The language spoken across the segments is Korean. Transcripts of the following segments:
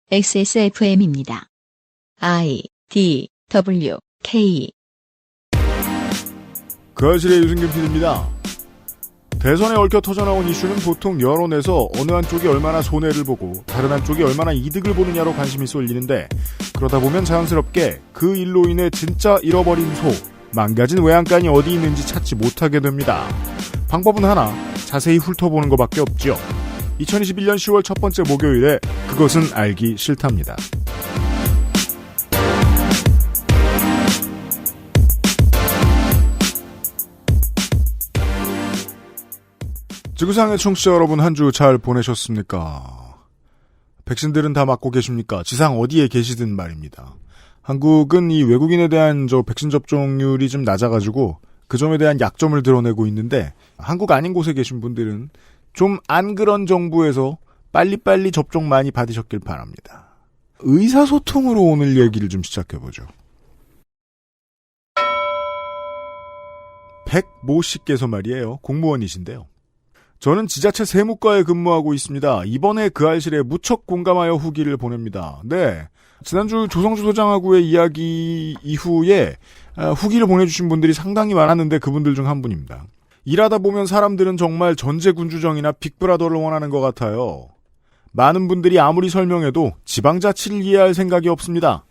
XSFM입니다. I, D, W, K. 그 아실의 유승균 PD입니다. 대선에 얽혀 터져나온 이슈는 보통 여론에서 어느 한쪽이 얼마나 손해를 보고 다른 한쪽이 얼마나 이득을 보느냐로 관심이 쏠리는데, 그러다 보면 자연스럽게 그 일로 인해 진짜 잃어버린 소, 망가진 외양간이 어디 있는지 찾지 못하게 됩니다. 방법은 하나, 자세히 훑어보는 것밖에 없죠. 2021년 10월 첫 번째 목요일에 그것은 알기 싫답니다. 지구상의 청취자 여러분, 한 주 잘 보내셨습니까? 백신들은 다 맞고 계십니까? 지상 어디에 계시든 말입니다. 한국은 이 외국인에 대한 백신 접종률이 좀 낮아가지고 그 점에 대한 약점을 드러내고 있는데, 한국 아닌 곳에 계신 분들은 좀 안 그런 정부에서 빨리빨리 접종 많이 받으셨길 바랍니다. 의사소통으로 오늘 얘기를 좀 시작해보죠. 백모 씨께서 말이에요. 공무원이신데요. 저는 지자체 세무과에 근무하고 있습니다. 이번에 그 알실에 무척 공감하여 후기를 보냅니다. 네, 지난주 조성주 소장하고의 이야기 이후에 후기를 보내주신 분들이 상당히 많았는데 그분들 중 한 분입니다. 일하다 보면 사람들은 정말 전제군주정이나 빅브라더를 원하는 것 같아요. 많은 분들이 아무리 설명해도 지방자치를 이해할 생각이 없습니다.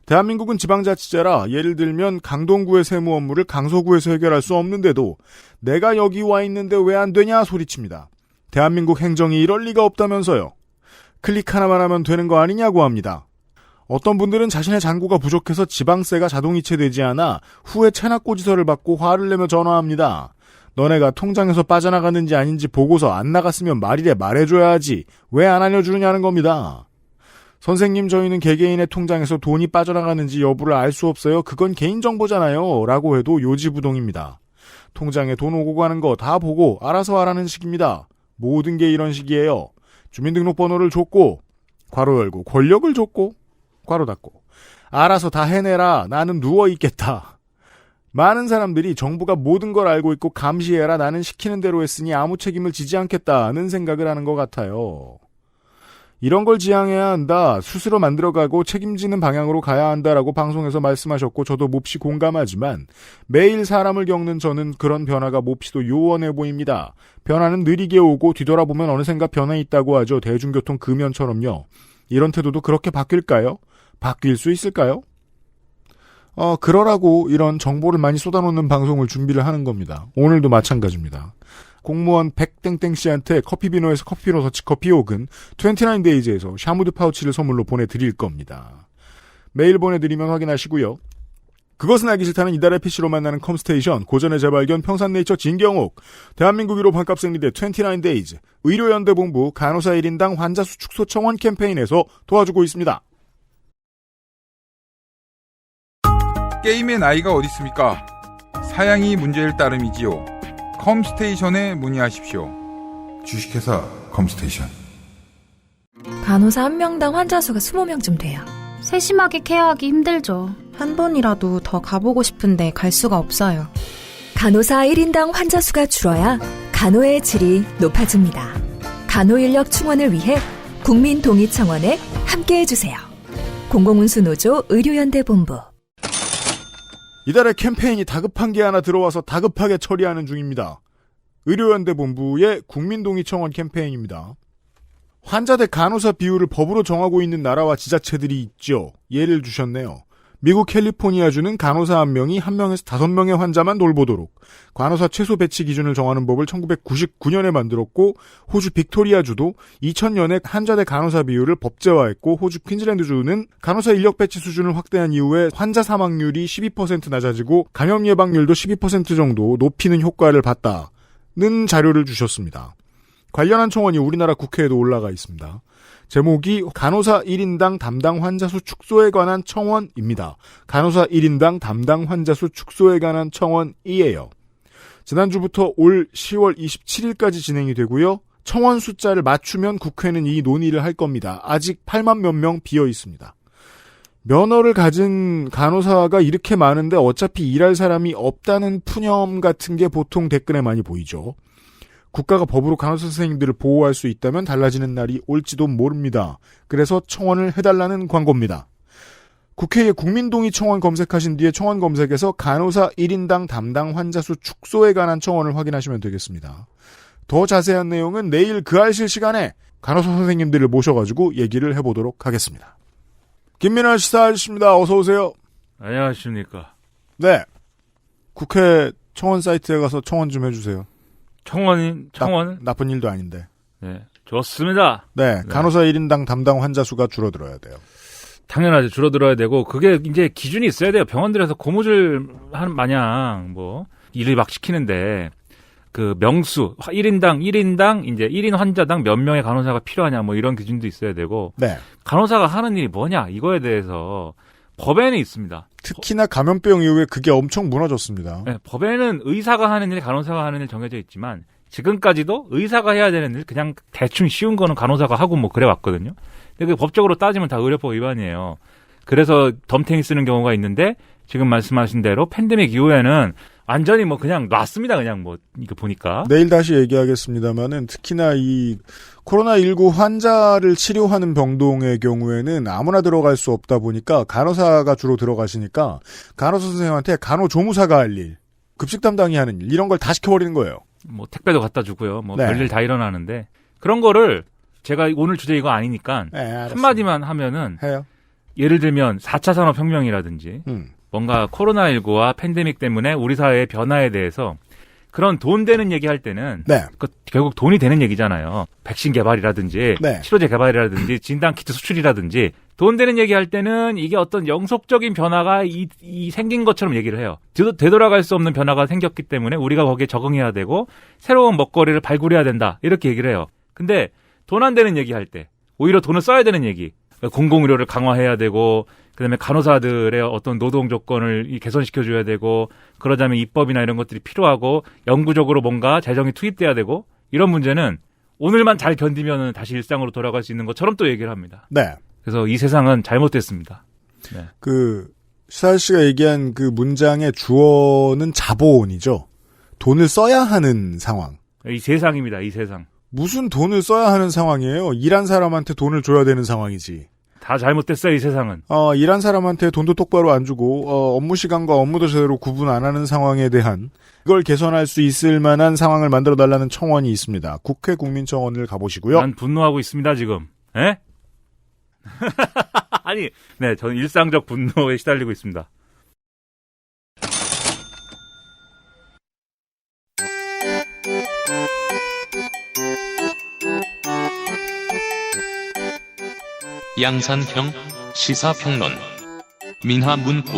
대한민국은 지방자치제라 예를 들면 강동구의 세무 업무를 강서구에서 해결할 수 없는데도 내가 여기 와 있는데 왜 안 되냐 소리칩니다. 대한민국 행정이 이럴 리가 없다면서요. 클릭 하나만 하면 되는 거 아니냐고 합니다. 어떤 분들은 자신의 잔고가 부족해서 지방세가 자동이체되지 않아 후에 체납고지서를 받고 화를 내며 전화합니다. 너네가 통장에서 빠져나갔는지 아닌지 보고서 안 나갔으면 말이래 말해줘야 하지. 왜 안 알려주느냐는 겁니다. 선생님, 저희는 개개인의 통장에서 돈이 빠져나가는지 여부를 알 수 없어요. 그건 개인정보잖아요. 라고 해도 요지부동입니다. 통장에 돈 오고 가는 거 다 보고 알아서 하라는 식입니다. 모든 게 이런 식이에요. 주민등록번호를 줬고, 괄호 열고, 권력을 줬고, 괄호 닫고, 알아서 다 해내라. 나는 누워있겠다. 많은 사람들이 정부가 모든 걸 알고 있고 감시해라. 나는 시키는 대로 했으니 아무 책임을 지지 않겠다는 생각을 하는 것 같아요. 이런 걸 지향해야 한다. 스스로 만들어가고 책임지는 방향으로 가야 한다라고 방송에서 말씀하셨고 저도 몹시 공감하지만 매일 사람을 겪는 저는 그런 변화가 몹시도 요원해 보입니다. 변화는 느리게 오고 뒤돌아보면 어느샌가 변해 있다고 하죠. 대중교통 금연처럼요. 이런 태도도 그렇게 바뀔까요? 바뀔 수 있을까요? 그러라고 이런 정보를 많이 쏟아놓는 방송을 준비를 하는 겁니다. 오늘도 마찬가지입니다. 공무원 백땡땡 씨한테 커피비노에서 커피비노 더치커피 혹은 29데이즈에서 샤무드 파우치를 선물로 보내드릴 겁니다. 메일 보내드리면 확인하시고요. 그것은 알기 싫다는 이달의 PC로 만나는 컴스테이션, 고전의 재발견, 평산네이처 진경옥, 대한민국 1호 반값 생리대 29데이즈, 의료연대본부 간호사 1인당 환자 수 축소 청원 캠페인에서 도와주고 있습니다. 게임의 나이가 어디 있습니까? 사양이 문제일 따름이지요. 컴스테이션에 문의하십시오. 주식회사 컴스테이션. 간호사 한 명당 환자 수가 20명쯤 돼요. 세심하게 케어하기 힘들죠. 한 번이라도 더 가보고 싶은데 갈 수가 없어요. 간호사 1인당 환자 수가 줄어야 간호의 질이 높아집니다. 간호인력 충원을 위해 국민동의청원에 함께해주세요. 공공운수노조 의료연대본부. 이달에 캠페인이 다급한 게 하나 들어와서 다급하게 처리하는 중입니다. 의료연대본부의 국민동의청원 캠페인입니다. 환자 대 간호사 비율을 법으로 정하고 있는 나라와 지자체들이 있죠. 예를 주셨네요. 미국 캘리포니아주는 간호사 1명이 1명에서 5명의 환자만 돌보도록 간호사 최소 배치 기준을 정하는 법을 1999년에 만들었고, 호주 빅토리아주도 2000년에 환자 대 간호사 비율을 법제화했고, 호주 퀸즐랜드주는 간호사 인력 배치 수준을 확대한 이후에 환자 사망률이 12% 낮아지고 감염 예방률도 12% 정도 높이는 효과를 봤다는 자료를 주셨습니다. 관련한 청원이 우리나라 국회에도 올라가 있습니다. 제목이 간호사 1인당 담당 환자 수 축소에 관한 청원입니다. 간호사 1인당 담당 환자 수 축소에 관한 청원이에요. 지난주부터 올 10월 27일까지 진행이 되고요. 청원 숫자를 맞추면 국회는 이 논의를 할 겁니다. 아직 8만 몇 명 비어 있습니다. 면허를 가진 간호사가 이렇게 많은데 어차피 일할 사람이 없다는 푸념 같은 게 보통 댓글에 많이 보이죠. 국가가 법으로 간호사 선생님들을 보호할 수 있다면 달라지는 날이 올지도 모릅니다. 그래서 청원을 해달라는 광고입니다. 국회에 국민동의 청원 검색하신 뒤에 청원 검색에서 간호사 1인당 담당 환자 수 축소에 관한 청원을 확인하시면 되겠습니다. 더 자세한 내용은 내일 그 알실 시간에 간호사 선생님들을 모셔가지고 얘기를 해보도록 하겠습니다. 김민아 시사아저씨입니다. 어서 오세요. 안녕하십니까. 네. 국회 청원 사이트에 가서 청원 좀 해주세요. 청원? 나쁜 일도 아닌데. 네. 좋습니다. 네. 간호사 1인당 담당 환자 수가 줄어들어야 돼요. 당연하죠. 줄어들어야 되고, 그게 이제 기준이 있어야 돼요. 병원들에서 고무줄 하는 마냥, 일을 막 시키는데, 그 명수, 1인당, 이제 1인 환자당 몇 명의 간호사가 필요하냐, 이런 기준도 있어야 되고, 네. 간호사가 하는 일이 뭐냐, 이거에 대해서 법에는 있습니다. 특히나 감염병 이후에 그게 엄청 무너졌습니다. 네, 법에는 의사가 하는 일, 간호사가 하는 일 정해져 있지만, 지금까지도 의사가 해야 되는 일, 그냥 대충 쉬운 거는 간호사가 하고 그래 왔거든요. 근데 그 법적으로 따지면 다 의료법 위반이에요. 그래서 덤탱이 쓰는 경우가 있는데, 지금 말씀하신 대로 팬데믹 이후에는 완전히 그냥 놨습니다. 그냥 이거 보니까. 내일 다시 얘기하겠습니다만은 특히나 이 코로나19 환자를 치료하는 병동의 경우에는 아무나 들어갈 수 없다 보니까 간호사가 주로 들어가시니까 간호사 선생님한테 간호조무사가 할 일, 급식 담당이 하는 일, 이런 걸 다 시켜버리는 거예요. 택배도 갖다 주고요. 네. 별일 다 일어나는데. 그런 거를 제가 오늘 주제 이거 아니니까 네, 한마디만 하면은 해요. 예를 들면 4차 산업혁명이라든지 뭔가 코로나19와 팬데믹 때문에 우리 사회의 변화에 대해서 그런 돈 되는 얘기 할 때는 네. 결국 돈이 되는 얘기잖아요. 백신 개발이라든지 네. 치료제 개발이라든지 진단키트 수출이라든지 돈 되는 얘기 할 때는 이게 어떤 영속적인 변화가 생긴 것처럼 얘기를 해요. 되돌아갈 수 없는 변화가 생겼기 때문에 우리가 거기에 적응해야 되고 새로운 먹거리를 발굴해야 된다. 이렇게 얘기를 해요. 근데 돈 안 되는 얘기 할 때 오히려 돈을 써야 되는 얘기. 공공의료를 강화해야 되고 그다음에 간호사들의 어떤 노동 조건을 개선시켜줘야 되고 그러자면 입법이나 이런 것들이 필요하고 영구적으로 뭔가 재정이 투입돼야 되고 이런 문제는 오늘만 잘 견디면 다시 일상으로 돌아갈 수 있는 것처럼 또 얘기를 합니다. 네. 그래서 이 세상은 잘못됐습니다. 네. 시사할 씨가 얘기한 그 문장의 주어는 자본이죠. 돈을 써야 하는 상황. 이 세상입니다. 이 세상. 무슨 돈을 써야 하는 상황이에요? 일한 사람한테 돈을 줘야 되는 상황이지. 다 잘못됐어요, 이 세상은. 일한 사람한테 돈도 똑바로 안 주고, 업무 시간과 업무도 제대로 구분 안 하는 상황에 대한, 이걸 개선할 수 있을 만한 상황을 만들어달라는 청원이 있습니다. 국회 국민청원을 가보시고요. 난 분노하고 있습니다, 지금. 에? 아니, 네, 저는 일상적 분노에 시달리고 있습니다. 양산형 시사평론 민하문구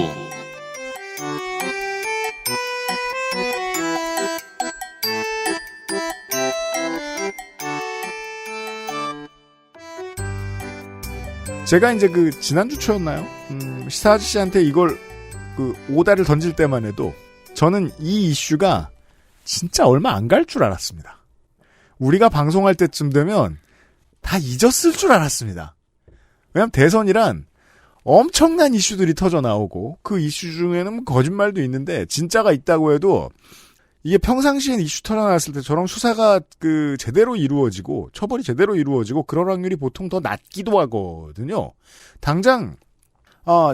제가 이제 지난주 초였나요? 시사 아저씨한테 이걸 오다를 던질 때만 해도 저는 이 이슈가 진짜 얼마 안 갈 줄 알았습니다. 우리가 방송할 때쯤 되면 다 잊었을 줄 알았습니다. 왜냐면 대선이란 엄청난 이슈들이 터져 나오고 그 이슈 중에는 거짓말도 있는데 진짜가 있다고 해도 이게 평상시엔 이슈 터져나왔을 때처럼 수사가 제대로 이루어지고 처벌이 제대로 이루어지고 그럴 확률이 보통 더 낮기도 하거든요. 당장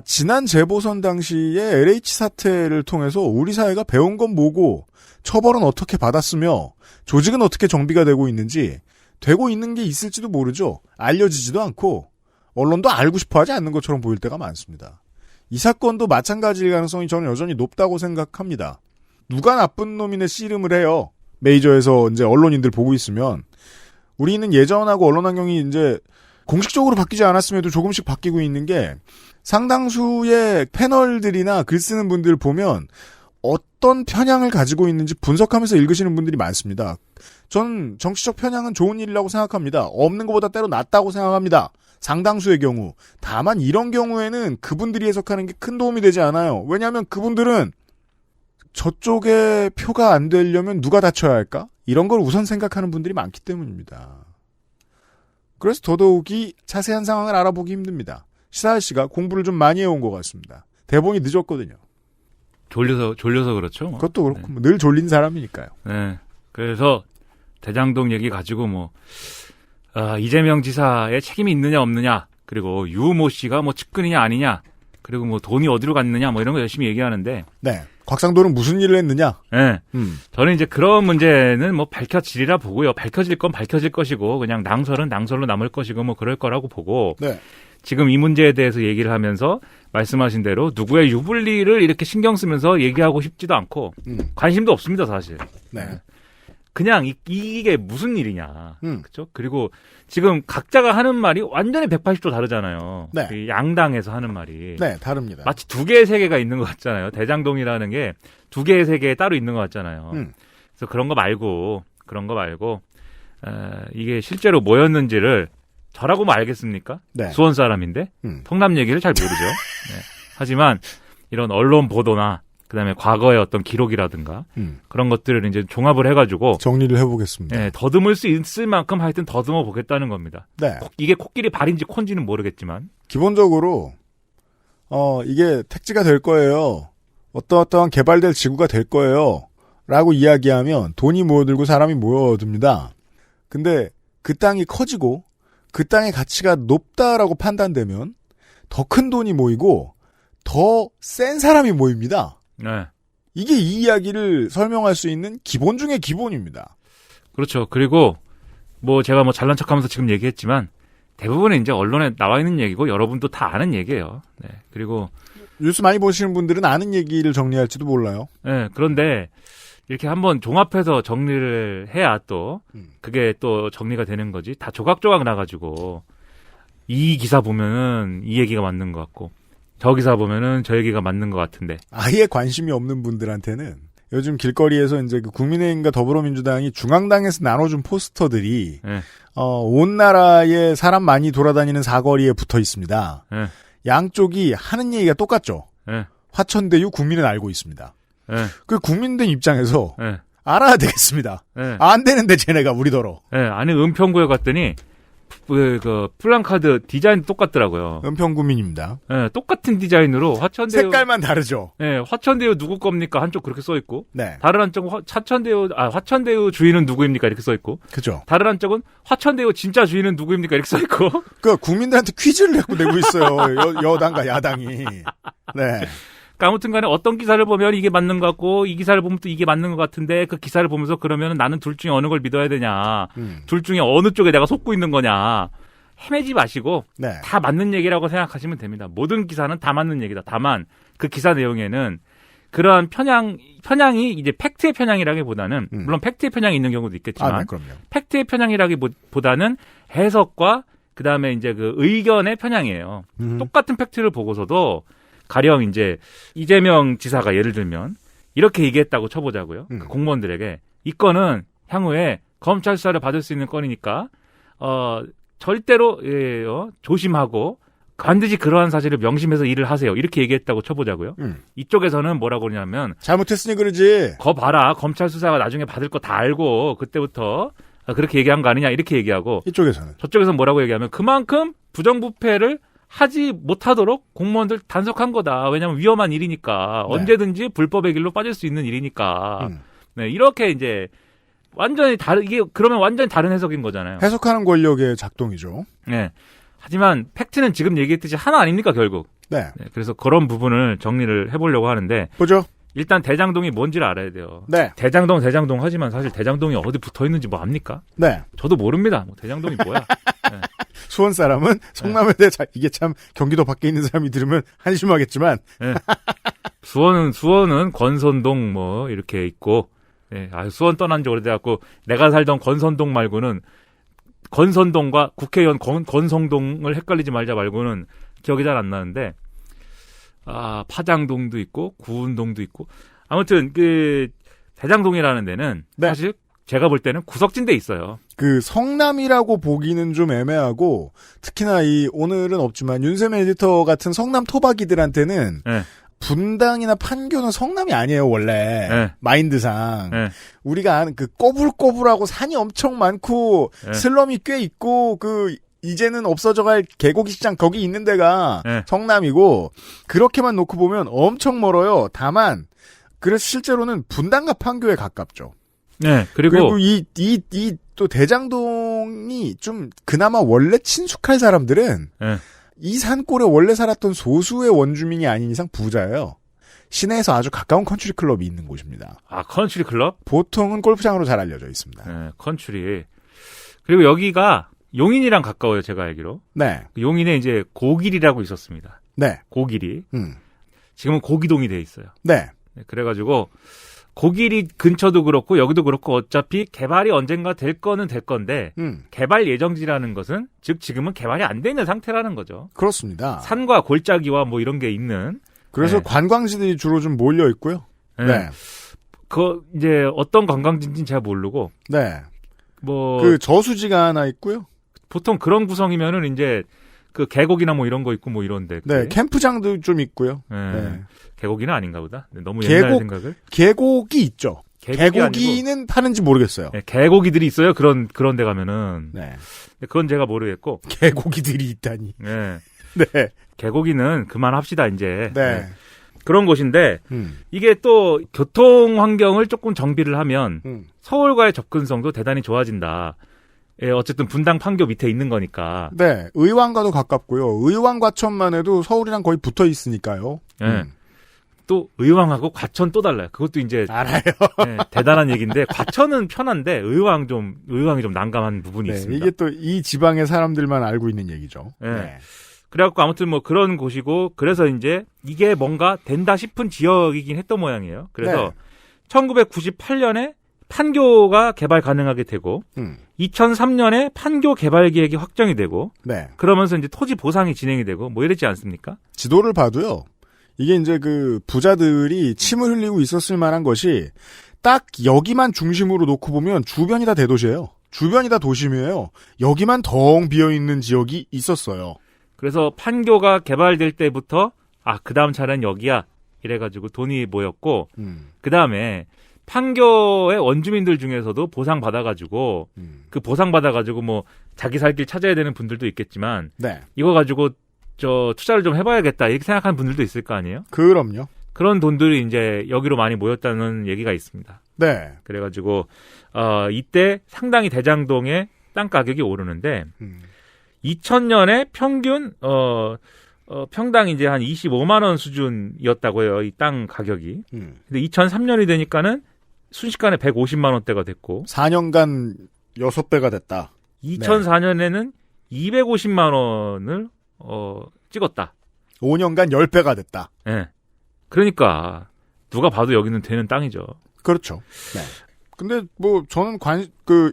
지난 재보선 당시에 LH 사태를 통해서 우리 사회가 배운 건 뭐고 처벌은 어떻게 받았으며 조직은 어떻게 정비가 되고 있는지 되고 있는 게 있을지도 모르죠. 알려지지도 않고 언론도 알고 싶어하지 않는 것처럼 보일 때가 많습니다. 이 사건도 마찬가지일 가능성이 저는 여전히 높다고 생각합니다. 누가 나쁜 놈이네 씨름을 해요. 메이저에서 이제 언론인들 보고 있으면 우리는 예전하고 언론 환경이 이제 공식적으로 바뀌지 않았음에도 조금씩 바뀌고 있는 게 상당수의 패널들이나 글 쓰는 분들 보면 어떤 편향을 가지고 있는지 분석하면서 읽으시는 분들이 많습니다. 저는 정치적 편향은 좋은 일이라고 생각합니다. 없는 것보다 때로 낫다고 생각합니다. 상당수의 경우. 다만 이런 경우에는 그분들이 해석하는 게 큰 도움이 되지 않아요. 왜냐하면 그분들은 저쪽에 표가 안 되려면 누가 다쳐야 할까? 이런 걸 우선 생각하는 분들이 많기 때문입니다. 그래서 더더욱이 자세한 상황을 알아보기 힘듭니다. 시사할 씨가 공부를 좀 많이 해온 것 같습니다. 대본이 늦었거든요. 졸려서 그렇죠. 그것도 그렇고 늘 졸린 사람이니까요. 네. 그래서 대장동 얘기 가지고 이재명 지사의 책임이 있느냐 없느냐, 그리고 유모 씨가 측근이냐 아니냐, 그리고 돈이 어디로 갔느냐 이런 거 열심히 얘기하는데. 네. 곽상도는 무슨 일을 했느냐? 네. 저는 이제 그런 문제는 밝혀지리라 보고요. 밝혀질 건 밝혀질 것이고, 그냥 낭설은 낭설로 남을 것이고, 그럴 거라고 보고. 네. 지금 이 문제에 대해서 얘기를 하면서 말씀하신 대로 누구의 유불리를 이렇게 신경 쓰면서 얘기하고 싶지도 않고, 관심도 없습니다, 사실. 네. 그냥 이게 무슨 일이냐. 그렇죠? 그리고 지금 각자가 하는 말이 완전히 180도 다르잖아요. 네. 이 양당에서 하는 말이. 네, 다릅니다. 마치 두 개의 세계가 있는 것 같잖아요. 대장동이라는 게 두 개의 세계에 따로 있는 것 같잖아요. 그래서 그런 거 말고 이게 실제로 뭐였는지를 저라고 알겠습니까? 네. 수원 사람인데 성남 얘기를 잘 모르죠. 네. 하지만 이런 언론 보도나 그다음에 과거의 어떤 기록이라든가 그런 것들을 이제 종합을 해가지고 정리를 해보겠습니다. 네, 더듬을 수 있을 만큼 하여튼 더듬어 보겠다는 겁니다. 네. 이게 코끼리 발인지 콘지는 모르겠지만 기본적으로 이게 택지가 될 거예요. 어떠한 개발될 지구가 될 거예요. 라고 이야기하면 돈이 모여들고 사람이 모여듭니다. 근데 그 땅이 커지고 그 땅의 가치가 높다라고 판단되면 더 큰 돈이 모이고 더 센 사람이 모입니다. 네. 이게 이 이야기를 설명할 수 있는 기본 중의 기본입니다. 그렇죠. 그리고 제가 잘난 척하면서 지금 얘기했지만 대부분은 이제 언론에 나와 있는 얘기고 여러분도 다 아는 얘기예요. 네. 그리고 뉴스 많이 보시는 분들은 아는 얘기를 정리할지도 몰라요. 네. 그런데 이렇게 한번 종합해서 정리를 해야 또 그게 또 정리가 되는 거지. 다 조각조각 나가지고 이 기사 보면은 이 얘기가 맞는 것 같고 저 기사 보면은 저 얘기가 맞는 것 같은데. 아예 관심이 없는 분들한테는 요즘 길거리에서 이제 국민의힘과 더불어민주당이 중앙당에서 나눠준 포스터들이 네. 온 나라에 사람 많이 돌아다니는 사거리에 붙어 있습니다. 네. 양쪽이 하는 얘기가 똑같죠. 네. 화천대유 국민은 알고 있습니다. 네. 그 국민들 입장에서 네. 알아야 되겠습니다. 네. 안 되는데 쟤네가 우리더러. 네. 아니 은평구에 갔더니 그 플랜카드 디자인 똑같더라고요. 은평구민입니다. 네, 똑같은 디자인으로 화천대유 색깔만 다르죠. 네, 화천대유 누구 겁니까? 한쪽 그렇게 써 있고. 네. 다른 한쪽은 화천대유 주인은 누구입니까? 이렇게 써 있고. 그죠. 다른 한쪽은 화천대유 진짜 주인은 누구입니까? 이렇게 써 있고. 그 국민들한테 퀴즈를 내고 있어요. 여당과 야당이. 네. 아무튼 간에 어떤 기사를 보면 이게 맞는 것 같고 이 기사를 보면 또 이게 맞는 것 같은데 그 기사를 보면서 그러면 나는 둘 중에 어느 걸 믿어야 되냐. 둘 중에 어느 쪽에 내가 속고 있는 거냐. 헤매지 마시고 네. 다 맞는 얘기라고 생각하시면 됩니다. 모든 기사는 다 맞는 얘기다. 다만 그 기사 내용에는 그러한 편향이 이제 팩트의 편향이라기보다는 물론 팩트의 편향이 있는 경우도 있겠지만 네, 그럼요. 팩트의 편향이라기보다는 해석과 그다음에 이제 그 의견의 편향이에요. 똑같은 팩트를 보고서도 가령 이제 이재명 지사가 예를 들면 이렇게 얘기했다고 쳐보자고요. 그 공무원들에게 이 건은 향후에 검찰 수사를 받을 수 있는 건이니까 절대로 조심하고 반드시 그러한 사실을 명심해서 일을 하세요. 이렇게 얘기했다고 쳐보자고요. 이쪽에서는 뭐라고 그러냐면 잘못했으니 그러지. 거 봐라. 검찰 수사가 나중에 받을 거 다 알고 그때부터 그렇게 얘기한 거 아니냐 이렇게 얘기하고 이쪽에서는 저쪽에서는 뭐라고 얘기하면 그만큼 부정부패를 하지 못하도록 공무원들 단속한 거다. 왜냐하면 위험한 일이니까. 네. 언제든지 불법의 길로 빠질 수 있는 일이니까. 네, 이렇게 이제 이게 그러면 완전히 다른 해석인 거잖아요. 해석하는 권력의 작동이죠. 네. 하지만 팩트는 지금 얘기했듯이 하나 아닙니까 결국. 네. 네, 그래서 그런 부분을 정리를 해보려고 하는데. 보죠. 일단 대장동이 뭔지를 알아야 돼요. 네. 대장동 하지만 사실 대장동이 어디 붙어 있는지 뭐 압니까? 네. 저도 모릅니다. 대장동이 뭐야? 네. 수원 사람은 성남에 대해 이게 참 경기도 밖에 있는 사람이 들으면 한심하겠지만. 네. 수원은 권선동 이렇게 있고, 네. 수원 떠난 지 오래돼갖고 내가 살던 권선동 말고는 권선동과 국회의원 권성동을 헷갈리지 말자 말고는 기억이 잘 안 나는데. 파장동도 있고 구운동도 있고 아무튼 그 대장동이라는 데는 네. 사실 제가 볼 때는 구석진 데 있어요. 그 성남이라고 보기는 좀 애매하고 특히나 오늘은 없지만 윤세민 에디터 같은 성남 토박이들한테는 네. 분당이나 판교는 성남이 아니에요 원래. 네. 마인드상. 네. 우리가 아는 그 꼬불꼬불하고 산이 엄청 많고 네. 슬럼이 꽤 있고 이제는 없어져갈 개고기 시장 거기 있는 데가 네. 성남이고 그렇게만 놓고 보면 엄청 멀어요. 다만 그래서 실제로는 분당과 판교에 가깝죠. 네, 그리고 또 대장동이 좀 그나마 원래 친숙할 사람들은 네. 이 산골에 원래 살았던 소수의 원주민이 아닌 이상 부자예요. 시내에서 아주 가까운 컨트리 클럽이 있는 곳입니다. 아, 컨트리 클럽? 보통은 골프장으로 잘 알려져 있습니다. 네, 컨트리. 그리고 여기가 용인이랑 가까워요, 제가 알기로. 네. 용인에 이제 고길이라고 있었습니다. 네. 고길이. 지금은 고기동이 돼 있어요. 네. 네, 그래가지고 고길이 근처도 그렇고 여기도 그렇고 어차피 개발이 언젠가 될 거는 될 건데 개발 예정지라는 것은 즉 지금은 개발이 안 돼 있는 상태라는 거죠. 그렇습니다. 산과 골짜기와 뭐 이런 게 있는. 그래서 네. 관광지들이 주로 좀 몰려 있고요. 네. 네. 그 이제 어떤 관광지인지는 잘 모르고. 네. 뭐 그 저수지가 하나 있고요. 보통 그런 구성이면은 이제 그 계곡이나 뭐 이런 거 있고 뭐 이런데. 네, 캠프장도 좀 있고요. 네. 네. 계곡이는 아닌가 보다. 너무 옛날 생각을. 계곡이 있죠. 계곡이는 아니고, 파는지 모르겠어요. 네, 계곡이들이 있어요. 그런 데 가면은. 네. 그건 제가 모르겠고. 계곡이들이 있다니. 네. 네. 계곡이는 그만합시다 이제. 네. 네. 그런 곳인데 이게 또 교통 환경을 조금 정비를 하면 서울과의 접근성도 대단히 좋아진다. 예, 어쨌든 분당 판교 밑에 있는 거니까. 네, 의왕과도 가깝고요. 의왕 과천만 해도 서울이랑 거의 붙어 있으니까요. 네. 또 의왕하고 과천 또 달라요. 그것도 이제 알아요. 네, 대단한 얘기인데 과천은 편한데 의왕이 좀 난감한 부분이 네, 있습니다. 이게 또 이 지방의 사람들만 알고 있는 얘기죠. 네. 네. 그래갖고 아무튼 뭐 그런 곳이고 그래서 이제 이게 뭔가 된다 싶은 지역이긴 했던 모양이에요. 그래서 1998년에 판교가 개발 가능하게 되고 2003년에 판교 개발 계획이 확정이 되고 네. 그러면서 이제 토지 보상이 진행이 되고 뭐 이랬지 않습니까? 지도를 봐도요. 이게 이제 그 부자들이 침을 흘리고 있었을 만한 것이 딱 여기만 중심으로 놓고 보면 주변이 다 대도시예요. 주변이 다 도심이에요. 여기만 덩 비어있는 지역이 있었어요. 그래서 판교가 개발될 때부터 그 다음 차례는 여기야 이래가지고 돈이 모였고 그 다음에 판교의 원주민들 중에서도 보상 받아가지고 그 보상 받아가지고 뭐 자기 살 길 찾아야 되는 분들도 있겠지만 네. 이거 가지고 투자를 좀 해봐야겠다 이렇게 생각하는 분들도 있을 거 아니에요? 그럼요. 그런 돈들이 이제 여기로 많이 모였다는 얘기가 있습니다. 네. 그래가지고 이때 상당히 대장동의 땅 가격이 오르는데 2000년에 평균 평당 이제 한 25만 원 수준이었다고 해요. 이 땅 가격이. 근데 2003년이 되니까는 순식간에 150만 원대가 됐고 4년간 6배가 됐다. 2004년에는 250만 원을 찍었다. 5년간 10배가 됐다. 네. 그러니까 누가 봐도 여기는 되는 땅이죠. 그렇죠. 네. 근데 뭐 저는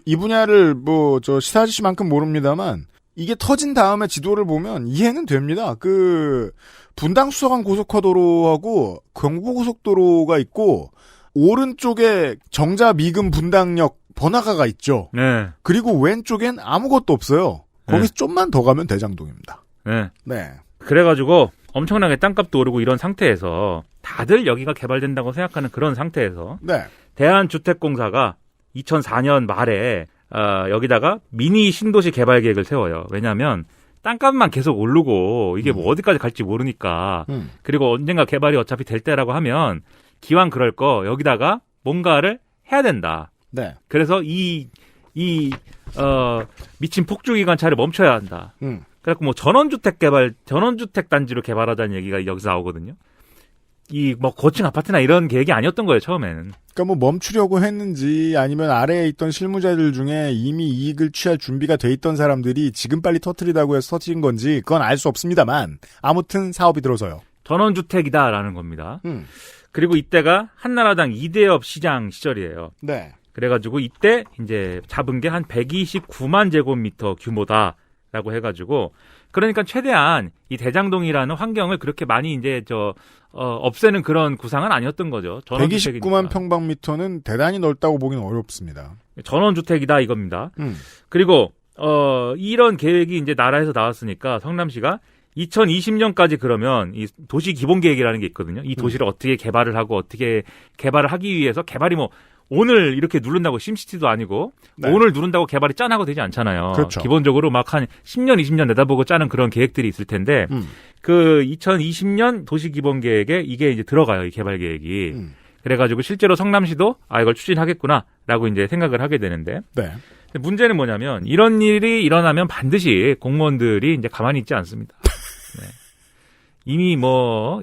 이 분야를 시사 아저씨만큼 모릅니다만 이게 터진 다음에 지도를 보면 이해는 됩니다. 분당 수서간 고속화도로하고 경부고속도로가 있고 오른쪽에 정자 미금 분당역 번화가가 있죠. 네. 그리고 왼쪽엔 아무것도 없어요. 거기서 좀만 더 가면 대장동입니다. 네. 네. 그래가지고 엄청나게 땅값도 오르고 이런 상태에서 다들 여기가 개발된다고 생각하는 그런 상태에서 네. 대한주택공사가 2004년 말에 여기다가 미니 신도시 개발 계획을 세워요. 왜냐하면 땅값만 계속 오르고 이게 뭐 어디까지 갈지 모르니까 그리고 언젠가 개발이 어차피 될 때라고 하면 기왕 그럴 거 여기다가 뭔가를 해야 된다. 네. 그래서 이 미친 폭주 기관차를 멈춰야 한다. 그래갖고 뭐 전원주택 단지로 개발하자는 얘기가 여기서 나오거든요. 고층 아파트나 이런 계획이 아니었던 거예요, 처음에는. 그러니까 멈추려고 했는지 아니면 아래에 있던 실무자들 중에 이미 이익을 취할 준비가 돼 있던 사람들이 지금 빨리 터트리다고 해서 터트린 건지 그건 알 수 없습니다만 아무튼 사업이 들어서요. 전원주택이다라는 겁니다. 그리고 이때가 한나라당 이대엽 시장 시절이에요. 네. 그래가지고 이때 이제 잡은 게 한 129만 제곱미터 규모다라고 해가지고 그러니까 최대한 이 대장동이라는 환경을 그렇게 많이 이제 없애는 그런 구상은 아니었던 거죠. 129만 평방미터는 대단히 넓다고 보기는 어렵습니다. 전원주택이다 이겁니다. 그리고 이런 계획이 이제 나라에서 나왔으니까 성남시가 2020년까지 그러면 이 도시 기본 계획이라는 게 있거든요. 이 도시를 어떻게 개발을 하고 어떻게 개발을 하기 위해서 개발이 뭐 오늘 이렇게 누른다고 심시티도 아니고 네. 오늘 누른다고 개발이 짠하고 되지 않잖아요. 그렇죠. 기본적으로 막 한 10년, 20년 내다보고 짜는 그런 계획들이 있을 텐데 그 2020년 도시 기본 계획에 이게 이제 들어가요. 이 개발 계획이. 그래가지고 실제로 성남시도 이걸 추진하겠구나라고 이제 생각을 하게 되는데 네. 문제는 뭐냐면 이런 일이 일어나면 반드시 공무원들이 이제 가만히 있지 않습니다. 네. 이미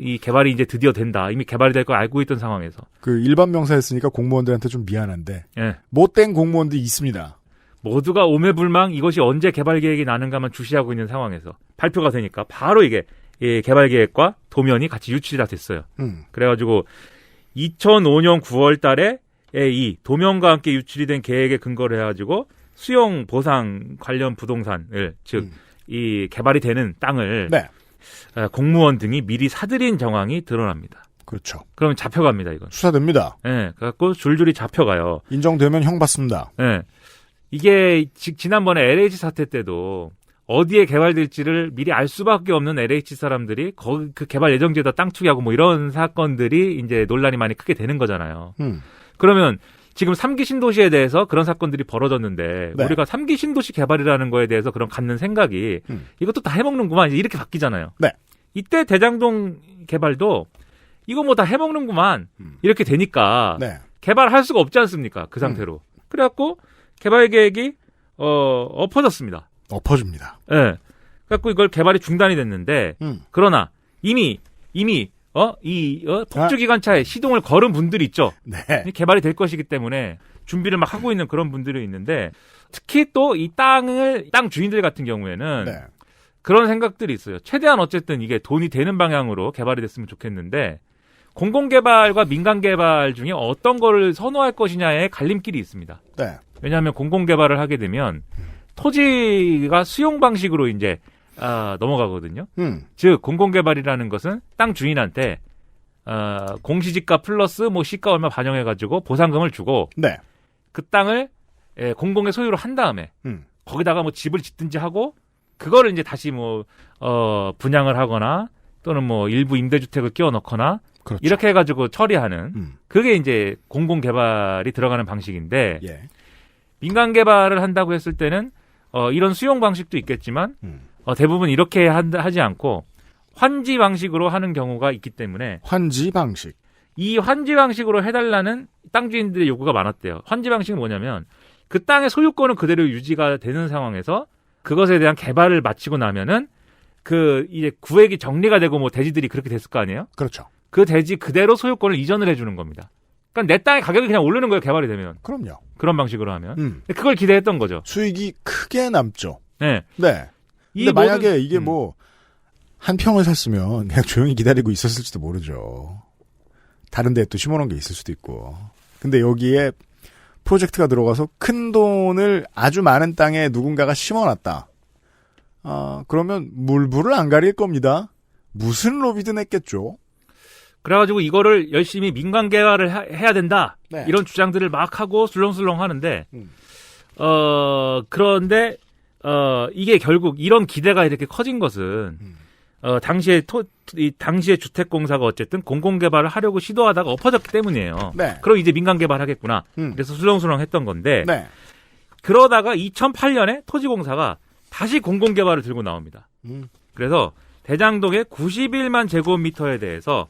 이 개발이 이제 드디어 된다. 이미 개발이 될 걸 알고 있던 상황에서. 그 일반 명사였으니까 공무원들한테 좀 미안한데 네. 못된 공무원들이 있습니다. 모두가 오매불망 이것이 언제 개발 계획이 나는가만 주시하고 있는 상황에서 발표가 되니까 바로 이게 개발 계획과 도면이 같이 유출이 다 됐어요. 그래가지고 2005년 9월 달에 이 도면과 함께 유출이 된 계획에 근거를 해가지고 수용 보상 관련 부동산을 즉 이 개발이 되는 땅을 네. 공무원 등이 미리 사들인 정황이 드러납니다. 그렇죠. 그러면 잡혀갑니다, 이건. 수사됩니다. 네, 그래갖고 줄줄이 잡혀가요. 인정되면 형 받습니다. 네. 이게 지난번에 LH 사태 때도 어디에 개발될지를 미리 알 수밖에 없는 LH 사람들이 그 개발 예정지에다 땅 투기하고 뭐 이런 사건들이 이제 논란이 많이 크게 되는 거잖아요. 그러면 지금 3기 신도시에 대해서 그런 사건들이 벌어졌는데 네. 우리가 3기 신도시 개발이라는 거에 대해서 그런 갖는 생각이 이것도 다 해먹는구만 이렇게 바뀌잖아요. 네. 이때 대장동 개발도 이거 뭐 다 해먹는구만 이렇게 되니까 네. 개발할 수가 없지 않습니까? 그 상태로. 그래갖고 개발 계획이 엎어졌습니다. 엎어집니다. 예. 네. 그래갖고 이걸 개발이 중단이 됐는데 그러나 이미 폭주기관차에 시동을 걸은 분들이 있죠. 네. 개발이 될 것이기 때문에 준비를 막 하고 있는 그런 분들이 있는데 특히 또 이 땅 주인들 같은 경우에는 네. 그런 생각들이 있어요. 최대한 어쨌든 이게 돈이 되는 방향으로 개발이 됐으면 좋겠는데 공공개발과 민간개발 중에 어떤 거를 선호할 것이냐에 갈림길이 있습니다. 네. 왜냐하면 공공개발을 하게 되면 토지가 수용 방식으로 이제 넘어가거든요. 즉 공공개발이라는 것은 땅 주인한테 공시지가 플러스 뭐 시가 얼마 반영해가지고 보상금을 주고 네. 그 땅을 공공의 소유로 한 다음에 거기다가 뭐 집을 짓든지 하고 그거를 이제 다시 분양을 하거나 또는 뭐 일부 임대주택을 끼워 넣거나 그렇죠. 이렇게 해가지고 처리하는 그게 이제 공공개발이 들어가는 방식인데 예. 민간개발을 한다고 했을 때는 이런 수용 방식도 있겠지만 대부분 이렇게 하지 않고 환지 방식으로 하는 경우가 있기 때문에 환지 방식. 이 환지 방식으로 해달라는 땅 주인들의 요구가 많았대요. 환지 방식은 뭐냐면 그 땅의 소유권은 그대로 유지가 되는 상황에서 그것에 대한 개발을 마치고 나면은 이제 구획이 정리가 되고 뭐 대지들이 그렇게 됐을 거 아니에요? 그렇죠. 그 대지 그대로 소유권을 이전을 해주는 겁니다. 그러니까 내 땅의 가격이 그냥 오르는 거예요, 개발이 되면. 그럼요. 그런 방식으로 하면. 그걸 기대했던 거죠. 수익이 크게 남죠. 네. 네. 근데 만약에 이게 한 평을 샀으면 그냥 조용히 기다리고 있었을지도 모르죠. 다른 데에 또 심어놓은 게 있을 수도 있고. 근데 여기에 프로젝트가 들어가서 큰 돈을 아주 많은 땅에 누군가가 심어놨다. 그러면 물불을 안 가릴 겁니다. 무슨 로비든 했겠죠. 그래가지고 이거를 열심히 민간 개발을 해야 된다. 네. 이런 주장들을 막 하고 술렁술렁 하는데, 그런데, 이게 결국 이런 기대가 이렇게 커진 것은, 당시에 주택공사가 어쨌든 공공개발을 하려고 시도하다가 엎어졌기 때문이에요. 네. 그럼 이제 민간개발 하겠구나. 그래서 술렁술렁 했던 건데, 네. 그러다가 2008년에 토지공사가 다시 공공개발을 들고 나옵니다. 그래서 대장동의 91만 제곱미터에 대해서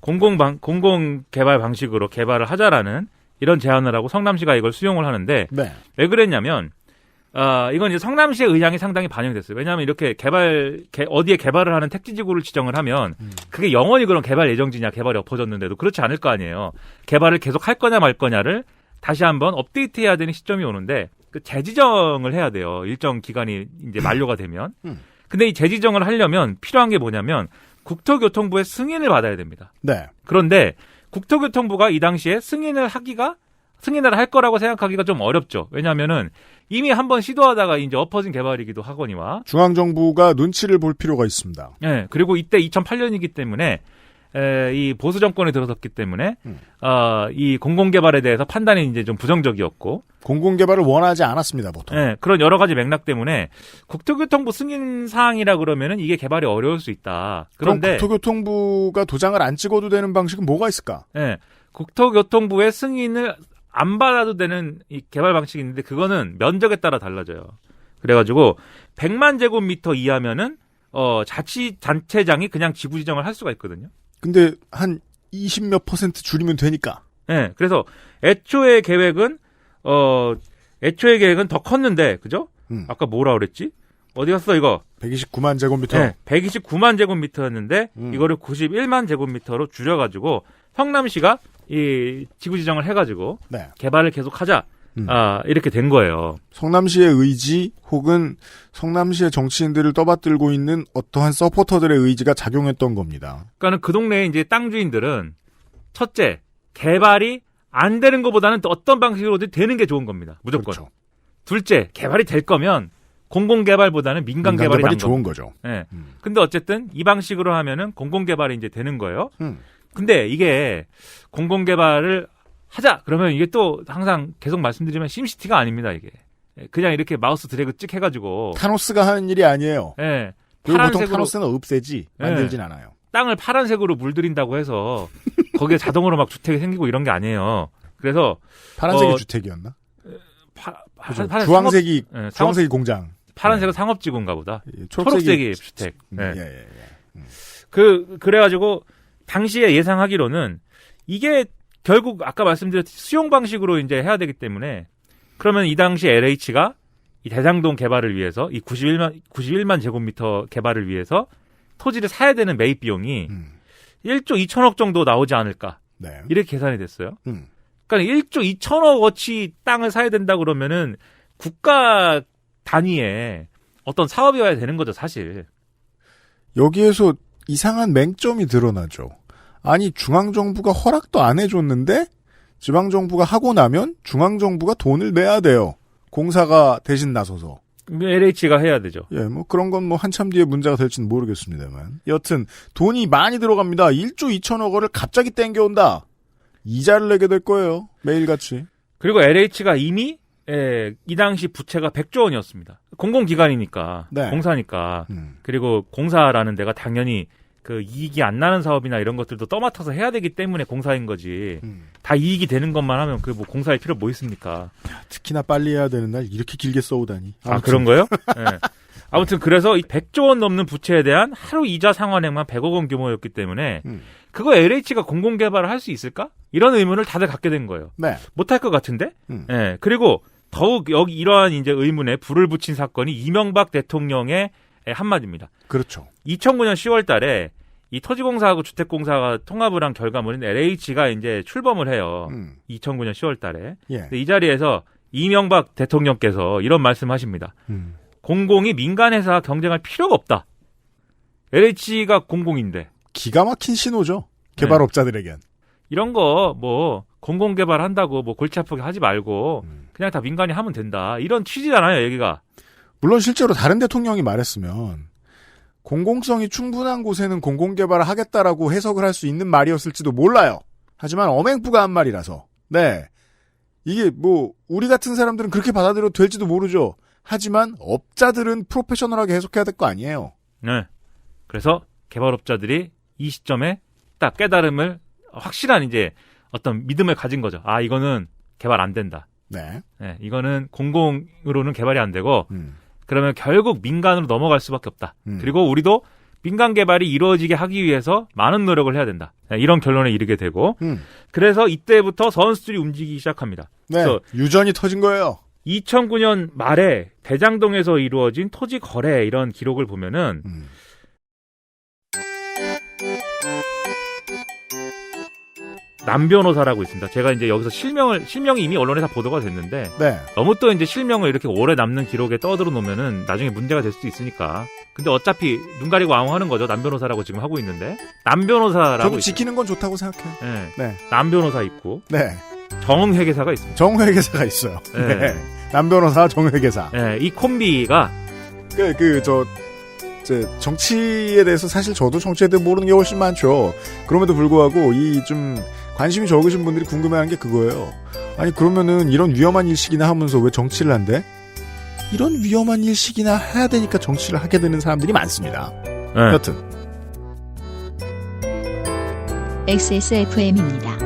공공개발 방식으로 개발을 하자라는 이런 제안을 하고 성남시가 이걸 수용을 하는데 네. 왜 그랬냐면 이건 이제 성남시의 의향이 상당히 반영됐어요. 왜냐하면 이렇게 어디에 개발을 하는 택지지구를 지정을 하면 그게 영원히 그런 개발 예정지냐 개발이 엎어졌는데도 그렇지 않을 거 아니에요. 개발을 계속 할 거냐 말 거냐를 다시 한번 업데이트해야 되는 시점이 오는데 그 재지정을 해야 돼요. 일정 기간이 이제 만료가 되면. 근데 이 재지정을 하려면 필요한 게 뭐냐면 국토교통부의 승인을 받아야 됩니다. 네. 그런데 국토교통부가 이 당시에 승인을 할 거라고 생각하기가 좀 어렵죠. 왜냐하면은 이미 한번 시도하다가 이제 엎어진 개발이기도 하거니와 중앙정부가 눈치를 볼 필요가 있습니다. 네, 그리고 이때 2008년이기 때문에 이 보수 정권이 들어섰기 때문에 이 공공개발에 대해서 판단이 이제 좀 부정적이었고 공공개발을 원하지 않았습니다, 보통. 네, 그런 여러 가지 맥락 때문에 국토교통부 승인 사항이라 그러면은 이게 개발이 어려울 수 있다. 그런데 그럼 국토교통부가 도장을 안 찍어도 되는 방식은 뭐가 있을까? 네, 국토교통부의 승인을 안 받아도 되는 이 개발 방식이 있는데 그거는 면적에 따라 달라져요. 그래가지고 100만 제곱미터 이하면은 자치단체장이 그냥 지구 지정을 할 수가 있거든요. 근데 한 20몇 % 줄이면 되니까. 네, 그래서 애초의 계획은 더 컸는데, 그죠? 아까 뭐라 그랬지? 어디 갔어, 이거? 129만 제곱미터. 네, 129만 제곱미터였는데, 이거를 91만 제곱미터로 줄여가지고, 성남시가 이 지구 지정을 해가지고, 네. 개발을 계속하자. 이렇게 된 거예요. 성남시의 의지 혹은 성남시의 정치인들을 떠받들고 있는 어떠한 서포터들의 의지가 작용했던 겁니다. 그러니까는 그 동네에 이제 땅 주인들은 첫째, 개발이 안 되는 것보다는 또 어떤 방식으로든 되는 게 좋은 겁니다. 무조건. 그렇죠. 둘째, 개발이 될 거면 공공개발보다는 민간개발이 난 좋은 거죠. 네. 근데 어쨌든 이 방식으로 하면은 공공개발이 이제 되는 거예요. 근데 이게 공공개발을 하자! 그러면 이게 또 항상 계속 말씀드리면 심시티가 아닙니다, 이게. 그냥 이렇게 마우스 드래그 찍 해가지고. 타노스가 하는 일이 아니에요. 네. 그리고 보통 타노스는 없애지, 만들진 않아요. 땅을 파란색으로 물들인다고 해서 거기에 자동으로 막 주택이 생기고 이런 게 아니에요. 그래서. 파란색이 주택이었나? 주황색이 공장. 파란색은 상업지구인가 보다. 초록색이 주택. 네. 그래가지고 당시에 예상하기로는 이게 결국 아까 말씀드렸듯이 수용 방식으로 이제 해야 되기 때문에 그러면 이 당시 LH가 이 대장동 개발을 위해서 이 91만 제곱미터 개발을 위해서 토지를 사야 되는 매입 비용이 1조 2천억 정도 나오지 않을까. 네. 이렇게 계산이 됐어요. 그러니까 1조 2천억 어치 땅을 사야 된다 그러면은 국가 단위의 어떤 사업이어야 되는 거죠, 사실. 여기에서 이상한 맹점이 드러나죠. 아니, 중앙정부가 허락도 안 해줬는데 지방정부가 하고 나면 중앙정부가 돈을 내야 돼요. 공사가 대신 나서서. LH가 해야 되죠. 예, 뭐 그런 건 뭐 한참 뒤에 문제가 될지는 모르겠습니다만. 여튼 돈이 많이 들어갑니다. 1조 2천억 원을 갑자기 땡겨온다. 이자를 내게 될 거예요. 매일같이. 그리고 LH가 이미 이 당시 부채가 100조 원이었습니다. 공공기관이니까, 네. 공사니까. 그리고 공사라는 데가 당연히 그 이익이 안 나는 사업이나 이런 것들도 떠맡아서 해야 되기 때문에 공사인 거지. 다 이익이 되는 것만 하면 그 뭐 공사할 필요 뭐 있습니까? 특히나 빨리 해야 되는 날 이렇게 길게 써오다니. 아, 그런 거요? 네. 아무튼 그래서 이 100조 원 넘는 부채에 대한 하루 이자 상환액만 100억 원 규모였기 때문에 그거 LH가 공공개발을 할 수 있을까? 이런 의문을 다들 갖게 된 거예요. 네. 못할 것 같은데? 네. 그리고 더욱 여기 이러한 이제 의문에 불을 붙인 사건이 이명박 대통령의 한마디입니다. 그렇죠. 2009년 10월 달에 이 토지공사하고 주택공사가 통합을 한 결과물인 LH가 이제 출범을 해요. 2009년 10월 달에. 예. 이 자리에서 이명박 대통령께서 이런 말씀하십니다. 공공이 민간회사와 경쟁할 필요가 없다. LH가 공공인데. 기가 막힌 신호죠. 개발업자들에겐. 네. 이런 거 뭐 공공개발 한다고 뭐 골치 아프게 하지 말고 그냥 다 민간이 하면 된다. 이런 취지잖아요, 여기가. 물론 실제로 다른 대통령이 말했으면 공공성이 충분한 곳에는 공공개발을 하겠다라고 해석을 할 수 있는 말이었을지도 몰라요. 하지만 엄행부가 한 말이라서. 네. 이게 뭐 우리 같은 사람들은 그렇게 받아들여도 될지도 모르죠. 하지만 업자들은 프로페셔널하게 해석해야 될 거 아니에요. 네. 그래서 개발업자들이 이 시점에 딱 깨달음을 확실한 이제 어떤 믿음을 가진 거죠. 아, 이거는 개발 안 된다. 네. 네, 이거는 공공으로는 개발이 안 되고 그러면 결국 민간으로 넘어갈 수밖에 없다. 그리고 우리도 민간 개발이 이루어지게 하기 위해서 많은 노력을 해야 된다. 네, 이런 결론에 이르게 되고 그래서 이때부터 선수들이 움직이기 시작합니다. 네, 그래서 유전이 터진 거예요. 2009년 말에 대장동에서 이루어진 토지 거래 이런 기록을 보면은 남변호사라고 있습니다. 제가 이제 여기서 실명이 이미 언론에서 보도가 됐는데 네. 너무 또 이제 실명을 이렇게 오래 남는 기록에 떠들어 놓으면은 나중에 문제가 될 수도 있으니까. 근데 어차피 눈 가리고 아웅하는 거죠. 남변호사라고 지금 하고 있는데 남변호사라고. 저도 지키는 건 좋다고 생각해요. 네. 네. 남변호사 있고. 네. 정회계사가 있습니다. 정회계사가 있어요. 네. 네. 남변호사, 정회계사. 네. 이 콤비가 정치에 대해서 사실 저도 정치에 대해 모르는 게 훨씬 많죠. 그럼에도 불구하고 이 좀 관심이 적으신 분들이 궁금해하는 게 그거예요. 아니 그러면은 이런 위험한 일식이나 하면서 왜 정치를 한대? 이런 위험한 일식이나 해야 되니까 정치를 하게 되는 사람들이 많습니다. 네. 여튼 XSFM입니다.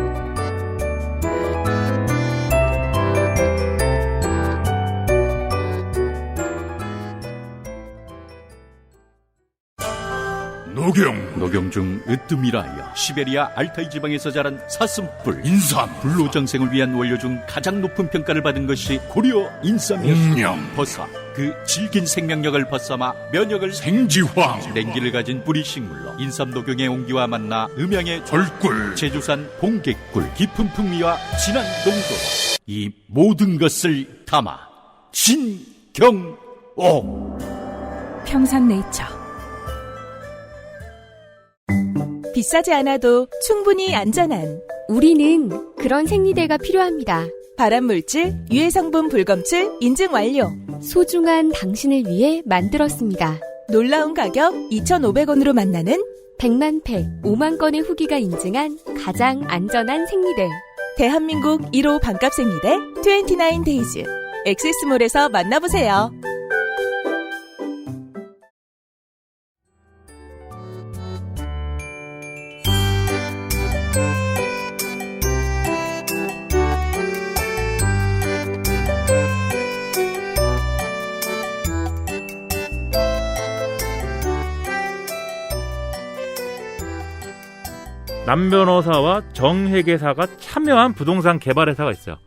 녹용 중 으뜸이라하여 시베리아 알타이 지방에서 자란 사슴뿔, 인삼, 불로장생을 위한 원료 중 가장 높은 평가를 받은 것이 고려 인삼이었습니다. 버사, 그 질긴 생명력을 벗삼아 면역을 생지황, 냉기를 가진 뿌리 식물로 인삼 녹용의 온기와 만나 음양의 절꿀, 제주산 봉개꿀, 깊은 풍미와 진한 농도, 이 모든 것을 담아 진경옥. 평산네이처. 비싸지 않아도 충분히 안전한, 우리는 그런 생리대가 필요합니다. 발암물질, 유해성분 불검출 인증 완료. 소중한 당신을 위해 만들었습니다. 놀라운 가격 2,500원으로 만나는 100만 팩, 5만 건의 후기가 인증한 가장 안전한 생리대. 대한민국 1호 반값 생리대 29데이즈. 엑세스몰에서 만나보세요. 남 변호사와 정 회계사가 참여한 부동산 개발 회사가 있어요.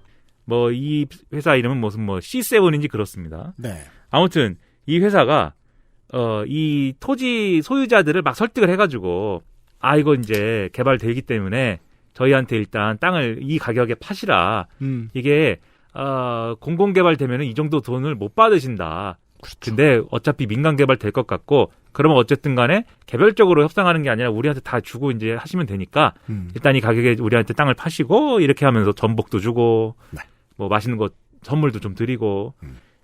뭐 이 회사 이름은 무슨 뭐 C7인지 그렇습니다. 네. 아무튼 이 회사가 이 토지 소유자들을 막 설득을 해가지고 이거 이제 개발되기 때문에 저희한테 일단 땅을 이 가격에 파시라. 이게 공공개발 되면은 이 정도 돈을 못 받으신다. 그렇죠. 근데 어차피 민간 개발 될 것 같고 그러면 어쨌든 간에 개별적으로 협상하는 게 아니라 우리한테 다 주고 이제 하시면 되니까 일단 이 가격에 우리한테 땅을 파시고 이렇게 하면서 전복도 주고 네. 뭐 맛있는 거 선물도 좀 드리고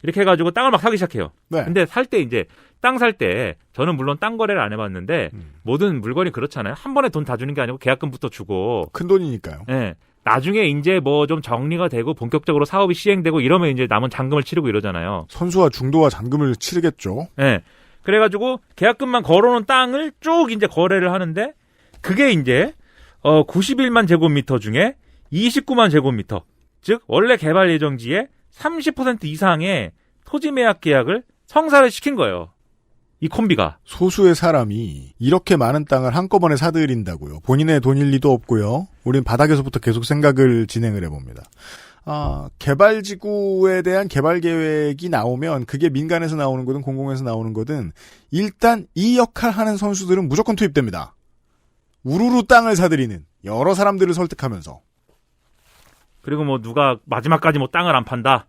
이렇게 해가지고 땅을 막 사기 시작해요. 네. 근데 살 때 이제 땅 살 때 저는 물론 땅 거래를 안 해봤는데 모든 물건이 그렇잖아요. 한 번에 돈 다 주는 게 아니고 계약금부터 주고 큰 돈이니까요. 네. 나중에 이제 뭐 좀 정리가 되고 본격적으로 사업이 시행되고 이러면 이제 남은 잔금을 치르고 이러잖아요. 선수와 중도와 잔금을 치르겠죠. 네. 그래가지고 계약금만 걸어놓은 땅을 쭉 이제 거래를 하는데 그게 이제 91만 제곱미터 중에 29만 제곱미터, 즉 원래 개발 예정지의 30% 이상의 토지 매각 계약을 성사를 시킨 거예요. 이 콤비가. 소수의 사람이 이렇게 많은 땅을 한꺼번에 사들인다고요. 본인의 돈일 리도 없고요. 우린 바닥에서부터 계속 생각을 진행을 해봅니다. 개발지구에 대한 개발 계획이 나오면 그게 민간에서 나오는 거든 공공에서 나오는 거든 일단 이 역할 하는 선수들은 무조건 투입됩니다. 우르르 땅을 사들이는 여러 사람들을 설득하면서. 그리고 뭐 누가 마지막까지 뭐 땅을 안 판다.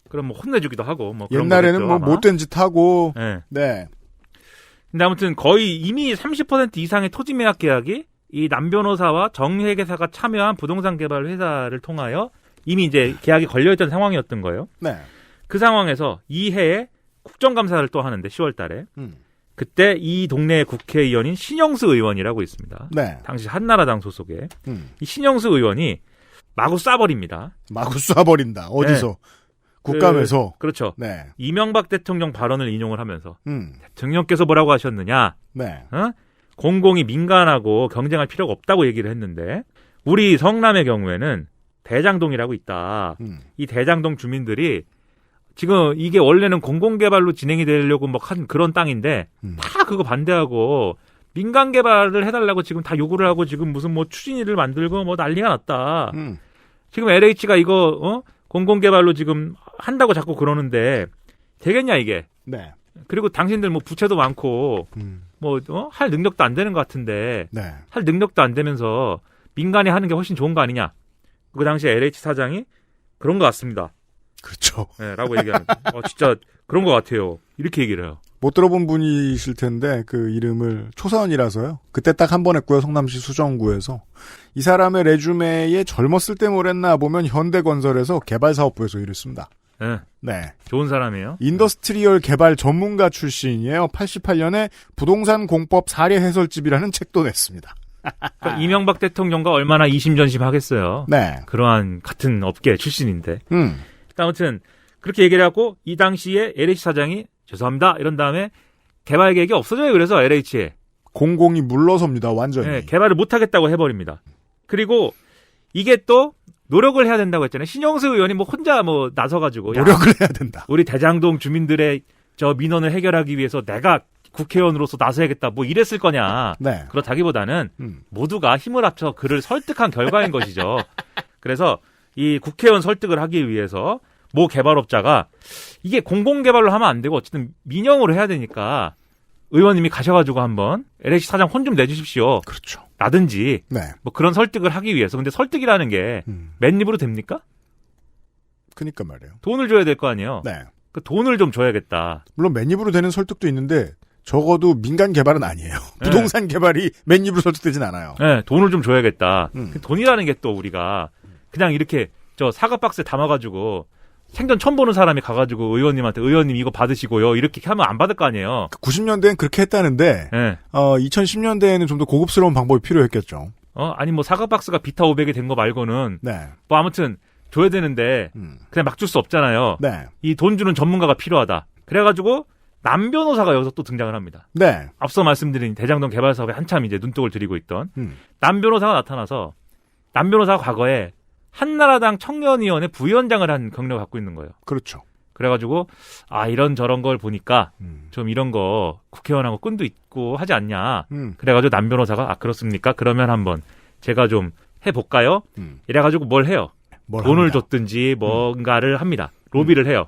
그럼 뭐 혼내주기도 하고 뭐 그런 옛날에는 거겠죠, 뭐 아마. 못된 짓 하고. 네. 네. 근데 아무튼 거의 이미 30% 이상의 토지 매각 계약이 이 남 변호사와 정 회계사가 참여한 부동산 개발 회사를 통하여 이미 이제 계약이 걸려있던 상황이었던 거예요. 네. 그 상황에서 이 해에 국정감사를 또 하는데 10월 달에 그때 이 동네의 국회의원인 신영수 의원이라고 있습니다. 네. 당시 한나라당 소속의 이 신영수 의원이 마구 쏴버립니다. 마구 쏴버린다. 어디서? 네. 국감에서. 그렇죠. 네. 이명박 대통령 발언을 인용을 하면서 대통령께서 뭐라고 하셨느냐? 네. 공공이 민간하고 경쟁할 필요가 없다고 얘기를 했는데 우리 성남의 경우에는 대장동이라고 있다. 이 대장동 주민들이 지금 이게 원래는 공공개발로 진행이 되려고 뭐 한 그런 땅인데 다 그거 반대하고 민간 개발을 해달라고 지금 다 요구를 하고 지금 무슨 뭐 추진위를 만들고 뭐 난리가 났다. 지금 LH가 이거 공공개발로 지금 한다고 자꾸 그러는데 되겠냐 이게. 네. 그리고 당신들 뭐 부채도 많고 뭐 할 능력도 안 되는 것 같은데 네. 할 능력도 안 되면서 민간이 하는 게 훨씬 좋은 거 아니냐. 그 당시에 LH 사장이 그런 것 같습니다. 그렇죠. 네, 라고 얘기합니다. 진짜 그런 것 같아요. 이렇게 얘기를 해요. 못 들어본 분이실 텐데 그 이름을 초사원이라서요. 그때 딱 한 번 했고요. 성남시 수정구에서. 이 사람의 레주메에 젊었을 때 뭐랬나 보면 현대건설에서 개발사업부에서 일했습니다. 네. 네. 좋은 사람이에요. 인더스트리얼 개발 전문가 출신이에요. 88년에 부동산 공법 사례 해설집이라는 책도 냈습니다. 그러니까 이명박 대통령과 얼마나 이심전심하겠어요. 네. 그러한 같은 업계 출신인데. 아무튼 그렇게 얘기를 하고 이 당시에 LH 사장이 죄송합니다 이런 다음에 개발 계획이 없어져요. 그래서 LH에 공공이 물러섭니다. 완전히. 네, 개발을 못하겠다고 해버립니다. 그리고 이게 또 노력을 해야 된다고 했잖아요. 신영수 의원이 뭐 혼자 뭐 나서가지고 노력을 해야 된다. 우리 대장동 주민들의 저 민원을 해결하기 위해서 내가 국회의원으로서 나서야겠다 뭐 이랬을 거냐. 네. 그렇다기보다는 모두가 힘을 합쳐 그를 설득한 결과인 것이죠. 그래서 이 국회의원 설득을 하기 위해서 모 개발업자가 이게 공공개발로 하면 안 되고 어쨌든 민영으로 해야 되니까 의원님이 가셔가지고 한번 LH 사장 혼 좀 내주십시오. 그렇죠. 라든지 네. 뭐 그런 설득을 하기 위해서. 근데 설득이라는 게 맨입으로 됩니까? 그니까 말이에요. 돈을 줘야 될 거 아니에요. 네. 그 돈을 좀 줘야겠다. 물론 맨입으로 되는 설득도 있는데 적어도 민간 개발은 아니에요. 네. 부동산 개발이 맨입으로 설득되진 않아요. 네, 돈을 좀 줘야겠다. 그 돈이라는 게 또 우리가 그냥 이렇게 저 사과 박스에 담아가지고 생전 처음 보는 사람이 가가지고 의원님한테 의원님 이거 받으시고요. 이렇게 하면 안 받을 거 아니에요. 90년대엔 그렇게 했다는데, 네. 2010년대에는 좀 더 고급스러운 방법이 필요했겠죠. 아니 뭐 사과 박스가 비타 500이 된 거 말고는 네. 뭐 아무튼 줘야 되는데 그냥 막 줄 수 없잖아요. 네. 이 돈 주는 전문가가 필요하다. 그래가지고 남 변호사가 여기서 또 등장을 합니다. 네. 앞서 말씀드린 대장동 개발 사업에 한참 이제 눈독을 들이고 있던 남 변호사가 나타나서 남 변호사가 과거에 한나라당 청년위원회 부위원장을 한 경력을 갖고 있는 거예요. 그렇죠. 그래가지고 이런 저런 걸 보니까 좀 이런 거 국회의원하고 끈도 있고 하지 않냐. 그래가지고 남 변호사가 그렇습니까? 그러면 한번 제가 좀 해볼까요? 이래가지고 뭘 해요? 돈을 합니다. 줬든지 뭔가를 합니다. 로비를 해요.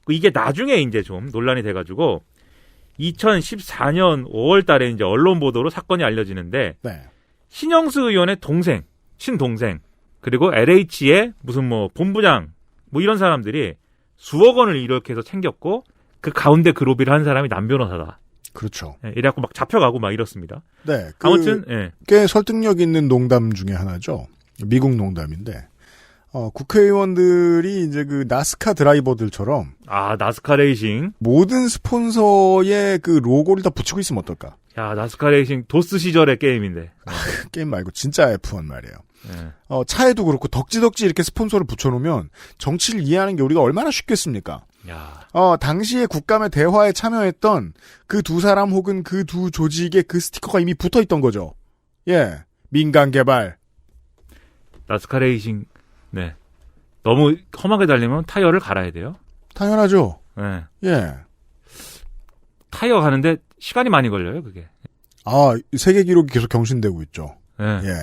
이게 나중에 이제 좀 논란이 돼가지고 2014년 5월 달에 이제 언론 보도로 사건이 알려지는데 네. 신영수 의원의 동생, 친동생, 그리고 LH의 무슨 뭐 본부장 뭐 이런 사람들이 수억 원을 이렇게 해서 챙겼고 그 가운데 그 로비를 한 사람이 남 변호사다. 그렇죠. 이래갖고 막 잡혀가고 막 이렇습니다. 네. 아무튼 꽤 설득력 있는 농담 중에 하나죠. 미국 농담인데 국회의원들이 이제 그 나스카 드라이버들처럼 나스카 레이싱 모든 스폰서의 그 로고를 다 붙이고 있으면 어떨까? 야, 나스카 레이싱 도스 시절의 게임인데. 게임 말고 진짜 F1 말이에요. 네. 차에도 그렇고 덕지덕지 이렇게 스폰서를 붙여놓으면 정치를 이해하는 게 우리가 얼마나 쉽겠습니까? 야. 당시에 국감의 대화에 참여했던 그 두 사람 혹은 그 두 조직에 그 스티커가 이미 붙어있던 거죠. 예. 민간 개발. 나스카 레이싱, 네. 너무 험하게 달리면 타이어를 갈아야 돼요? 당연하죠. 네. 예. 타이어 가는데 시간이 많이 걸려요, 그게. 세계 기록이 계속 경신되고 있죠. 네. 예.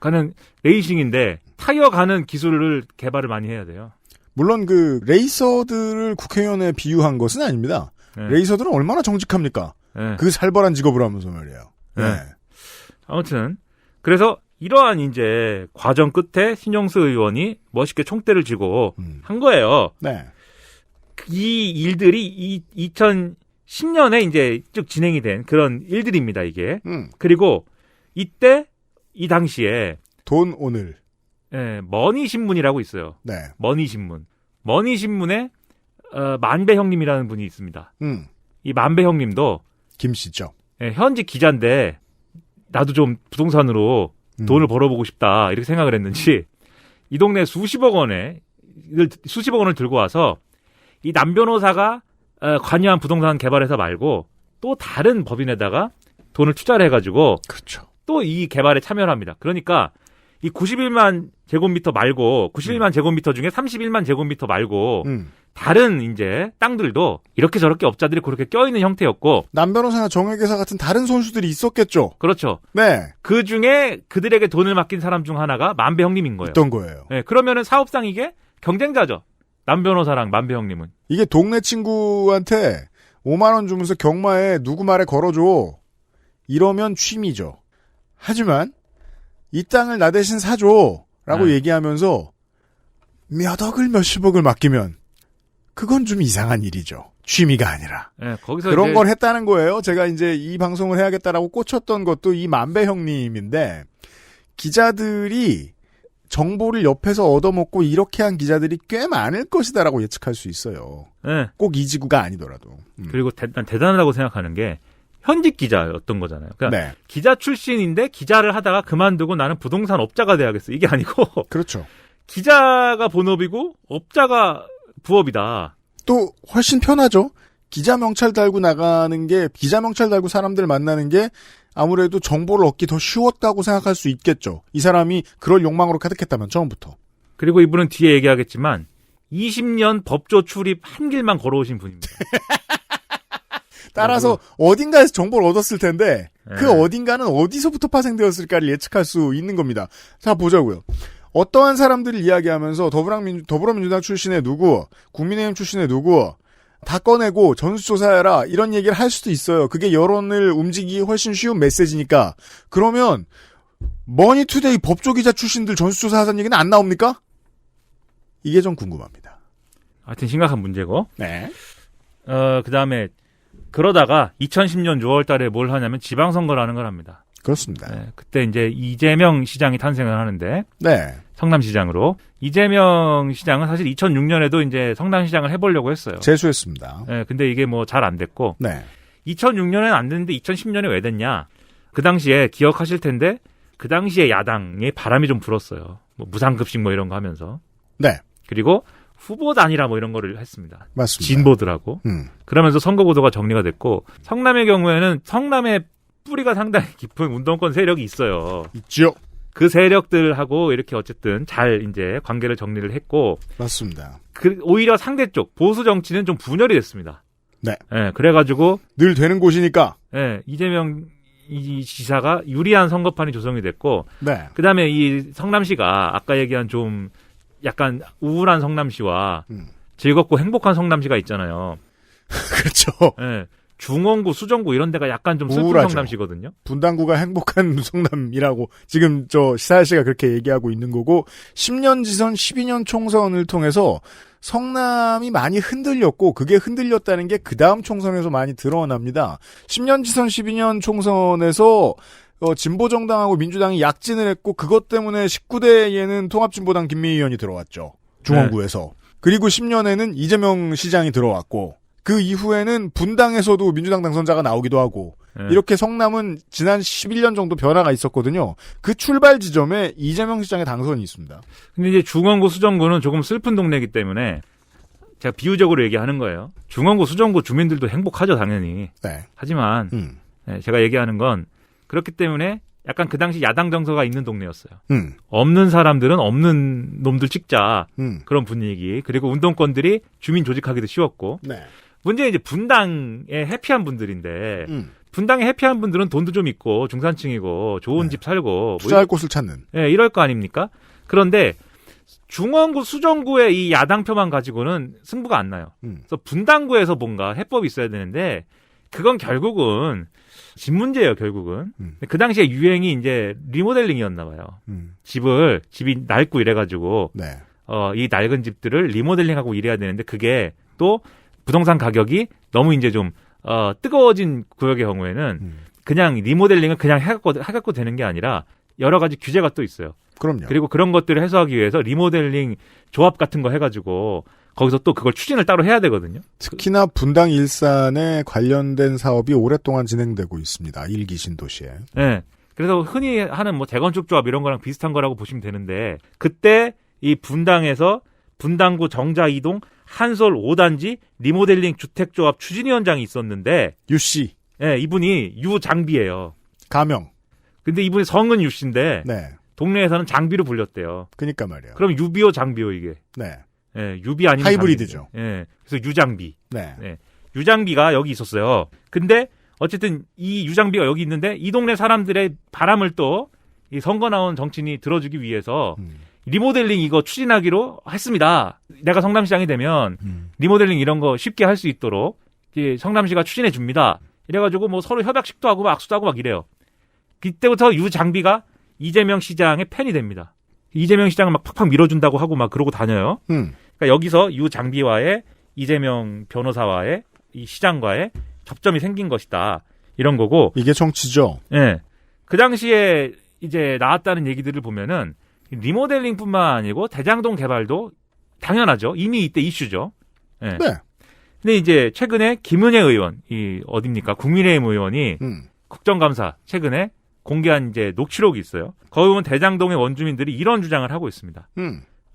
가는 레이싱인데 타이어 가는 기술을 개발을 많이 해야 돼요. 물론 그 레이서들을 국회의원에 비유한 것은 아닙니다. 네. 레이서들은 얼마나 정직합니까? 네. 그 살벌한 직업을 하면서 말이에요. 네. 아무튼 그래서 이러한 이제 과정 끝에 신영수 의원이 멋있게 총대를 쥐고 한 거예요. 네. 이 일들이 2010년에 이제 쭉 진행이 된 그런 일들입니다, 이게. 그리고 이때 이 당시에 돈 오늘. 예, 머니 신문이라고 있어요. 네. 머니 신문. 머니 신문에 만배 형님이라는 분이 있습니다. 이 만배 형님도 김 씨죠. 예, 현직 기자인데 나도 좀 부동산으로 돈을 벌어보고 싶다 이렇게 생각을 했는지 이 동네 수십억 원을 들고 와서 이 남 변호사가 관여한 부동산 개발회사 말고 또 다른 법인에다가 돈을 투자를 해가지고 그렇죠. 또 이 개발에 참여를 합니다. 그러니까 이 91만 제곱미터 말고 91만 제곱미터 중에 31만 제곱미터 말고 다른 이제 땅들도 이렇게 저렇게 업자들이 그렇게 껴있는 형태였고 남 변호사나 정회계사 같은 다른 손수들이 있었겠죠. 그렇죠. 네. 그 중에 그들에게 돈을 맡긴 사람 중 하나가 만배 형님인 거예요. 있던 거예요. 네, 그러면은 사업상 이게 경쟁자죠. 남 변호사랑 만배 형님은. 이게 동네 친구한테 5만 원 주면서 경마에 누구 말에 걸어줘. 이러면 취미죠. 하지만 이 땅을 나 대신 사줘 라고 얘기하면서 몇 억을 몇십억을 맡기면 그건 좀 이상한 일이죠. 취미가 아니라. 네, 거기서 그런 이제 걸 했다는 거예요. 제가 이제 이 방송을 해야겠다라고 꽂혔던 것도 이 만배 형님인데 기자들이 정보를 옆에서 얻어먹고 이렇게 한 기자들이 꽤 많을 것이다라고 예측할 수 있어요. 네. 꼭 이 지구가 아니더라도. 그리고 난 대단하다고 생각하는 게 현직 기자였던 거잖아요. 그러니까 네. 기자 출신인데 기자를 하다가 그만두고 나는 부동산 업자가 돼야겠어. 이게 아니고 그렇죠. 기자가 본업이고 업자가 부업이다. 또 훨씬 편하죠. 기자 명찰 달고 나가는 게 기자 명찰 달고 사람들 만나는 게 아무래도 정보를 얻기 더 쉬웠다고 생각할 수 있겠죠. 이 사람이 그럴 욕망으로 가득했다면 처음부터. 그리고 이분은 뒤에 얘기하겠지만 20년 법조 출입 한 길만 걸어오신 분입니다. 따라서 어딘가에서 정보를 얻었을 텐데 그 네. 어딘가는 어디서부터 파생되었을까를 예측할 수 있는 겁니다. 자, 보자고요. 어떠한 사람들을 이야기하면서 더불어민주당 출신의 누구, 국민의힘 출신의 누구 다 꺼내고 전수조사해라 이런 얘기를 할 수도 있어요. 그게 여론을 움직이기 훨씬 쉬운 메시지니까. 그러면 머니투데이 법조기자 출신들 전수조사하자는 얘기는 안 나옵니까? 이게 좀 궁금합니다. 하여튼 심각한 문제고. 네. 그 다음에 그러다가 2010년 6월 달에 뭘 하냐면 지방선거라는 걸 합니다. 그렇습니다. 네, 그때 이제 이재명 시장이 탄생을 하는데. 네. 성남시장으로. 이재명 시장은 사실 2006년에도 이제 성남시장을 해보려고 했어요. 재수했습니다. 네, 근데 이게 뭐 잘 안 됐고. 네. 2006년에는 안 됐는데 2010년에 왜 됐냐. 그 당시에 기억하실 텐데 그 당시에 야당에 바람이 좀 불었어요. 뭐 무상급식 뭐 이런 거 하면서. 네. 그리고 후보 단일화 뭐 이런 거를 했습니다. 맞습니다. 진보들하고. 그러면서 선거구도가 정리가 됐고 성남의 경우에는 성남의 뿌리가 상당히 깊은 운동권 세력이 있어요. 있죠. 그 세력들하고 이렇게 어쨌든 잘 이제 관계를 정리를 했고. 맞습니다. 오히려 상대 쪽 보수 정치는 좀 분열이 됐습니다. 네. 네, 그래가지고 늘 되는 곳이니까. 네, 이재명 이 지사가 유리한 선거판이 조성이 됐고. 네. 그다음에 이 성남시가 아까 얘기한 좀 약간 우울한 성남시와 즐겁고 행복한 성남시가 있잖아요. 그렇죠. 네, 중원구, 수정구 이런 데가 약간 좀 슬픈 우울하죠. 성남시거든요. 분당구가 행복한 성남이라고 지금 저 시사할 씨가 그렇게 얘기하고 있는 거고 10년 지선 12년 총선을 통해서 성남이 많이 흔들렸고 그게 흔들렸다는 게 그 다음 총선에서 많이 드러납니다. 10년 지선 12년 총선에서 진보정당하고 민주당이 약진을 했고 그것 때문에 19대에는 통합진보당 김미희 의원이 들어왔죠. 중원구에서. 네. 그리고 10년에는 이재명 시장이 들어왔고 그 이후에는 분당에서도 민주당 당선자가 나오기도 하고 이렇게 성남은 지난 11년 정도 변화가 있었거든요. 그 출발 지점에 이재명 시장의 당선이 있습니다. 근데 이제 중원구, 수정구는 조금 슬픈 동네이기 때문에 제가 비유적으로 얘기하는 거예요. 중원구, 수정구 주민들도 행복하죠, 당연히. 네. 하지만 네, 제가 얘기하는 건 그렇기 때문에 약간 그 당시 야당 정서가 있는 동네였어요. 없는 사람들은 없는 놈들 찍자. 그런 분위기. 그리고 운동권들이 주민 조직하기도 쉬웠고. 네. 문제는 이제 분당에 해피한 분들인데 분당에 해피한 분들은 돈도 좀 있고 중산층이고 좋은 집 살고 투자할 곳을 찾는. 네, 이럴 거 아닙니까? 그런데 중원구, 수정구의 이 야당표만 가지고는 승부가 안 나요. 그래서 분당구에서 뭔가 해법이 있어야 되는데 그건 결국은 집 문제예요, 결국은. 그 당시에 유행이 이제 리모델링이었나 봐요. 집이 낡고 이래가지고 네. 이 낡은 집들을 리모델링하고 이래야 되는데 그게 또 부동산 가격이 너무 이제 좀 뜨거워진 구역의 경우에는 그냥 리모델링을 그냥 해갖고 되는 게 아니라 여러 가지 규제가 또 있어요. 그럼요. 그리고 그런 것들을 해소하기 위해서 리모델링 조합 같은 거 해가지고 거기서 또 그걸 추진을 따로 해야 되거든요. 특히나 분당 일산에 관련된 사업이 오랫동안 진행되고 있습니다. 1기 신도시에. 네. 그래서 흔히 하는 뭐 재건축 조합 이런 거랑 비슷한 거라고 보시면 되는데 그때 이 분당에서 분당구 정자 2동 한솔 5단지 리모델링 주택조합 추진위원장이 있었는데 유씨. 네, 이분이 유장비예요. 가명. 근데 이분이 성은 유씨인데 네. 동네에서는 장비로 불렸대요. 그러니까 말이에요. 그럼 유비오 장비요 이게. 네. 네, 유비 아니면 하이브리드죠. 네, 그래서 유장비. 네. 네. 유장비가 여기 있었어요. 근데 어쨌든 이 유장비가 여기 있는데 이 동네 사람들의 바람을 또 이 선거 나온 정치인이 들어주기 위해서 리모델링 이거 추진하기로 했습니다. 내가 성남시장이 되면 리모델링 이런 거 쉽게 할 수 있도록 성남시가 추진해 줍니다. 이래가지고 뭐 서로 협약식도 하고 막 악수도 하고 막 이래요. 그때부터 유장비가 이재명 시장의 팬이 됩니다. 이재명 시장을 막 팍팍 밀어준다고 하고 막 그러고 다녀요. 그러니까 여기서 유장비와의 이재명 변호사와의 이 시장과의 접점이 생긴 것이다. 이런 거고. 이게 정치죠. 예. 네. 그 당시에 이제 나왔다는 얘기들을 보면은 리모델링뿐만 아니고 대장동 개발도 당연하죠. 이미 이때 이슈죠. 네. 네. 근데 이제 최근에 김은혜 의원, 이 어딥니까? 국민의힘 의원이 국정감사 최근에 공개한 이제 녹취록이 있어요. 거기 보면 대장동의 원주민들이 이런 주장을 하고 있습니다.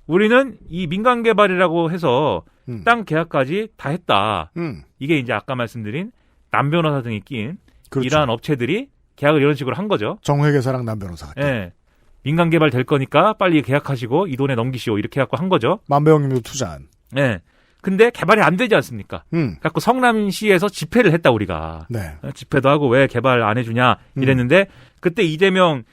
우리는 이 민간 개발이라고 해서 땅 계약까지 다 했다. 이게 이제 아까 말씀드린 남 변호사 등이 낀 그렇죠. 이러한 업체들이 계약을 이런 식으로 한 거죠. 정회계사랑 남 변호사가. 네. 민간 개발 될 거니까 빨리 계약하시고 이 돈에 넘기시오 이렇게 해갖고 한 거죠. 만배영님도 투자한. 네. 근데 개발이 안 되지 않습니까? 갖고 성남시에서 집회를 했다 우리가. 네. 집회도 하고 왜 개발 안 해주냐 이랬는데 그때 이재명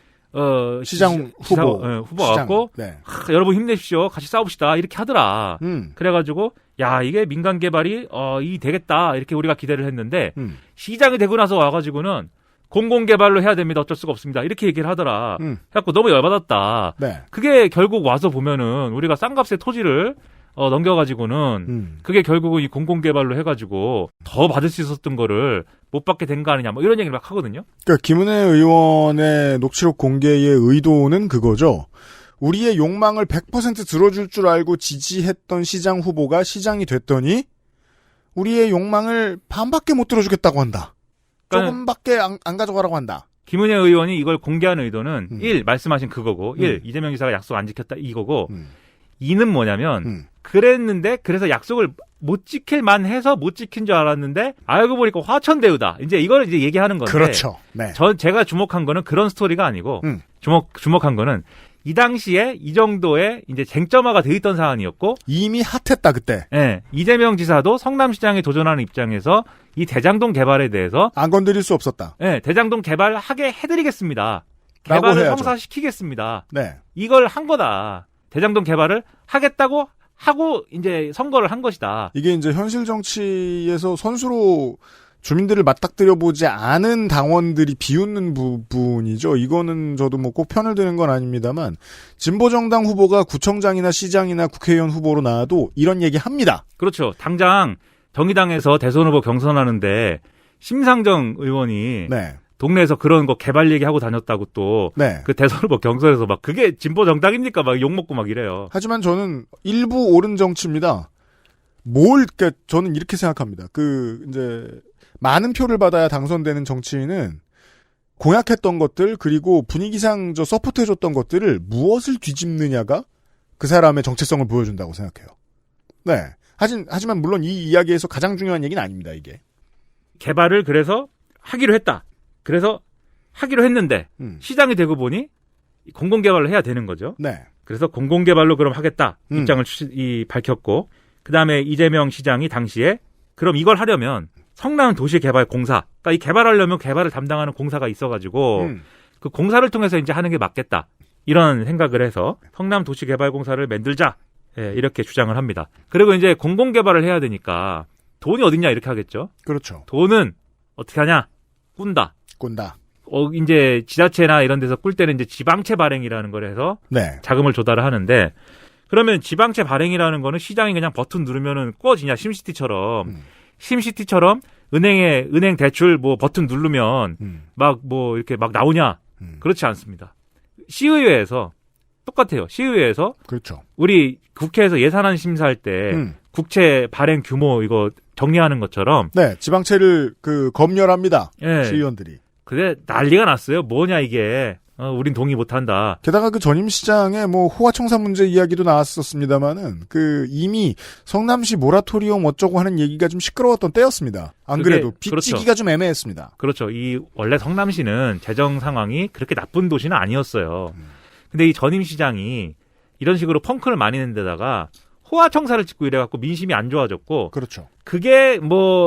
시장 후보 후보가 갖고 네. 여러분 힘내십시오. 같이 싸웁시다. 이렇게 하더라. 그래가지고 야 이게 민간 개발이 이 되겠다 이렇게 우리가 기대를 했는데 시장이 되고 나서 와가지고는 공공개발로 해야 됩니다. 어쩔 수가 없습니다. 이렇게 얘기를 하더라. 그래갖고 너무 열받았다. 네. 그게 결국 와서 보면은 우리가 싼 값에 토지를 넘겨가지고는 그게 결국은 이 공공개발로 해가지고 더 받을 수 있었던 거를 못 받게 된 거 아니냐 뭐 이런 얘기를 막 하거든요. 그러니까 김은혜 의원의 녹취록 공개의 의도는 그거죠. 우리의 욕망을 100% 들어줄 줄 알고 지지했던 시장 후보가 시장이 됐더니 우리의 욕망을 반밖에 못 들어주겠다고 한다. 조금밖에 안 가져가라고 한다. 김은혜 의원이 이걸 공개하는 의도는 1. 말씀하신 그거고 1. 이재명 지사가 약속 안 지켰다 이거고 2는 뭐냐면 그랬는데 그래서 약속을 못 지킬 만해서 못 지킨 줄 알았는데 알고 보니까 화천대유다. 이제 이걸 이제 얘기하는 건데. 그렇죠. 네. 제가 주목한 거는 그런 스토리가 아니고 주목한 거는 이 당시에 이 정도의 이제 쟁점화가 돼 있던 사안이었고 이미 핫했다 그때. 네, 이재명 지사도 성남시장에 도전하는 입장에서 이 대장동 개발에 대해서 안 건드릴 수 없었다. 네, 대장동 개발하게 해드리겠습니다. 개발을 성사시키겠습니다. 네, 이걸 한 거다. 대장동 개발을 하겠다고 하고 이제 선거를 한 것이다. 이게 이제 현실 정치에서 선수로 주민들을 맞닥뜨려 보지 않은 당원들이 비웃는 부분이죠. 이거는 저도 뭐 꼭 편을 드는 건 아닙니다만 진보정당 후보가 구청장이나 시장이나 국회의원 후보로 나와도 이런 얘기 합니다. 그렇죠. 당장 정의당에서 대선 후보 경선하는데 심상정 의원이 네. 동네에서 그런 거 개발 얘기하고 다녔다고 또 네. 그 대선 후보 경선에서 막 그게 진보 정당입니까? 막 욕먹고 막 이래요. 하지만 저는 일부 옳은 정치입니다. 그러니까 저는 이렇게 생각합니다. 이제 많은 표를 받아야 당선되는 정치인은 공약했던 것들 그리고 분위기상 서포트해줬던 것들을 무엇을 뒤집느냐가 그 사람의 정체성을 보여준다고 생각해요. 네. 하지만 물론 이 이야기에서 가장 중요한 얘기는 아닙니다. 이게. 개발을 그래서 하기로 했다. 그래서 하기로 했는데 시장이 되고 보니 공공개발을 해야 되는 거죠. 네. 그래서 공공개발로 그럼 하겠다 입장을 밝혔고 그 다음에 이재명 시장이 당시에 그럼 이걸 하려면 성남도시개발공사 그러니까 이 개발하려면 개발을 담당하는 공사가 있어가지고 그 공사를 통해서 이제 하는 게 맞겠다 이런 생각을 해서 성남도시개발공사를 만들자 이렇게 주장을 합니다. 그리고 이제 공공개발을 해야 되니까 돈이 어딨냐 이렇게 하겠죠. 그렇죠. 돈은 어떻게 하냐? 꾼다. 이제 지자체나 이런 데서 꿀 때는 이제 지방채 발행이라는 걸 해서 네. 자금을 조달을 하는데 그러면 지방채 발행이라는 거는 시장이 그냥 버튼 누르면은 꺼지냐 심시티처럼 은행 대출 뭐 버튼 누르면 막 뭐 이렇게 막 나오냐? 그렇지 않습니다. 시의회에서 똑같아요. 시의회에서 그렇죠. 우리 국회에서 예산안 심사할 때 국채 발행 규모 이거 정리하는 것처럼 네, 지방채를 검열합니다. 네. 시의원들이. 근데 난리가 났어요. 뭐냐 이게. 우린 동의 못한다. 게다가 전임 시장에 호화청사 문제 이야기도 나왔었습니다만은 이미 성남시 모라토리엄 어쩌고 하는 얘기가 좀 시끄러웠던 때였습니다. 안 그래도 빚지기가 그렇죠. 좀 애매했습니다. 그렇죠. 원래 성남시는 재정 상황이 그렇게 나쁜 도시는 아니었어요. 근데 이 전임 시장이 이런 식으로 펑크를 많이 낸 데다가 호화청사를 짓고 이래갖고 민심이 안 좋아졌고. 그렇죠. 그게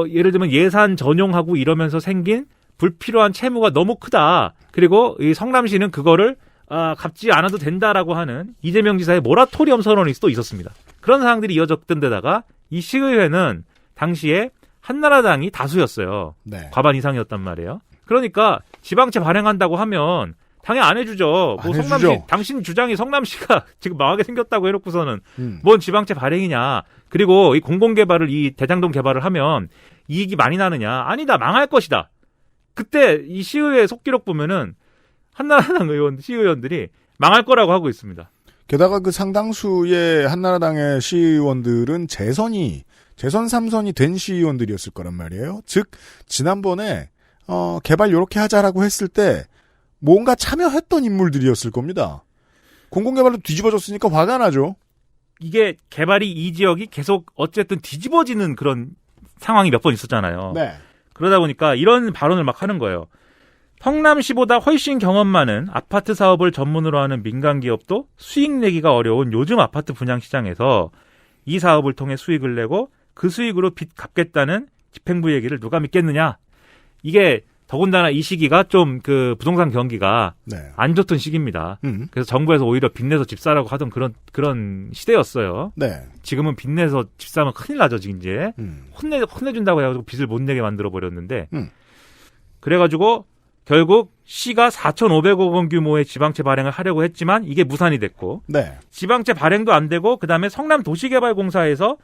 예를 들면 예산 전용하고 이러면서 생긴 불필요한 채무가 너무 크다. 그리고 이 성남시는 그거를 갚지 않아도 된다라고 하는 이재명 지사의 모라토리엄 선언이 또 있었습니다. 그런 상황들이 이어졌던 데다가 이 시의회는 당시에 한나라당이 다수였어요. 네. 과반 이상이었단 말이에요. 그러니까 지방채 발행한다고 하면 당연히 안 해주죠. 성남시 당신 주장이 성남시가 지금 망하게 생겼다고 해놓고서는 뭔 지방채 발행이냐. 그리고 이 공공개발을 이 대장동 개발을 하면 이익이 많이 나느냐. 아니다. 망할 것이다. 그때 이 시의회 속기록 보면은 한나라당 시의원들이 망할 거라고 하고 있습니다. 게다가 상당수의 한나라당의 시의원들은 재선 3선이 된 시의원들이었을 거란 말이에요. 즉 지난번에 개발 요렇게 하자라고 했을 때 뭔가 참여했던 인물들이었을 겁니다. 공공개발로 뒤집어졌으니까 화가 나죠. 이게 개발이 이 지역이 계속 어쨌든 뒤집어지는 그런 상황이 몇 번 있었잖아요. 네. 그러다 보니까 이런 발언을 막 하는 거예요. 성남시보다 훨씬 경험 많은 아파트 사업을 전문으로 하는 민간 기업도 수익 내기가 어려운 요즘 아파트 분양 시장에서 이 사업을 통해 수익을 내고 그 수익으로 빚 갚겠다는 집행부 얘기를 누가 믿겠느냐. 이게 더군다나 이 시기가 좀 그 부동산 경기가 네. 안 좋던 시기입니다. 그래서 정부에서 오히려 빚내서 집 사라고 하던 그런 시대였어요. 네. 지금은 빚내서 집 사면 큰일 나죠, 이제. 혼내준다고 해가지고 빚을 못 내게 만들어버렸는데. 그래가지고 결국 시가 4,500억 원 규모의 지방채 발행을 하려고 했지만 이게 무산이 됐고. 네. 지방채 발행도 안 되고 그다음에 성남도시개발공사에서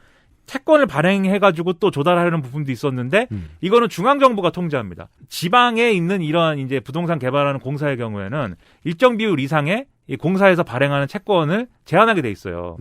채권을 발행해가지고 또 조달하려는 부분도 있었는데 이거는 중앙정부가 통제합니다. 지방에 있는 이러한 이제 부동산 개발하는 공사의 경우에는 일정 비율 이상의 이 공사에서 발행하는 채권을 제한하게 돼 있어요.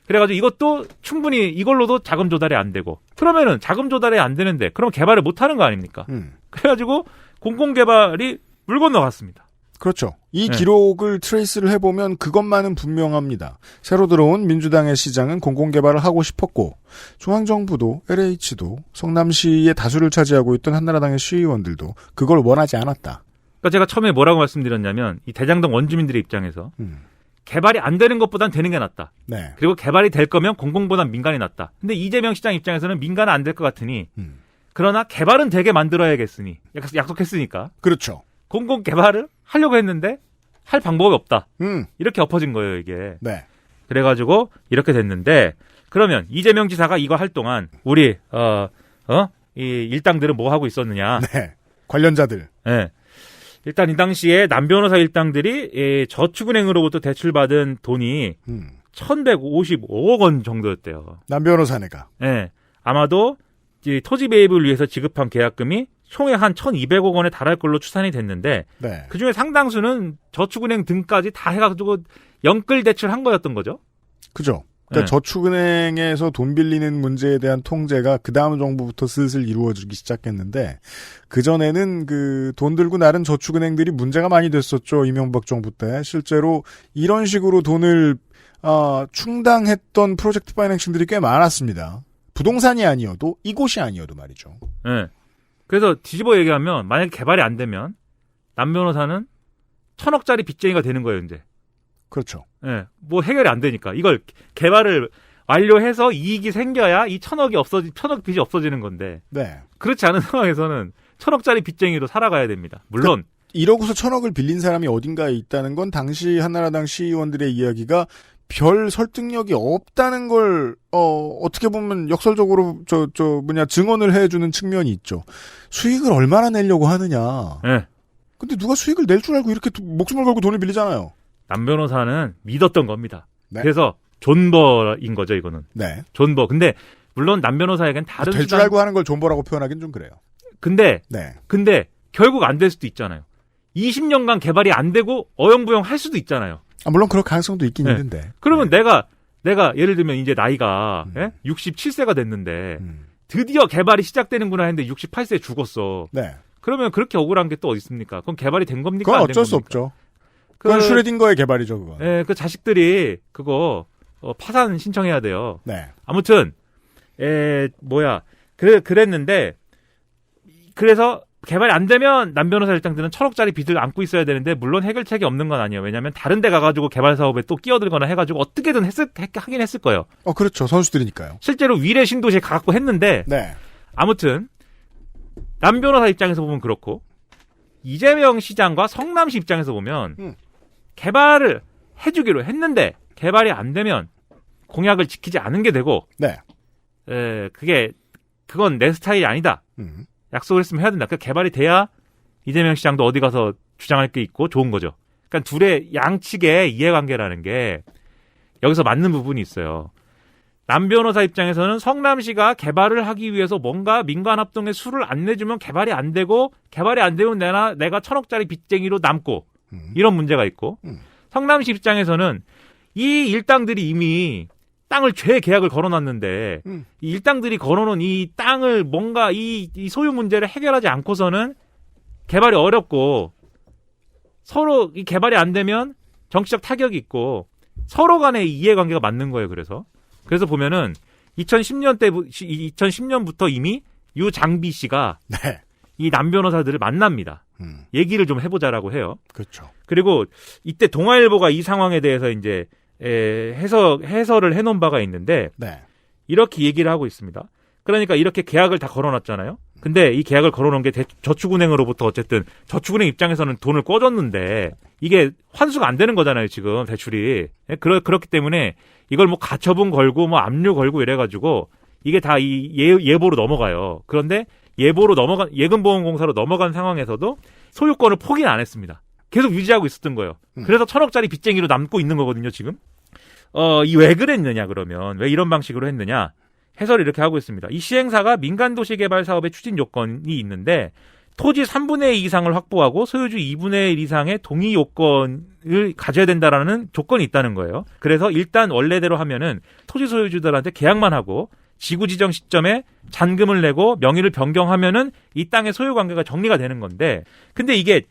그래가지고 이것도 충분히 이걸로도 자금 조달이 안 되고 그러면은 자금 조달이 안 되는데 그럼 개발을 못 하는 거 아닙니까? 그래가지고 공공개발이 물 건너갔습니다. 그렇죠. 이 기록을 트레이스를 해보면 그것만은 분명합니다. 새로 들어온 민주당의 시장은 공공개발을 하고 싶었고 중앙정부도 LH도 성남시의 다수를 차지하고 있던 한나라당의 시의원들도 그걸 원하지 않았다. 그러니까 제가 처음에 뭐라고 말씀드렸냐면 이 대장동 원주민들의 입장에서 개발이 안 되는 것보단 되는 게 낫다. 네. 그리고 개발이 될 거면 공공보단 민간이 낫다. 근데 이재명 시장 입장에서는 민간은 안 될 것 같으니 그러나 개발은 되게 만들어야겠으니 약속했으니까. 그렇죠. 공공 개발을 하려고 했는데 할 방법이 없다. 이렇게 엎어진 거예요, 이게. 네. 그래가지고 이렇게 됐는데 그러면 이재명 지사가 이거 할 동안 우리 이 일당들은 뭐 하고 있었느냐? 네. 관련자들. 네. 일단 이 당시에 남 변호사 일당들이 저축은행으로부터 대출받은 돈이 1,155억 원 정도였대요. 남 변호사네가. 네. 아마도 이 토지 매입을 위해서 지급한 계약금이 총액 한 1,200억 원에 달할 걸로 추산이 됐는데 네. 그중에 상당수는 저축은행 등까지 다 해가지고 연끌 대출한 거였던 거죠. 그죠. 그러니까 네. 저축은행에서 돈 빌리는 문제에 대한 통제가 그 다음 정부부터 슬슬 이루어지기 시작했는데 그전에는 그 돈 들고 나른 저축은행들이 문제가 많이 됐었죠. 이명박 정부 때. 실제로 이런 식으로 돈을 충당했던 프로젝트 파이낸싱들이 꽤 많았습니다. 부동산이 아니어도 이곳이 아니어도 말이죠. 네. 그래서 뒤집어 얘기하면 만약에 개발이 안 되면 남 변호사는 1,000억짜리 빚쟁이가 되는 거예요, 이제. 그렇죠. 네. 뭐 해결이 안 되니까. 이걸 개발을 완료해서 이익이 생겨야 이 1,000억 빚이 없어지는 건데. 네. 그렇지 않은 상황에서는 1,000억짜리 빚쟁이로 살아가야 됩니다. 물론. 이러고서 1,000억을 빌린 사람이 어딘가에 있다는 건 당시 한나라당 시의원들의 이야기가 별 설득력이 없다는 걸 어떻게 보면 역설적으로 증언을 해주는 측면이 있죠. 수익을 얼마나 내려고 하느냐. 네. 근데 누가 수익을 낼 줄 알고 이렇게 목숨을 걸고 돈을 빌리잖아요. 남 변호사는 믿었던 겁니다. 네. 그래서 존버인 거죠, 이거는. 네. 존버. 근데 물론 남 변호사에겐 다른 될 줄 알고 하는 걸 존버라고 표현하긴 좀 그래요. 근데 결국 안 될 수도 있잖아요. 20년간 개발이 안 되고 어영부영 할 수도 있잖아요. 물론 그럴 가능성도 있긴 있는데. 그러면 내가 예를 들면 이제 나이가 67세가 됐는데 드디어 개발이 시작되는구나 했는데 68세에 죽었어. 네. 그러면 그렇게 억울한 게 또 어디 있습니까? 그건 개발이 된 겁니까? 그건 안 된 어쩔 수 겁니까? 없죠. 그건 슈레딩거의 개발이죠, 그거. 네, 그 자식들이 그거 파산 신청해야 돼요. 네. 아무튼 그랬는데 그래서 개발이 안 되면 남 변호사 일당들은 1,000억짜리 빚을 안고 있어야 되는데 물론 해결책이 없는 건 아니에요. 왜냐하면 다른 데 가가지고 개발 사업에 또 끼어들거나 해가지고 어떻게든 하긴 했을 거예요. 그렇죠. 선수들이니까요. 실제로 위례 신도시에 가갖고 했는데 네. 아무튼 남 변호사 입장에서 보면 그렇고 이재명 시장과 성남시 입장에서 보면 개발을 해주기로 했는데 개발이 안 되면 공약을 지키지 않은 게 되고 네. 그건 내 스타일이 아니다. 약속을 했으면 해야 된다. 그러니까 개발이 돼야 이재명 시장도 어디 가서 주장할 게 있고 좋은 거죠. 그러니까 둘의 양측의 이해관계라는 게 여기서 맞는 부분이 있어요. 남 변호사 입장에서는 성남시가 개발을 하기 위해서 뭔가 민간합동에 수를 안 내주면 개발이 안 되고 개발이 안 되면 내가 1,000억짜리 빚쟁이로 남고 이런 문제가 있고 성남시 입장에서는 이 일당들이 이미 땅을 죄 계약을 걸어놨는데 이 일당들이 걸어놓은 이 땅을 뭔가 이 소유 문제를 해결하지 않고서는 개발이 어렵고 서로 이 개발이 안 되면 정치적 타격이 있고 서로 간의 이해관계가 맞는 거예요. 그래서 보면은 2010년부터 이미 유장비 씨가 이 남 변호사들을 만납니다. 얘기를 좀 해보자라고 해요. 그렇죠. 그리고 이때 동아일보가 이 상황에 대해서 이제 해설을 해놓은 바가 있는데 이렇게 얘기를 하고 있습니다. 그러니까 이렇게 계약을 다 걸어놨잖아요. 근데 이 계약을 걸어놓은 게 저축은행으로부터 어쨌든 저축은행 입장에서는 돈을 꿔줬는데 이게 환수가 안 되는 거잖아요, 지금 대출이. 그렇기 때문에 이걸 뭐 가처분 걸고 뭐 압류 걸고 이래가지고 이게 다 이 예보로 넘어가요. 그런데 예금보험공사로 넘어간 상황에서도 소유권을 포기는 안 했습니다. 계속 유지하고 있었던 거예요. 그래서 1,000억짜리 빚쟁이로 남고 있는 거거든요, 지금. 왜 그랬느냐, 그러면. 왜 이런 방식으로 했느냐. 해설을 이렇게 하고 있습니다. 이 시행사가 민간도시개발 사업의 추진 요건이 있는데 토지 3분의 2 이상을 확보하고 소유주 2분의 1 이상의 동의 요건을 가져야 된다라는 조건이 있다는 거예요. 그래서 일단 원래대로 하면은 토지 소유주들한테 계약만 하고 지구 지정 시점에 잔금을 내고 명의를 변경하면은 이 땅의 소유 관계가 정리가 되는 건데, 근데 이게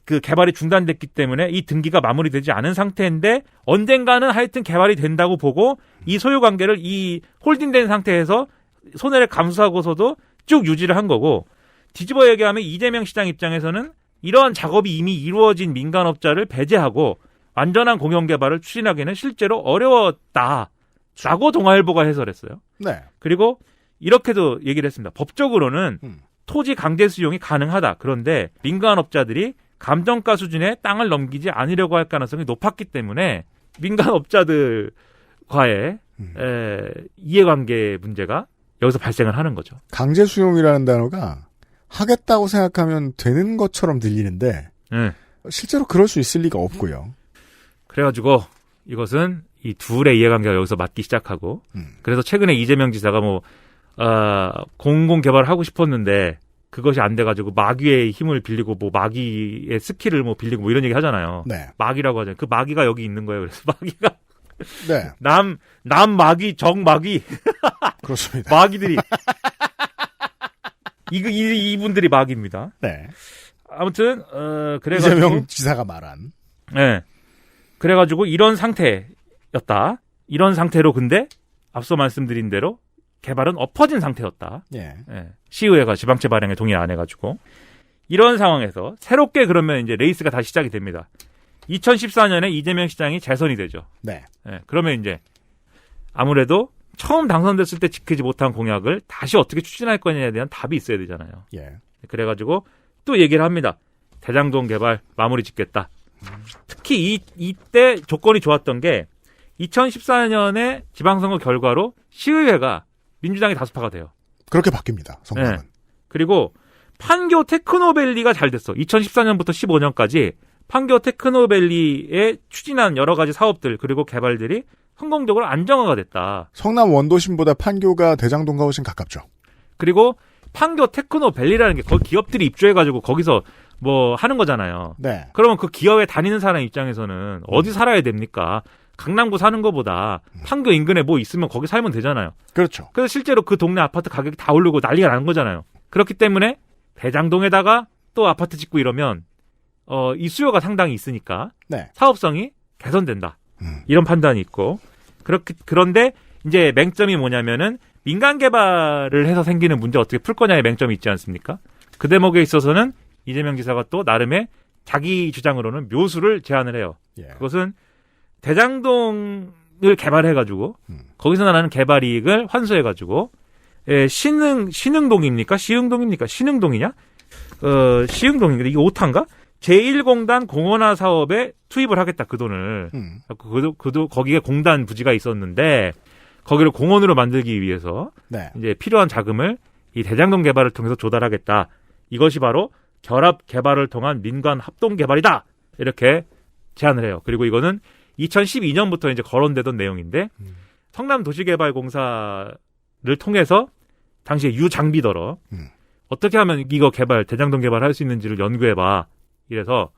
그 개발이 중단됐기 때문에 이 등기가 마무리되지 않은 상태인데 언젠가는 하여튼 개발이 된다고 보고 이 소유 관계를 이 홀딩된 상태에서 손해를 감수하고서도 쭉 유지를 한 거고, 뒤집어 얘기하면 이재명 시장 입장에서는 이러한 작업이 이미 이루어진 민간업자를 배제하고 완전한 공영개발을 추진하기는 실제로 어려웠다라고 동아일보가 해설했어요. 네. 그리고 이렇게도 얘기를 했습니다. 법적으로는 토지 강제 수용이 가능하다. 그런데 민간업자들이 감정가 수준의 땅을 넘기지 않으려고 할 가능성이 높았기 때문에 민간업자들과의 이해관계 문제가 여기서 발생을 하는 거죠. 강제 수용이라는 단어가 하겠다고 생각하면 되는 것처럼 들리는데 실제로 그럴 수 있을 리가 없고요. 그래가지고 이것은 이 둘의 이해관계가 여기서 맞기 시작하고 그래서 최근에 이재명 지사가 공공개발을 하고 싶었는데 그것이 안 돼가지고 마귀의 힘을 빌리고 뭐 마귀의 스킬을 뭐 빌리고 뭐 이런 얘기 하잖아요. 네. 마귀라고 하잖아요. 그 마귀가 여기 있는 거예요. 그래서 마귀가 네. 남 마귀, 정 마귀. 그렇습니다. 마귀들이 이분들이 마귀입니다. 네. 아무튼 그래가지고 이재명 지사가 말한. 네. 그래가지고 이런 상태였다. 이런 상태로 근데 앞서 말씀드린 대로 개발은 엎어진 상태였다. 예. 예. 시의회가 지방채 발행에 동의 안 해가지고 이런 상황에서 새롭게 그러면 이제 레이스가 다시 시작이 됩니다. 2014년에 이재명 시장이 재선이 되죠. 네. 예. 그러면 이제 아무래도 처음 당선됐을 때 지키지 못한 공약을 다시 어떻게 추진할 거냐에 대한 답이 있어야 되잖아요. 예. 그래가지고 또 얘기를 합니다. 대장동 개발 마무리 짓겠다. 특히 이때 조건이 좋았던 게 2014년에 지방선거 결과로 시의회가 민주당이 다수파가 돼요. 그렇게 바뀝니다. 성남은. 네. 그리고 판교 테크노밸리가 잘 됐어. 2014년부터 15년까지 판교 테크노밸리에 추진한 여러 가지 사업들 그리고 개발들이 성공적으로 안정화가 됐다. 성남 원도심보다 판교가 대장동과 훨씬 가깝죠. 그리고 판교 테크노밸리라는 게 거기 기업들이 입주해가지고 거기서 뭐 하는 거잖아요. 네. 그러면 그 기업에 다니는 사람 입장에서는 어디 살아야 됩니까? 강남구 사는 것보다 판교 인근에 뭐 있으면 거기 살면 되잖아요. 그렇죠. 그래서 실제로 그 동네 아파트 가격이 다 오르고 난리가 나는 거잖아요. 그렇기 때문에 대장동에다가 또 아파트 짓고 이러면 이 수요가 상당히 있으니까 네. 사업성이 개선된다. 이런 판단이 있고 그런데 이제 맹점이 뭐냐면은 민간 개발을 해서 생기는 문제 어떻게 풀 거냐의 맹점이 있지 않습니까? 그 대목에 있어서는 이재명 지사가 또 나름의 자기 주장으로는 묘수를 제안을 해요. 예. 그것은 대장동을 개발해가지고 거기서 나는 개발 이익을 환수해가지고 신흥동입니까? 시흥동입니까? 신흥동이냐? 시흥동인가? 이게 오타인가? 제1공단 공원화 사업에 투입을 하겠다, 그 돈을. 거기에 공단 부지가 있었는데, 거기를 공원으로 만들기 위해서, 네. 이제 필요한 자금을 이 대장동 개발을 통해서 조달하겠다. 이것이 바로 결합 개발을 통한 민간 합동 개발이다! 이렇게 제안을 해요. 그리고 이거는 2012년부터 이제 거론되던 내용인데, 성남도시개발공사를 통해서, 당시에 유장비더러, 어떻게 하면 이거 대장동 개발할 수 있는지를 연구해봐. 이래서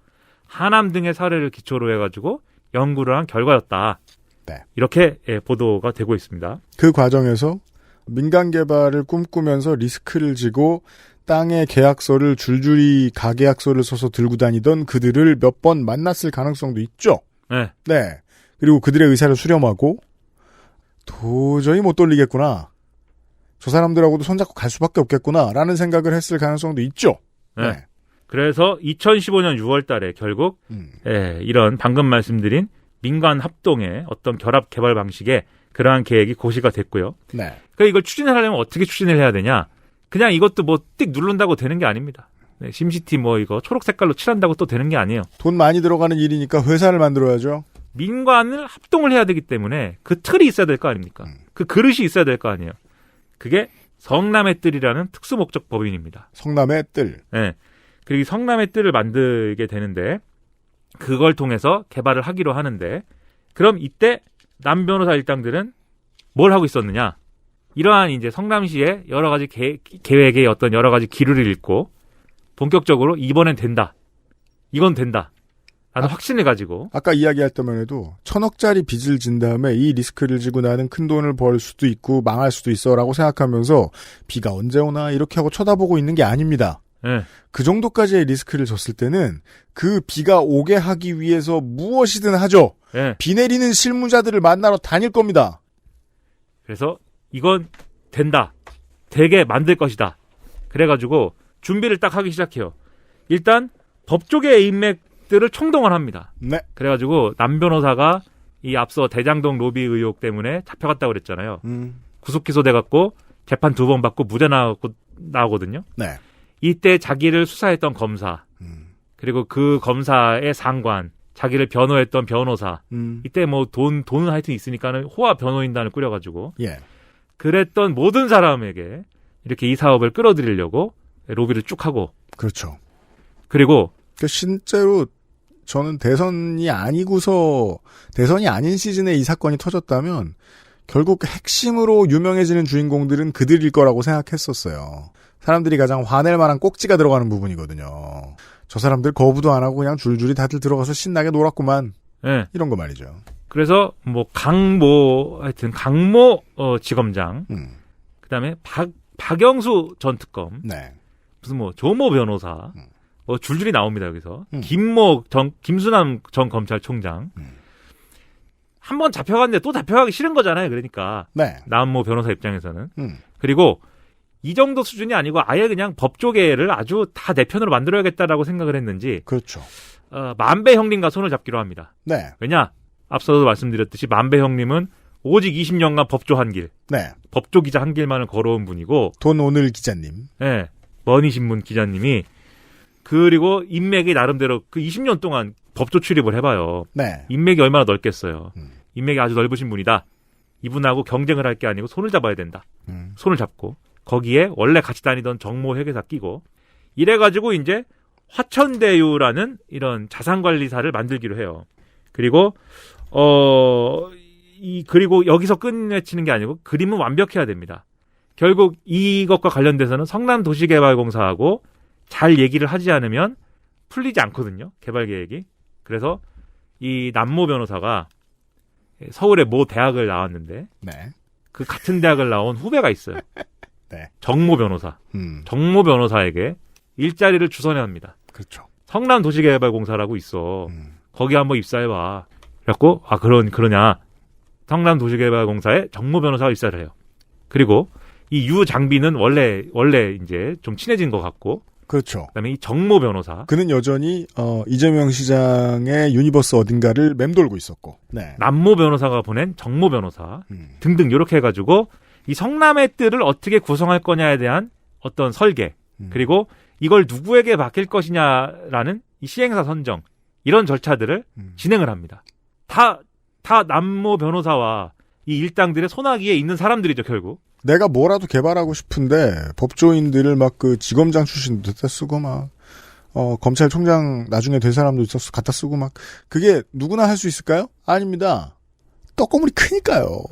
하남 등의 사례를 기초로 해가지고 연구를 한 결과였다. 네. 이렇게 보도가 되고 있습니다. 그 과정에서 민간 개발을 꿈꾸면서 리스크를 지고 땅의 계약서를 줄줄이 가계약서를 써서 들고 다니던 그들을 몇 번 만났을 가능성도 있죠. 네. 네. 그리고 그들의 의사를 수렴하고 도저히 못 돌리겠구나. 저 사람들하고도 손잡고 갈 수밖에 없겠구나라는 생각을 했을 가능성도 있죠. 네. 네. 그래서 2015년 6월 달에 결국 이런 방금 말씀드린 민간 합동의 어떤 결합 개발 방식에 그러한 계획이 고시가 됐고요. 네. 그러니까 이걸 추진하려면 어떻게 추진을 해야 되냐? 그냥 이것도 뭐 띡 누른다고 되는 게 아닙니다. 네, 심시티 뭐 이거 초록 색깔로 칠한다고 또 되는 게 아니에요. 돈 많이 들어가는 일이니까 회사를 만들어야죠. 민관을 합동을 해야 되기 때문에 그 틀이 있어야 될 거 아닙니까? 그 그릇이 있어야 될 거 아니에요. 그게 성남의 뜰이라는 특수목적 법인입니다. 성남의 뜰. 네. 그리고 이 성남의 뜰을 만들게 되는데 그걸 통해서 개발을 하기로 하는데 그럼 이때 남 변호사 일당들은 뭘 하고 있었느냐? 이러한 이제 성남시의 여러 가지 계획의 어떤 여러 가지 기류를 읽고 본격적으로 이번엔 된다. 이건 된다. 라는 확신을 가지고. 아까 이야기할 때만 해도 1,000억짜리 빚을 진 다음에 이 리스크를 지고 나는 큰 돈을 벌 수도 있고 망할 수도 있어라고 생각하면서 비가 언제 오나 이렇게 하고 쳐다보고 있는 게 아닙니다. 네. 그 정도까지의 리스크를 졌을 때는 그 비가 오게 하기 위해서 무엇이든 하죠. 네. 비 내리는 실무자들을 만나러 다닐 겁니다. 그래서 이건 된다. 되게 만들 것이다. 그래가지고 준비를 딱 하기 시작해요. 일단 법조계 인맥들을 총동원 합니다. 네. 그래가지고 남 변호사가 이 앞서 대장동 로비 의혹 때문에 잡혀갔다고 그랬잖아요. 구속 기소돼갖고 재판 2번 받고 무죄 나오거든요. 네. 이때 자기를 수사했던 검사 그리고 그 검사의 상관 자기를 변호했던 변호사 이때 뭐 돈은 하여튼 있으니까는 호화 변호인단을 꾸려가지고 예. 그랬던 모든 사람에게 이렇게 이 사업을 끌어들이려고 로비를 쭉 하고 그렇죠. 그리고 실제로 저는 대선이 아닌 시즌에 이 사건이 터졌다면 결국 핵심으로 유명해지는 주인공들은 그들일 거라고 생각했었어요. 사람들이 가장 화낼 만한 꼭지가 들어가는 부분이거든요. 저 사람들 거부도 안 하고 그냥 줄줄이 다들 들어가서 신나게 놀았구만. 네. 이런 거 말이죠. 그래서 뭐 강모 지검장 그다음에 박영수 전 특검 네. 무슨 뭐 조모 변호사 뭐 줄줄이 나옵니다. 여기서 김수남 전 검찰총장 한 번 잡혀갔는데 또 잡혀가기 싫은 거잖아요. 그러니까 네. 남모 변호사 입장에서는 그리고 이 정도 수준이 아니고 아예 그냥 법조계를 아주 다 내 편으로 만들어야겠다라고 생각을 했는지 그렇죠. 만배 형님과 손을 잡기로 합니다. 네. 왜냐? 앞서도 말씀드렸듯이 만배 형님은 오직 20년간 법조 한 길, 네. 법조 기자 한 길만을 걸어온 분이고 돈 오늘 기자님, 네, 머니신문 기자님이 그리고 인맥이 나름대로 그 20년 동안 법조 출입을 해봐요. 네. 인맥이 얼마나 넓겠어요. 인맥이 아주 넓으신 분이다. 이분하고 경쟁을 할 게 아니고 손을 잡아야 된다. 손을 잡고 거기에 원래 같이 다니던 정모 회계사 끼고 이래가지고 이제 화천대유라는 이런 자산관리사를 만들기로 해요. 그리고 그리고 여기서 끝내치는 게 아니고 그림은 완벽해야 됩니다. 결국 이것과 관련돼서는 성남도시개발공사하고 잘 얘기를 하지 않으면 풀리지 않거든요. 개발 계획이. 그래서 이 남모 변호사가 서울의 모 대학을 나왔는데 네. 그 같은 대학을 나온 후배가 있어요. 네. 정모 변호사. 정모 변호사에게 일자리를 주선해 합니다. 그렇죠. 성남도시개발공사라고 있어. 거기 한번 입사해봐. 그래갖고 그러냐. 성남도시개발공사에 정모 변호사가 입사를 해요. 그리고 이 유 장비는 원래 이제 좀 친해진 것 같고. 그렇죠. 그다음에 이 정모 변호사. 그는 여전히 이재명 시장의 유니버스 어딘가를 맴돌고 있었고. 네. 남모 변호사가 보낸 정모 변호사 등등 이렇게 해가지고 이 성남의 뜰을 어떻게 구성할 거냐에 대한 어떤 설계 그리고 이걸 누구에게 맡길 것이냐라는 이 시행사 선정 이런 절차들을 진행을 합니다. 다 남모 변호사와 이 일당들의 손아귀에 있는 사람들이죠 결국. 내가 뭐라도 개발하고 싶은데 법조인들을 막 그 지검장 출신도 갖다 쓰고 막 검찰총장 나중에 될 사람도 있어서 갖다 쓰고 막 그게 누구나 할 수 있을까요? 아닙니다. 떡고물이 크니까요.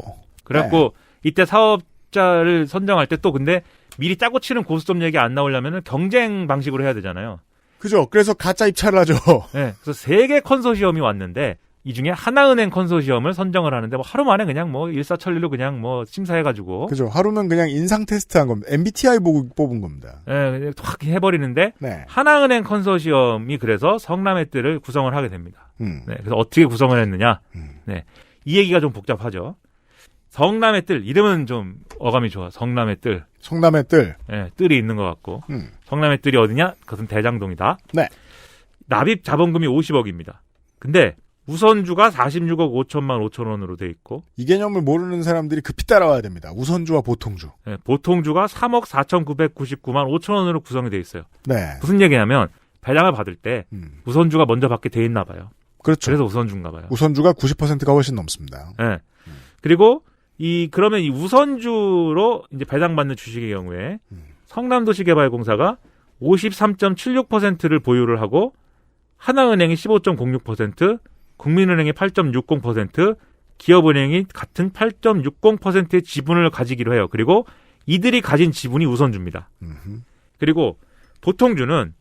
그래갖고 네. 이때 사업자를 선정할 때 또 근데 미리 짜고 치는 고스톱 얘기 안 나오려면 경쟁 방식으로 해야 되잖아요. 그죠. 그래서 가짜 입찰을 하죠. 네. 그래서 3개 컨소시엄이 왔는데 이 중에 하나은행 컨소시엄을 선정을 하는데 뭐 하루 만에 그냥 뭐 일사천리로 그냥 뭐 심사해가지고. 그죠. 하루면 그냥 인상 테스트 한 겁니다. MBTI 보고 뽑은 겁니다. 네. 확 해버리는데. 네. 하나은행 컨소시엄이 그래서 성남의 뜰을 구성을 하게 됩니다. 네. 그래서 어떻게 구성을 했느냐. 네. 이 얘기가 좀 복잡하죠. 성남의 뜰. 이름은 좀 어감이 좋아. 성남의 뜰. 성남의 뜰. 네. 뜰이 있는 것 같고. 성남의 뜰이 어디냐? 그것은 대장동이다. 네. 납입 자본금이 50억입니다. 근데 우선주가 46억 5천만 5천 원으로 돼 있고 이 개념을 모르는 사람들이 급히 따라와야 됩니다. 우선주와 보통주. 네, 보통주가 3억 4,999만 5천 원으로 구성이 돼 있어요. 네. 무슨 얘기냐면 배당을 받을 때 우선주가 먼저 받게 돼 있나 봐요. 그렇죠. 그래서 우선주인가 봐요. 우선주가 90%가 훨씬 넘습니다. 네. 그리고 그러면 이 우선주로 이제 배당받는 주식의 경우에 성남도시개발공사가 53.76%를 보유를 하고 하나은행이 15.06%, 국민은행이 8.60%, 기업은행이 같은 8.60%의 지분을 가지기로 해요. 그리고 이들이 가진 지분이 우선주입니다. 그리고 보통주는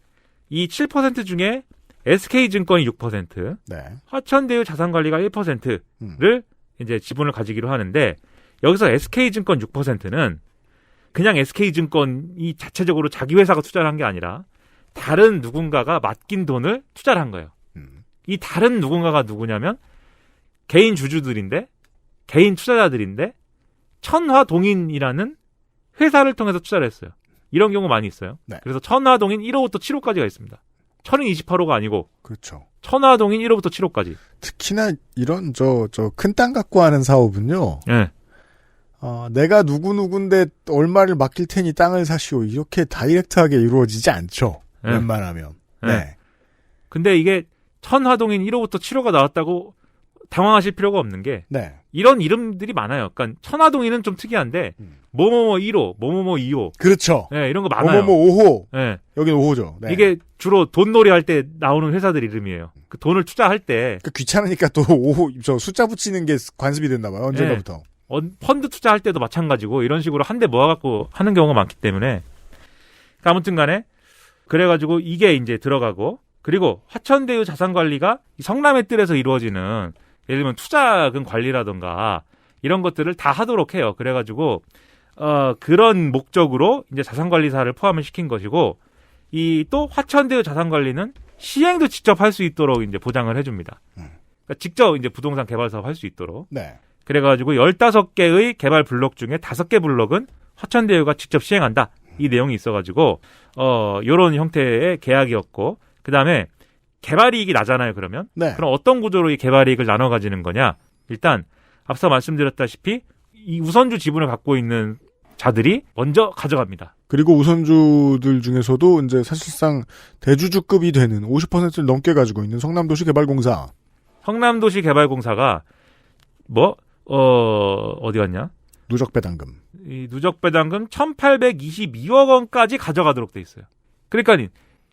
이 7% 중에 SK증권이 6%, 네. 화천대유 자산관리가 1%를 이제 지분을 가지기로 하는데 여기서 SK증권 6%는 그냥 SK증권이 자체적으로 자기 회사가 투자를 한 게 아니라 다른 누군가가 맡긴 돈을 투자를 한 거예요. 이 다른 누군가가 누구냐면 개인 주주들인데 개인 투자자들인데 천화동인이라는 회사를 통해서 투자를 했어요. 이런 경우 많이 있어요. 네. 그래서 천화동인 1호부터 7호까지가 있습니다. 1028호가 아니고 그렇죠. 천화동인 1호부터 7호까지. 특히나 이런 큰 땅 갖고 하는 사업은요. 네. 내가 누군데 얼마를 맡길 테니 땅을 사시오. 이렇게 다이렉트하게 이루어지지 않죠. 네. 웬만하면. 네. 근데 이게 천화동인 1호부터 7호가 나왔다고 당황하실 필요가 없는 게 네. 이런 이름들이 많아요. 그러니까 천화동인은 좀 특이한데 뭐뭐뭐 1호, 뭐뭐뭐 2호. 그렇죠. 네, 이런 거 많아요. 뭐뭐뭐 5호. 네. 여긴 5호죠. 네. 이게 주로 돈놀이 할 때 나오는 회사들 이름이에요. 그 돈을 투자할 때 귀찮으니까 또 5호 숫자 붙이는 게 관습이 됐나 봐요. 언젠가부터. 네. 펀드 투자할 때도 마찬가지고 이런 식으로 한 대 모아갖고 하는 경우가 많기 때문에 그러니까 아무튼 간에 그래가지고 이게 이제 들어가고 그리고 화천대유 자산관리가 성남의 뜰에서 이루어지는 예를 들면 투자금 관리라던가 이런 것들을 다 하도록 해요. 그래가지고 그런 목적으로 이제 자산관리사를 포함을 시킨 것이고 이 또 화천대유 자산관리는 시행도 직접 할 수 있도록 이제 보장을 해줍니다. 그러니까 직접 이제 부동산 개발 사업 할 수 있도록. 네. 그래가지고 15개의 개발 블록 중에 5개 블록은 화천대유가 직접 시행한다. 이 내용이 있어가지고 요런 형태의 계약이었고 그 다음에 개발이익이 나잖아요. 그러면 네. 그럼 어떤 구조로 이 개발이익을 나눠 가지는 거냐? 일단 앞서 말씀드렸다시피 이 우선주 지분을 갖고 있는 자들이 먼저 가져갑니다. 그리고 우선주들 중에서도 이제 사실상 대주주급이 되는 50%를 넘게 가지고 있는 성남도시개발공사. 성남도시개발공사가 어디 갔냐? 누적배당금. 이 누적배당금 1,822억 원까지 가져가도록 돼 있어요. 그러니까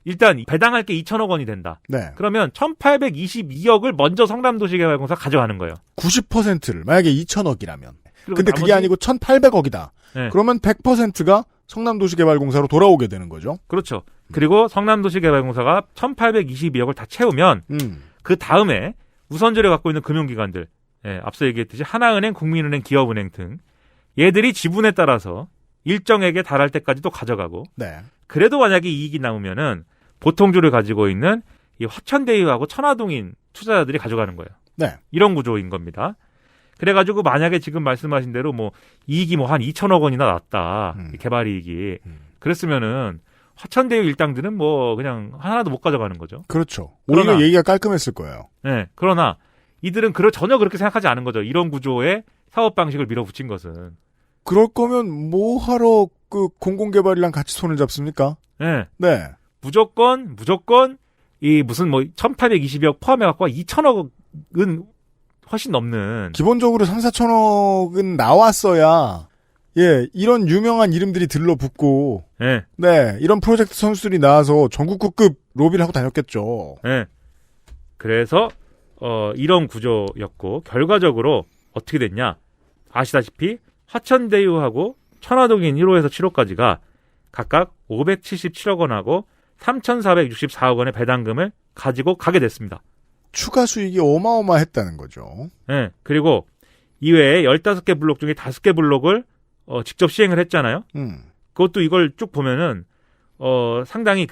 일단 배당할 게 2천억 원이 된다. 네. 그러면 1,822억을 먼저 성남도시개발공사 가져가는 거예요. 90%를 만약에 2천억이라면. 근데 나머지... 그게 아니고 1,800억이다. 네. 그러면 100%가 성남도시개발공사로 돌아오게 되는 거죠. 그렇죠. 그리고 성남도시개발공사가 1,822억을 다 채우면 그 다음에 우선주를 갖고 있는 금융기관들, 앞서 얘기했듯이 하나은행, 국민은행, 기업은행 등 얘들이 지분에 따라서 일정액에 달할 때까지 또 가져가고 네. 그래도 만약에 이익이 남으면은 보통주를 가지고 있는 이 화천대유하고 천화동인 투자자들이 가져가는 거예요. 네. 이런 구조인 겁니다. 그래가지고 만약에 지금 말씀하신 대로 이익이 한 2천억 원이나 났다. 개발 이익이. 그랬으면은 화천대유 일당들은 그냥 하나도 못 가져가는 거죠. 그렇죠. 오히려 얘기가 깔끔했을 거예요. 네. 그러나 이들은 전혀 그렇게 생각하지 않은 거죠. 이런 구조의 사업 방식을 밀어붙인 것은. 그럴 거면 뭐 하러 공공개발이랑 같이 손을 잡습니까? 네. 네. 무조건 이 무슨 1,820억 포함해갖고 2천억은 훨씬 넘는. 기본적으로 3, 4천억은 나왔어야 이런 유명한 이름들이 들러붙고 네. 이런 프로젝트 선수들이 나와서 전국구급 로비를 하고 다녔겠죠. 네. 그래서 이런 구조였고 결과적으로 어떻게 됐냐? 아시다시피 화천대유하고 천화동인 1호에서 7호까지가 각각 577억 원하고 3,464억 원의 배당금을 가지고 가게 됐습니다. 추가 수익이 어마어마했다는 거죠. 네. 그리고 이외에 15개 블록 중에 5개 블록을 직접 시행을 했잖아요. 그것도 이걸 쭉 보면은 상당히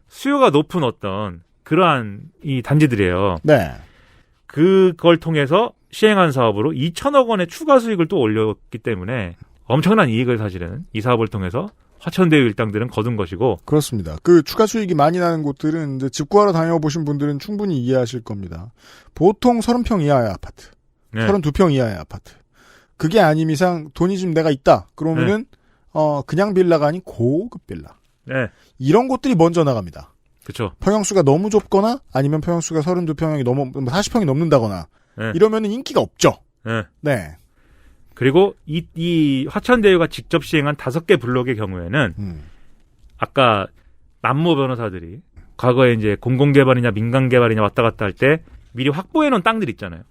수요가 높은 어떤 그러한 이 단지들이에요. 네. 그걸 통해서 시행한 사업으로 2천억 원의 추가 수익을 또 올렸기 때문에 엄청난 이익을 사실은 이 사업을 통해서 화천대유 일당들은 거둔 것이고. 그렇습니다. 그 추가 수익이 많이 나는 곳들은 이제 집 구하러 다녀보신 분들은 충분히 이해하실 겁니다. 보통 30평 이하의 아파트, 네. 32평 이하의 아파트. 그게 아님 이상 돈이 좀 내가 있다. 그러면은 그냥 빌라가 아닌 고급 빌라. 네. 이런 곳들이 먼저 나갑니다. 그렇죠. 평형수가 너무 좁거나 아니면 평형수가 32평이 넘어 40평이 넘는다거나 네. 이러면은 인기가 없죠. 네. 네. 그리고 이 화천대유가 직접 시행한 5개 블록의 경우에는 아까 남모 변호사들이 과거에 이제 공공개발이냐 민간개발이냐 왔다 갔다 할 때 미리 확보해 놓은 땅들 있잖아요.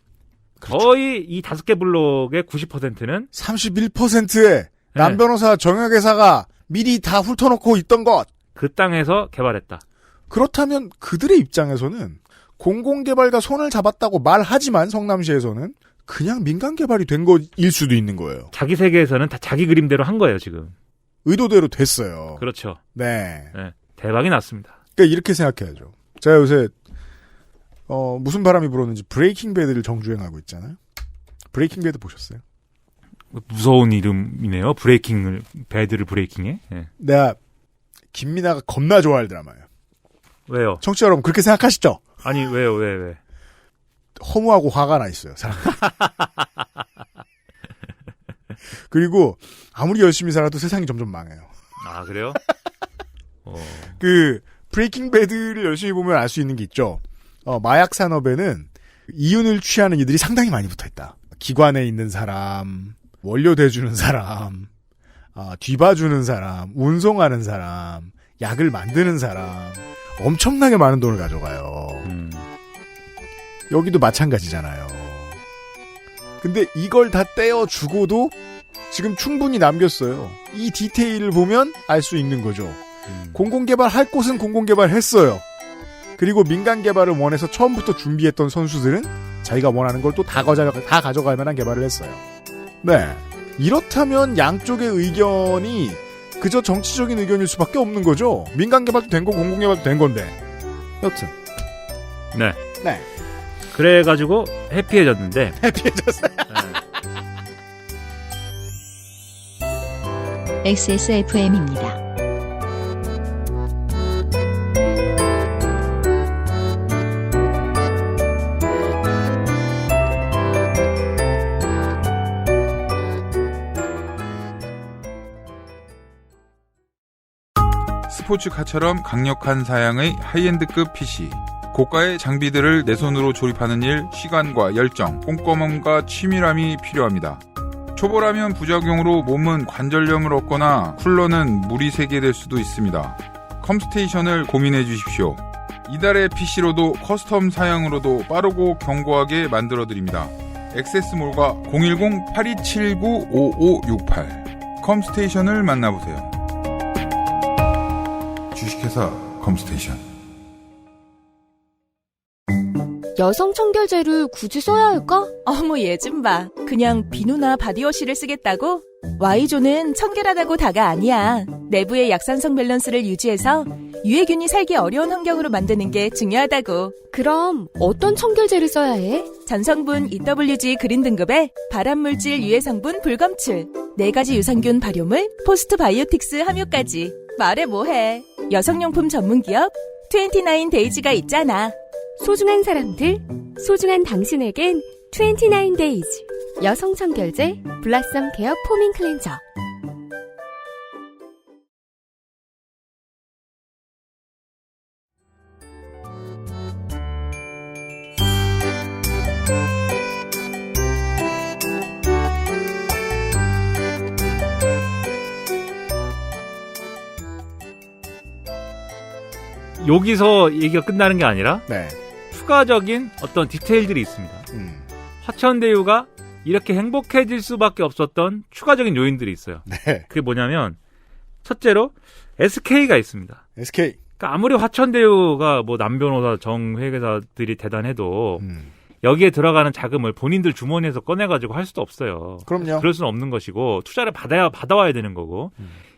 그렇죠. 거의 이 5개 블록의 90%는 31%의 남 변호사 정혁회사가 미리 다 훑어놓고 있던 것. 그 땅에서 개발했다. 그렇다면 그들의 입장에서는 공공개발과 손을 잡았다고 말하지만 성남시에서는 그냥 민간개발이 된 것일 수도 있는 거예요. 자기 세계에서는 다 자기 그림대로 한 거예요, 지금. 의도대로 됐어요. 그렇죠. 네. 네. 대박이 났습니다. 그러니까 이렇게 생각해야죠. 제가 요새 무슨 바람이 불었는지 브레이킹 배드를 정주행하고 있잖아요. 브레이킹 배드 보셨어요? 무서운 이름이네요. 배드를 브레이킹해. 네. 내가 김민아가 겁나 좋아할 드라마예요. 왜요? 청취자 여러분 그렇게 생각하시죠? 아니 왜요? 왜? 허무하고 화가 나 있어요. 사람. 그리고 아무리 열심히 살아도 세상이 점점 망해요. 아 그래요? 그 브레이킹 배드를 열심히 보면 알 수 있는 게 있죠. 마약 산업에는 이윤을 취하는 이들이 상당히 많이 붙어있다. 기관에 있는 사람, 원료 대주는 사람, 뒤봐주는 사람, 운송하는 사람, 약을 만드는 사람, 엄청나게 많은 돈을 가져가요. 여기도 마찬가지잖아요. 근데 이걸 다 떼어주고도 지금 충분히 남겼어요. 이 디테일을 보면 알 수 있는 거죠. 공공개발 할 곳은 공공개발 했어요. 그리고 민간개발을 원해서 처음부터 준비했던 선수들은 자기가 원하는 걸 또 다 가져갈 만한 개발을 했어요. 네. 이렇다면 양쪽의 의견이 그저 정치적인 의견일 수밖에 없는 거죠. 민간개발도 된 거, 공공개발도 된 건데. 여튼. 네. 네. 그래가지고 해피해졌는데. 해피해졌어요. XSFM입니다. 스포츠카처럼 강력한 사양의 하이엔드급 PC. 고가의 장비들을 내 손으로 조립하는 일, 시간과 열정, 꼼꼼함과 치밀함이 필요합니다. 초보라면 부작용으로 몸은 관절염을 얻거나 쿨러는 물이 새게 될 수도 있습니다. 컴스테이션을 고민해 주십시오. 이달의 PC로도 커스텀 사양으로도 빠르고 견고하게 만들어드립니다. 액세스몰과 010-8279-5568 컴스테이션을 만나보세요. 주식회사 컴스테이션. 여성 청결제를 굳이 써야 할까? 어머 얘 좀 봐. 그냥 비누나 바디워시를 쓰겠다고? Y존은 청결하다고 다가 아니야. 내부의 약산성 밸런스를 유지해서 유해균이 살기 어려운 환경으로 만드는 게 중요하다고. 그럼 어떤 청결제를 써야 해? 전성분 EWG 그린 등급의 발암물질 유해성분 불검출, 4가지 유산균 발효물, 포스트바이오틱스 함유까지. 말해 뭐해. 여성용품 전문기업 29데이즈가 있잖아. 소중한 사람들, 소중한 당신에겐 29데이즈. 여성 청결제 블라썸 케어 포밍 클렌저. 여기서 얘기가 끝나는 게 아니라 네. 추가적인 어떤 디테일들이 있습니다. 화천대유가 이렇게 행복해질 수밖에 없었던 추가적인 요인들이 있어요. 네. 그게 뭐냐면 첫째로 SK가 있습니다. SK. 그러니까 아무리 화천대유가 뭐 남변호사 정회계사들이 대단해도 여기에 들어가는 자금을 본인들 주머니에서 꺼내가지고 할 수도 없어요. 그럼요. 그럴 수는 없는 것이고 투자를 받아와야 되는 거고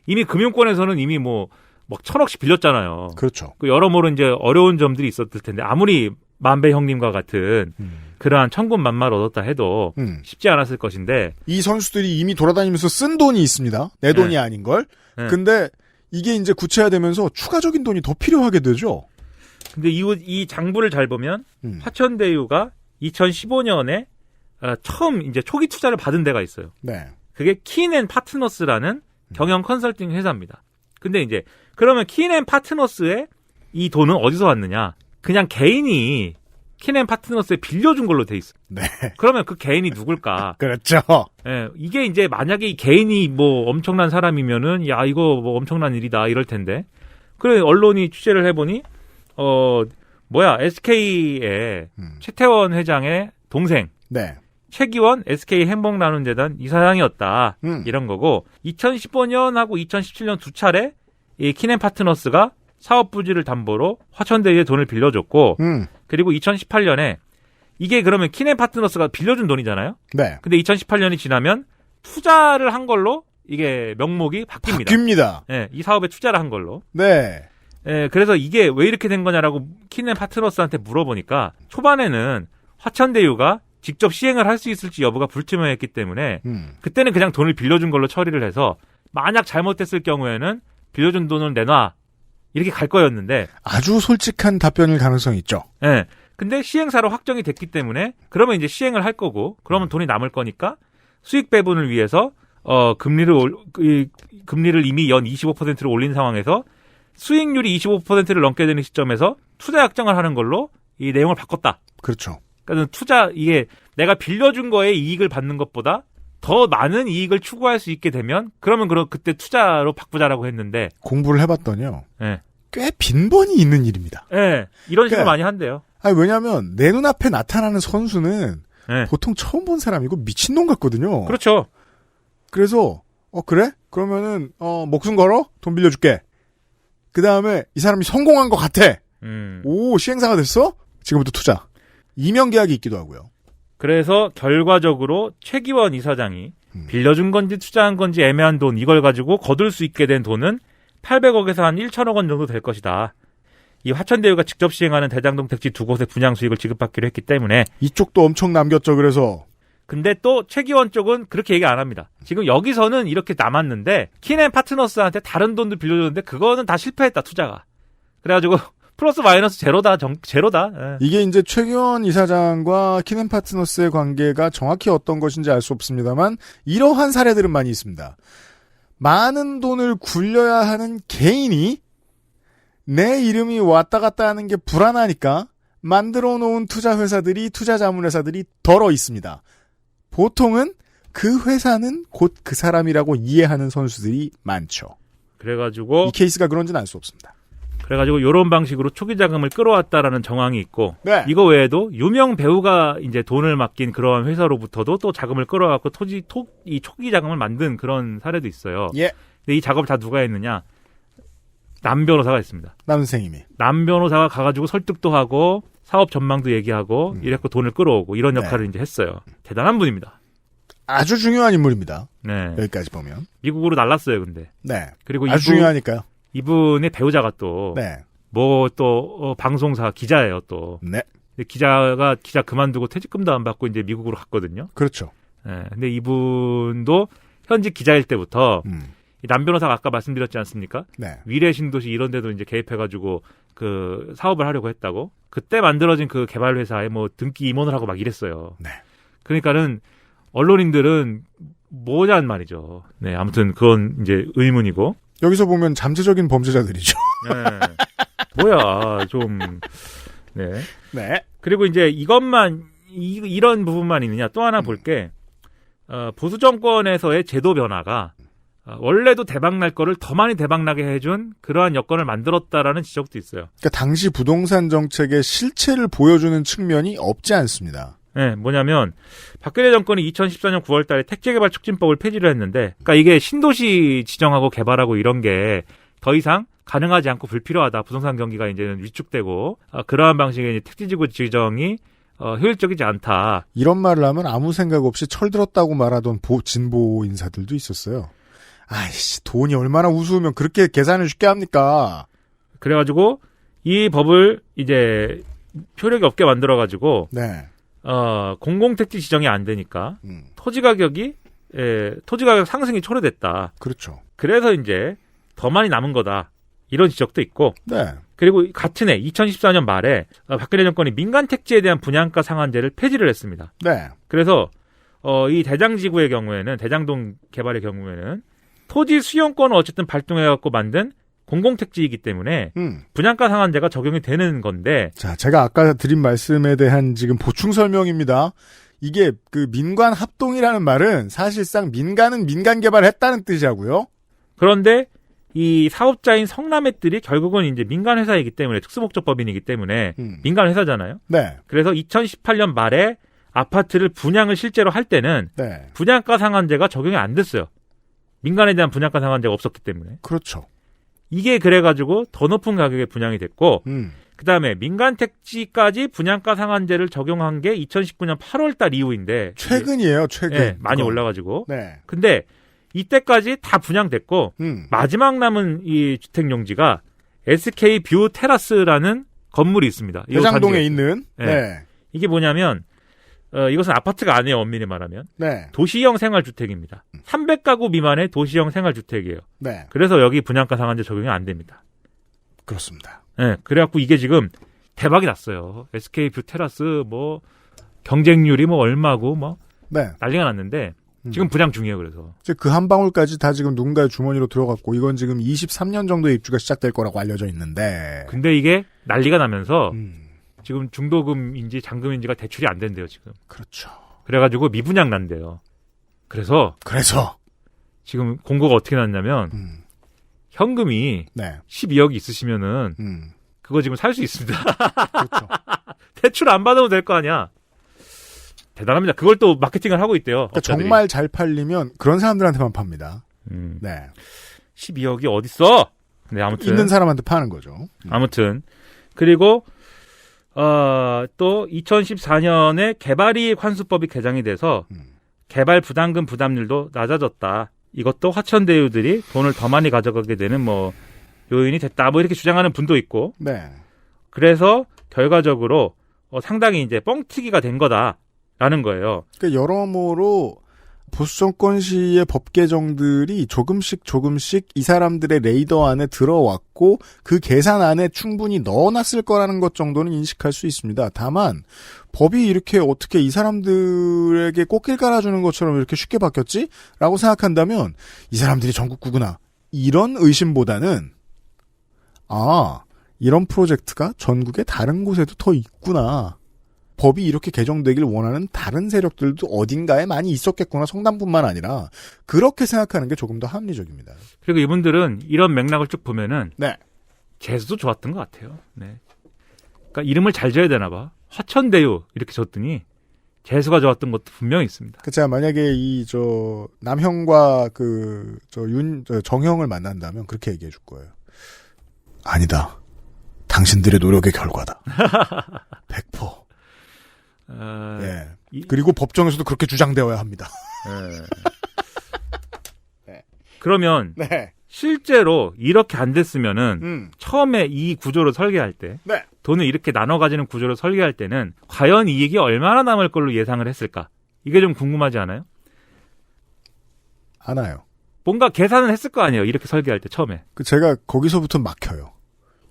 이미 금융권에서는 이미 뭐 1,000억씩 빌렸잖아요. 그렇죠. 여러모로 이제 어려운 점들이 있었을 텐데 아무리 만배 형님과 같은 그러한 천군만마를 얻었다 해도 쉽지 않았을 것인데 이 선수들이 이미 돌아다니면서 쓴 돈이 있습니다. 내 돈이 아닌 걸. 근데 이게 이제 구체화되면서 추가적인 돈이 더 필요하게 되죠. 근데 이 장부를 잘 보면 화천대유가 2015년에 처음 이제 초기 투자를 받은 데가 있어요. 네. 그게 키인앤파트너스라는 경영 컨설팅 회사입니다. 근데 이제 그러면 키인앤파트너스의 이 돈은 어디서 왔느냐? 그냥 개인이 키인앤파트너스에 빌려준 걸로 돼 있어. 네. 그러면 그 개인이 누굴까? 그렇죠. 예, 이게 이제 만약에 이 개인이 뭐 엄청난 사람이면은 야 이거 뭐 엄청난 일이다 이럴 텐데. 그래 언론이 취재를 해보니 SK의 최태원 회장의 동생. 네. 최기원 SK 행복나눔재단 이사장이었다. 이런 거고 2015년하고 2017년 두 차례 이 키넨파트너스가 사업 부지를 담보로 화천대유에 돈을 빌려줬고 그리고 2018년에 이게 그러면 키넨파트너스가 빌려준 돈이잖아요. 네. 근데 2018년이 지나면 투자를 한 걸로 이게 명목이 바뀝니다. 바뀝니다. 네, 이 사업에 투자를 한 걸로. 네. 네, 그래서 이게 왜 이렇게 된 거냐라고 키넨파트너스한테 물어보니까 초반에는 화천대유가 직접 시행을 할 수 있을지 여부가 불투명했기 때문에 그때는 그냥 돈을 빌려준 걸로 처리를 해서 만약 잘못됐을 경우에는 빌려준 돈을 내놔 이렇게 갈 거였는데 아주 솔직한 답변일 가능성이 있죠. 네. 근데 시행사로 확정이 됐기 때문에 그러면 이제 시행을 할 거고 그러면 돈이 남을 거니까 수익 배분을 위해서 금리를 이미 연 25%를 올린 상황에서 수익률이 25%를 넘게 되는 시점에서 투자 약정을 하는 걸로 이 내용을 바꿨다. 그렇죠. 그러니까 이게 내가 빌려준 거에 이익을 받는 것보다 더 많은 이익을 추구할 수 있게 되면 그러면 그때 투자로 바꾸자라고 했는데 공부를 해봤더니요. 네. 꽤 빈번히 있는 일입니다. 네, 이런 식으로 많이 한대요. 아니 왜냐하면 내 눈앞에 나타나는 선수는 네. 보통 처음 본 사람이고 미친놈 같거든요. 그렇죠. 그래서 그래? 그러면은 목숨 걸어? 돈 빌려줄게. 그 다음에 이 사람이 성공한 것 같아. 오 시행사가 됐어? 지금부터 투자. 이명 계약이 있기도 하고요. 그래서 결과적으로 최기원 이사장이 빌려준 건지 투자한 건지 애매한 돈 이걸 가지고 거둘 수 있게 된 돈은 800억에서 한 1천억 원 정도 될 것이다. 이 화천대유가 직접 시행하는 대장동 택지 두 곳의 분양 수익을 지급받기로 했기 때문에 이쪽도 엄청 남겼죠. 그래서 근데 또 최기원 쪽은 그렇게 얘기 안 합니다. 지금 여기서는 이렇게 남았는데 키넨파트너스한테 다른 돈도 빌려줬는데 그거는 다 실패했다 투자가. 그래가지고 플러스 마이너스 제로다. 예. 이게 이제 최기원 이사장과 키넨파트너스의 관계가 정확히 어떤 것인지 알 수 없습니다만 이러한 사례들은 많이 있습니다. 많은 돈을 굴려야 하는 개인이 내 이름이 왔다 갔다 하는 게 불안하니까 만들어 놓은 투자회사들이 투자자문회사들이 덜어 있습니다. 보통은 그 회사는 곧 그 사람이라고 이해하는 선수들이 많죠. 그래가지고 이 케이스가 그런지는 알 수 없습니다. 그래가지고 이런 방식으로 초기 자금을 끌어왔다라는 정황이 있고 네. 이거 외에도 유명 배우가 이제 돈을 맡긴 그런 회사로부터도 또 자금을 끌어갖고 이 초기 자금을 만든 그런 사례도 있어요. 예. 근데 이 작업을 다 누가 했느냐? 남 변호사가 했습니다. 남 선생님이. 남 변호사가 가가지고 설득도 하고 사업 전망도 얘기하고 이랬고 돈을 끌어오고 이런 역할을 이제 했어요. 대단한 분입니다. 아주 중요한 인물입니다. 네. 여기까지 보면. 미국으로 날랐어요, 근데. 네. 그리고 아주 중요하니까요. 이분의 배우자가 또. 네. 방송사 기자예요, 또. 네. 근데 기자 그만두고 퇴직금도 안 받고 이제 미국으로 갔거든요. 그렇죠. 네. 근데 이분도 현직 기자일 때부터 이 남 변호사가 아까 말씀드렸지 않습니까? 네. 위례 신도시 이런 데도 이제 개입해가지고 그 사업을 하려고 했다고. 그때 만들어진 그 개발 회사에 뭐 등기 임원을 하고 막 이랬어요. 네. 그러니까는 언론인들은 뭐냐는 말이죠. 네. 아무튼 그건 이제 의문이고. 여기서 보면 잠재적인 범죄자들이죠. 네. 뭐야, 좀. 네. 네. 그리고 이제 이런 부분만 있느냐. 또 하나 볼게. 보수 정권에서의 제도 변화가 원래도 대박날 거를 더 많이 대박나게 해준 그러한 여건을 만들었다라는 지적도 있어요. 그러니까 당시 부동산 정책의 실체를 보여주는 측면이 없지 않습니다. 네, 뭐냐면 박근혜 정권이 2014년 9월 달에 택지개발 촉진법을 폐지를 했는데 그러니까 이게 신도시 지정하고 개발하고 이런 게 더 이상 가능하지 않고 불필요하다. 부동산 경기가 이제는 위축되고 그러한 방식의 택지지구 지정이 효율적이지 않다. 이런 말을 하면 아무 생각 없이 철들었다고 말하던 진보 인사들도 있었어요. 아이씨, 돈이 얼마나 우스우면 그렇게 계산을 쉽게 합니까? 그래가지고 이 법을 이제 효력이 없게 만들어가지고 네. 공공택지 지정이 안 되니까 토지 가격 상승이 초래됐다. 그렇죠. 그래서 이제 더 많이 남은 거다. 이런 지적도 있고. 네. 그리고 같은 해 2014년 말에 박근혜 정권이 민간 택지에 대한 분양가 상한제를 폐지를 했습니다. 네. 그래서 이 대장지구의 경우에는 대장동 개발의 경우에는 토지 수용권을 어쨌든 발동해갖고 만든 공공택지이기 때문에 분양가 상한제가 적용이 되는 건데. 자, 제가 아까 드린 말씀에 대한 지금 보충 설명입니다. 이게 그 민관 합동이라는 말은 사실상 민간은 민간 개발했다는 뜻이고요. 그런데 이 사업자인 성남의들이 결국은 이제 민간 회사이기 때문에 특수목적법인이기 때문에 민간 회사잖아요. 네. 그래서 2018년 말에 아파트를 분양을 실제로 할 때는 네. 분양가 상한제가 적용이 안 됐어요. 민간에 대한 분양가 상한제가 없었기 때문에. 그렇죠. 이게 그래가지고 더 높은 가격에 분양이 됐고 그다음에 민간 택지까지 분양가 상한제를 적용한 게 2019년 8월 달 이후인데 최근이에요. 최근. 네, 많이 올라가지고. 네. 근데 이때까지 다 분양됐고 마지막 남은 이 주택용지가 SK 뷰 테라스라는 건물이 있습니다. 대장동에 있는. 네. 네. 이게 뭐냐면 이것은 아파트가 아니에요. 엄밀히 말하면. 네. 도시형 생활주택입니다. 300가구 미만의 도시형 생활주택이에요. 네. 그래서 여기 분양가 상한제 적용이 안 됩니다. 그렇습니다. 네. 그래갖고 이게 지금 대박이 났어요. SK 뷰 테라스 뭐 경쟁률이 뭐 얼마고 뭐 네. 난리가 났는데 지금 분양 중이에요. 그래서 그 한 방울까지 다 지금 누군가의 주머니로 들어갔고 이건 지금 23년 정도에 입주가 시작될 거라고 알려져 있는데. 근데 이게 난리가 나면서 지금 중도금인지 잔금인지가 대출이 안 된대요. 지금. 그렇죠. 그래가지고 미분양 난대요. 그래서 지금 공고가 어떻게 났냐면 현금이 네. 12억이 있으시면은 그거 지금 살 수 있습니다. 그렇죠. 대출 안 받아도 될 거 아니야. 대단합니다. 그걸 또 마케팅을 하고 있대요. 그러니까 정말 잘 팔리면 그런 사람들한테만 팝니다. 네. 12억이 어딨어? 근데 아무튼 있는 사람한테 파는 거죠. 아무튼 그리고 또 2014년에 개발이익 환수법이 개정이 돼서 개발 부담금 부담률도 낮아졌다. 이것도 화천대유들이 돈을 더 많이 가져가게 되는 뭐 요인이 됐다. 뭐 이렇게 주장하는 분도 있고. 네. 그래서 결과적으로 상당히 이제 뻥튀기가 된 거다라는 거예요. 그러니까 여러모로 보수 정권 시의 법 개정들이 조금씩 이 사람들의 레이더 안에 들어왔고 그 계산 안에 충분히 넣어놨을 거라는 것 정도는 인식할 수 있습니다. 다만 법이 이렇게 어떻게 이 사람들에게 꽃길 깔아주는 것처럼 이렇게 쉽게 바뀌었지? 라고 생각한다면 이 사람들이 전국구구나. 이런 의심보다는 이런 프로젝트가 전국의 다른 곳에도 더 있구나. 법이 이렇게 개정되길 원하는 다른 세력들도 어딘가에 많이 있었겠구나. 성남뿐만 아니라 그렇게 생각하는 게 조금 더 합리적입니다. 그리고 이분들은 이런 맥락을 쭉 보면은 네. 재수도 좋았던 것 같아요. 네. 그러니까 이름을 잘 지어야 되나 봐. 화천대유 이렇게 줬더니 재수가 좋았던 것도 분명히 있습니다. 제가 만약에 남형과 정형을 만난다면 그렇게 얘기해 줄 거예요. 아니다. 당신들의 노력의 결과다. 100%. 예. 그리고 법정에서도 그렇게 주장되어야 합니다. 네. 그러면 실제로 이렇게 안 됐으면은 처음에 이 구조를 설계할 때 돈을 이렇게 나눠 가지는 구조를 설계할 때는 과연 이익이 얼마나 남을 걸로 예상을 했을까? 이게 좀 궁금하지 않아요? 안 와요. 뭔가 계산을 했을 거 아니에요. 이렇게 설계할 때 처음에. 제가 거기서부터 막혀요.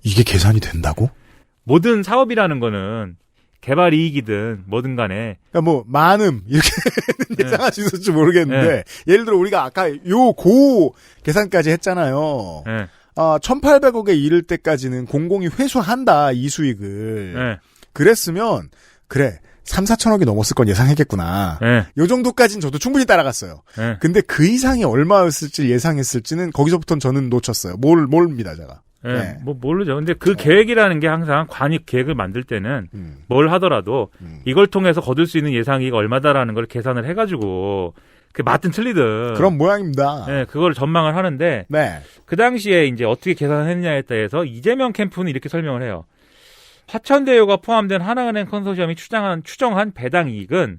이게 계산이 된다고? 모든 사업이라는 거는 개발 이익이든 뭐든 간에. 그러니까 많음 이렇게 예상할 수 있을지 모르겠는데 예를 들어 우리가 아까 고 계산까지 했잖아요. 1,800억에 이를 때까지는 공공이 회수한다 이 수익을. 그랬으면 그래 3,4천억이 넘었을 건 예상했겠구나. 요 정도까지는 저도 충분히 따라갔어요. 근데 그 이상이 얼마였을지 예상했을지는 거기서부터는 저는 놓쳤어요. 모릅니다 제가. 뭐 모르죠. 근데 그 계획이라는 게 항상 관이 계획을 만들 때는 뭘 하더라도 이걸 통해서 거둘 수 있는 예상이익 얼마다라는 걸 계산을 해가지고 그 맞든 틀리든 그런 모양입니다. 그걸 전망을 하는데 그 당시에 이제 어떻게 계산을 했느냐에 따라서 이재명 캠프는 이렇게 설명을 해요. 화천대유가 포함된 하나은행 컨소시엄이 추정한 배당 이익은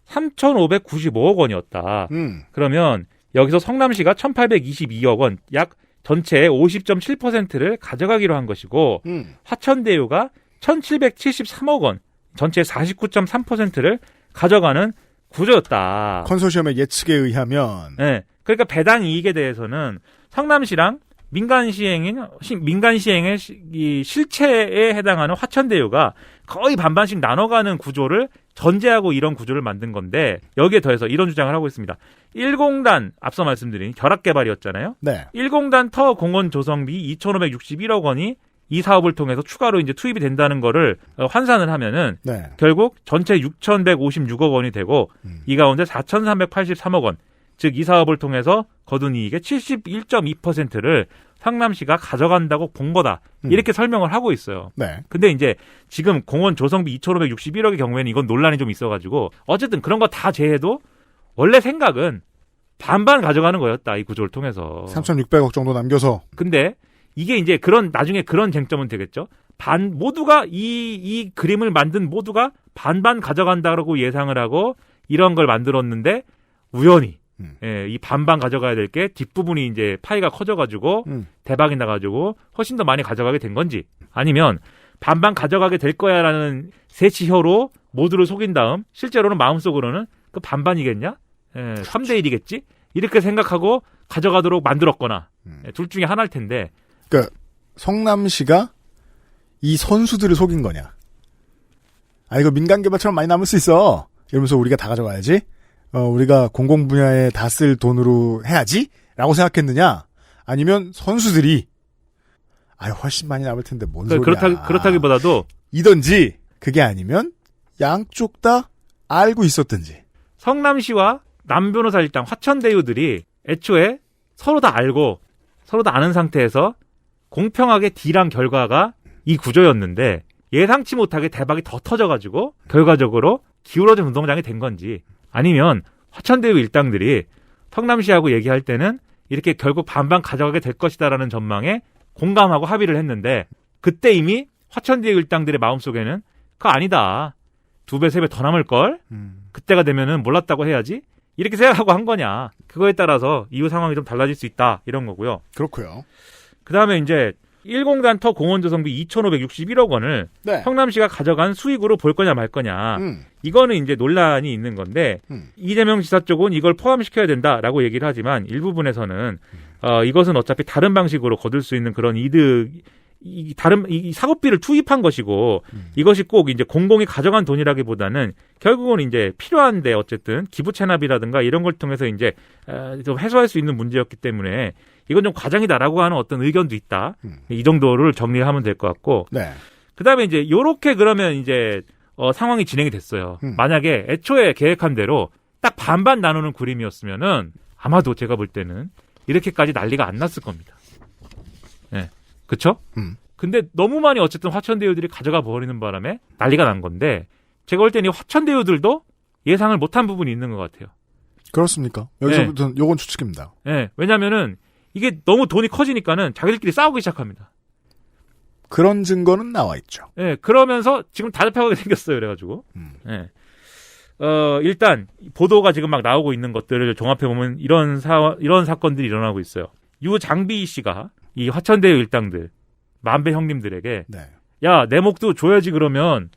3,595억 원이었다. 그러면 여기서 성남시가 1,822억 원, 약 전체의 50.7%를 가져가기로 한 것이고 화천대유가 1,773억 원, 전체의 49.3%를 가져가는 구조였다. 컨소시엄의 예측에 의하면. 그러니까 배당 이익에 대해서는 성남시랑 민간 시행의 이 실체에 해당하는 화천대유가 거의 반반씩 나눠가는 구조를 전제하고 이런 구조를 만든 건데 여기에 더해서 이런 주장을 하고 있습니다. 1공단 앞서 말씀드린 결합개발이었잖아요. 네. 1공단 터 공원 조성비 2,561억 원이 이 사업을 통해서 추가로 이제 투입이 된다는 거를 환산을 하면은 네. 결국 전체 6,156억 원이 되고 이 가운데 4,383억 원, 즉 이 사업을 통해서 거둔 이익의 71.2%를 성남시가 가져간다고 본 거다. 이렇게 설명을 하고 있어요. 네. 근데 이제 지금 공원 조성비 2,561억의 경우에는 이건 논란이 좀 있어가지고 어쨌든 그런 거 다 제해도 원래 생각은 반반 가져가는 거였다. 이 구조를 통해서. 3,600억 정도 남겨서. 근데 이게 이제 나중에 그런 쟁점은 되겠죠. 모두가 이 그림을 만든 모두가 반반 가져간다고 예상을 하고 이런 걸 만들었는데 우연히 예, 이 반반 가져가야 될 게 뒷부분이 이제 파이가 커져가지고 대박이 나가지고 훨씬 더 많이 가져가게 된 건지 아니면 반반 가져가게 될 거야라는 세치혀로 모두를 속인 다음 실제로는 마음속으로는 그 반반이겠냐? 예, 3대 1이겠지? 이렇게 생각하고 가져가도록 만들었거나 예, 둘 중에 하나일 텐데 그러니까 성남시가 이 선수들을 속인 거냐? 아 이거 민간 개발처럼 많이 남을 수 있어. 이러면서 우리가 다 가져가야지. 우리가 공공 분야에 다 쓸 돈으로 해야지? 라고 생각했느냐? 아니면 선수들이 훨씬 많이 남을 텐데 뭔 소리야. 그렇다기보다도 이든지 그게 아니면 양쪽 다 알고 있었든지. 성남시와 남 변호사 일당 화천대유들이 애초에 서로 다 알고 서로 다 아는 상태에서 공평하게 딜한 결과가 이 구조였는데 예상치 못하게 대박이 더 터져가지고 결과적으로 기울어진 운동장이 된 건지 아니면 화천대유 일당들이 성남시하고 얘기할 때는 이렇게 결국 반반 가져가게 될 것이다라는 전망에 공감하고 합의를 했는데 그때 이미 화천대유 일당들의 마음속에는 그거 아니다. 2배, 3배 더 남을걸? 그때가 되면은 몰랐다고 해야지? 이렇게 생각하고 한 거냐. 그거에 따라서 이후 상황이 좀 달라질 수 있다. 이런 거고요. 그렇고요. 그 다음에 이제 1공단 터 공원 조성비 2,561억 원을 네. 성남시가 가져간 수익으로 볼 거냐 말 거냐. 이거는 이제 논란이 있는 건데 이재명 지사 쪽은 이걸 포함시켜야 된다라고 얘기를 하지만 일부분에서는 이것은 어차피 다른 방식으로 거둘 수 있는 그런 이득 이 사업비를 투입한 것이고 이것이 꼭 이제 공공이 가져간 돈이라기보다는 결국은 이제 필요한데 어쨌든 기부 체납이라든가 이런 걸 통해서 이제 좀 해소할 수 있는 문제였기 때문에 이건 좀 과장이다라고 하는 어떤 의견도 있다. 이 정도를 정리하면 될 것 같고. 네. 그다음에 이제 요렇게 그러면 이제 상황이 진행이 됐어요. 만약에 애초에 계획한 대로 딱 반반 나누는 그림이었으면은 아마도 제가 볼 때는 이렇게까지 난리가 안 났을 겁니다. 네. 그쵸? 근데 너무 많이 어쨌든 화천대유들이 가져가 버리는 바람에 난리가 난 건데 제가 볼 때는 이 화천대유들도 예상을 못한 부분이 있는 것 같아요. 그렇습니까? 여기서부터는 요건 추측입니다. 네. 왜냐면은 이게 너무 돈이 커지니까는 자기들끼리 싸우기 시작합니다. 그런 증거는 나와 있죠. 네, 그러면서 지금 다 잡혀가게 생겼어요. 그래가지고. 네. 일단 보도가 지금 막 나오고 있는 것들을 종합해 보면 이런 사건들이 일어나고 있어요. 유장비 씨가 이 화천대유 일당들 만배 형님들에게 네. 야, 내 목도 줘야지 그러면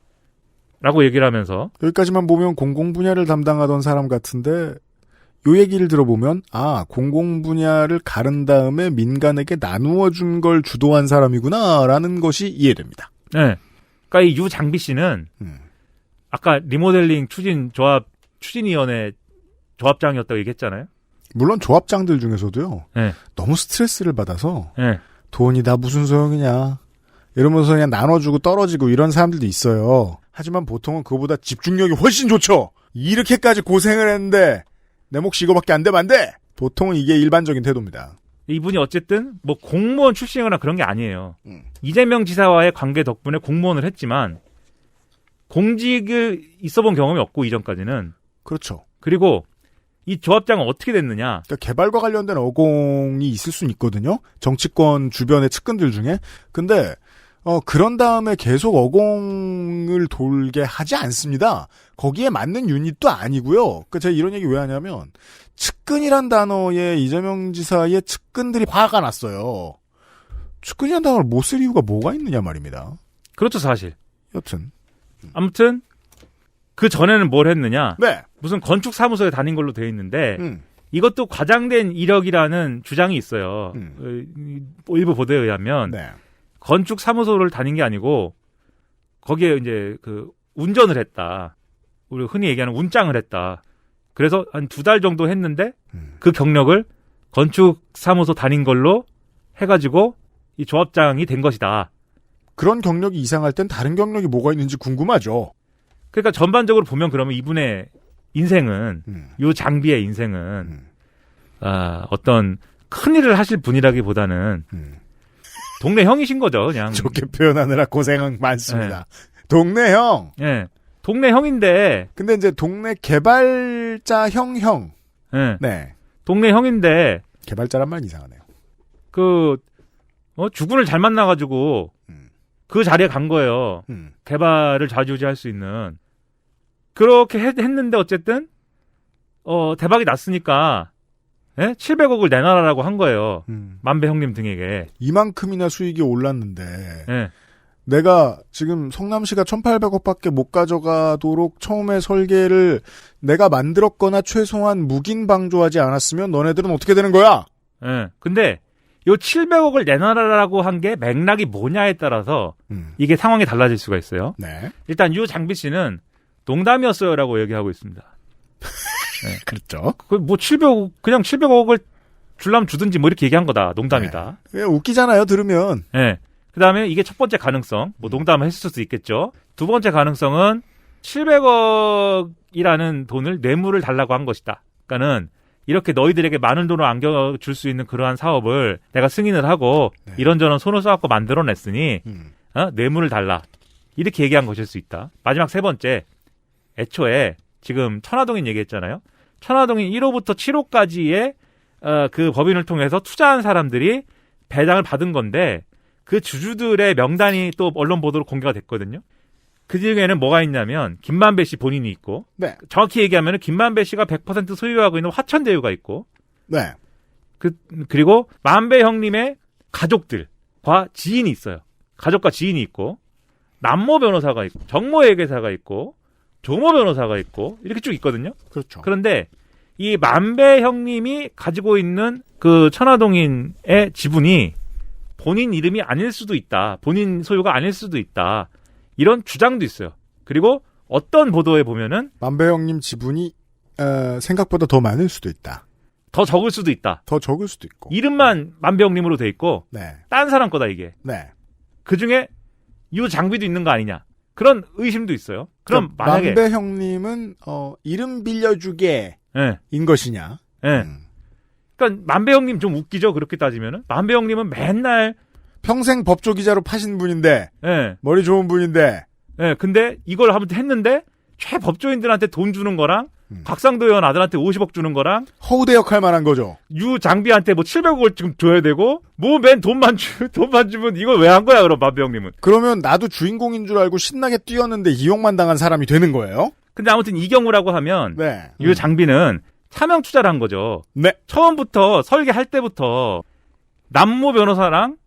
라고 얘기를 하면서 여기까지만 보면 공공 분야를 담당하던 사람 같은데 요 얘기를 들어보면 공공 분야를 가른 다음에 민간에게 나누어 준 걸 주도한 사람이구나라는 것이 이해됩니다. 네. 그러니까 이 유장비 씨는 아까 리모델링 추진위원회 조합장이었다고 얘기했잖아요. 물론 조합장들 중에서도요. 네. 너무 스트레스를 받아서 네. 돈이 다 무슨 소용이냐 이러면서 그냥 나눠주고 떨어지고 이런 사람들도 있어요. 하지만 보통은 그거보다 집중력이 훨씬 좋죠. 이렇게까지 고생을 했는데 내 몫이 이거밖에 안 되면 안 돼. 보통은 이게 일반적인 태도입니다. 이분이 어쨌든 뭐 공무원 출신이거나 그런 게 아니에요. 이재명 지사와의 관계 덕분에 공무원을 했지만 공직을 있어본 경험이 없고 이전까지는. 그렇죠. 그리고 이 조합장은 어떻게 됐느냐. 그러니까 개발과 관련된 어공이 있을 수는 있거든요. 정치권 주변의 측근들 중에. 근데 그런 다음에 계속 어공을 돌게 하지 않습니다. 거기에 맞는 유닛도 아니고요. 그러니까 제가 이런 얘기 왜 하냐면 측근이란 단어에 이재명 지사의 측근들이 화가 났어요. 측근이란 단어를 못 쓸 이유가 뭐가 있느냐 말입니다. 그렇죠, 사실. 여튼. 아무튼 그 전에는 뭘 했느냐. 네. 무슨 건축사무소에 다닌 걸로 돼 있는데 이것도 과장된 이력이라는 주장이 있어요. 일부 보도에 의하면 네. 건축 사무소를 다닌 게 아니고 거기에 이제 그 운전을 했다. 우리 흔히 얘기하는 운장을 했다. 그래서 한 2달 정도 했는데 그 경력을 건축 사무소 다닌 걸로 해가지고 이 조합장이 된 것이다. 그런 경력이 이상할 땐 다른 경력이 뭐가 있는지 궁금하죠. 그러니까 전반적으로 보면 그러면 이분의 인생은 요 장비의 인생은 어떤 큰 일을 하실 분이라기보다는 동네 형이신 거죠. 그냥 좋게 표현하느라 고생 많습니다. 네. 동네 형. 네. 동네 형인데. 근데 이제 동네 개발자 형. 네. 네. 동네 형인데. 개발자란 말 이상하네요. 주군을 잘 만나가지고 그 자리에 간 거예요. 개발을 좌지우지할 수 있는. 그렇게 했는데 어쨌든 대박이 났으니까 700억을 내놔라라고 한 거예요. 만배 형님 등에게. 이만큼이나 수익이 올랐는데 네. 내가 지금 성남시가 1,800억밖에 못 가져가도록 처음에 설계를 내가 만들었거나 최소한 묵인방조하지 않았으면 너네들은 어떻게 되는 거야? 네. 근데 요 700억을 내놔라라고 한 게 맥락이 뭐냐에 따라서 이게 상황이 달라질 수가 있어요. 네. 일단 유 장비 씨는 농담이었어요라고 얘기하고 있습니다. 네. 그렇죠. 뭐 700억 그냥 700억을 줄라면 주든지 뭐 이렇게 얘기한 거다. 농담이다. 네. 웃기잖아요. 들으면. 네. 그다음에 이게 첫 번째 가능성. 뭐 농담을 했을 수도 있겠죠. 두 번째 가능성은 700억이라는 돈을 뇌물을 달라고 한 것이다. 그러니까는 이렇게 너희들에게 많은 돈을 안겨줄 수 있는 그러한 사업을 내가 승인을 하고 네. 이런저런 손을 써갖고 만들어냈으니 뇌물을 달라. 이렇게 얘기한 것일 수 있다. 마지막 세 번째. 애초에 지금 천화동인 얘기했잖아요. 천화동인 1호부터 7호까지의 그 법인을 통해서 투자한 사람들이 배당을 받은 건데 그 주주들의 명단이 또 언론 보도로 공개가 됐거든요. 그 중에는 뭐가 있냐면 김만배 씨 본인이 있고 네. 정확히 얘기하면 김만배 씨가 100% 소유하고 있는 화천대유가 있고 네. 그리고 만배 형님의 가족들과 지인이 있어요. 가족과 지인이 있고 남모 변호사가 있고 정모 회계사가 있고 조모 변호사가 있고 이렇게 쭉 있거든요. 그렇죠. 그런데 이 만배 형님이 가지고 있는 그 천화동인의 지분이 본인 이름이 아닐 수도 있다. 본인 소유가 아닐 수도 있다. 이런 주장도 있어요. 그리고 어떤 보도에 보면은 만배 형님 지분이 생각보다 더 많을 수도 있다. 더 적을 수도 있다. 더 적을 수도 있고. 이름만 만배 형님으로 돼 있고 네. 딴 사람 거다 이게. 네. 그중에 이 장비도 있는 거 아니냐. 그런 의심도 있어요. 그럼 그러니까 만약에 만배 형님은 이름 빌려주게 인 것이냐. 네. 그러니까 만배 형님 좀 웃기죠. 그렇게 따지면은 만배 형님은 맨날 평생 법조 기자로 파신 분인데 네. 머리 좋은 분인데 네. 근데 이걸 아무튼 했는데 최법조인들한테 돈 주는 거랑 곽상도 의원 아들한테 50억 주는 거랑 허우대 역할 만한 거죠. 유 장비한테 뭐 700억을 지금 줘야 되고 뭐 맨 돈만 주면 이걸 왜 한 거야 그럼 만배 형님은. 그러면 나도 주인공인 줄 알고 신나게 뛰었는데 이용만 당한 사람이 되는 거예요? 근데 아무튼 이 경우라고 하면 네. 유 장비는 차명 투자를 한 거죠. 네. 처음부터 설계할 때부터 남모 변호사랑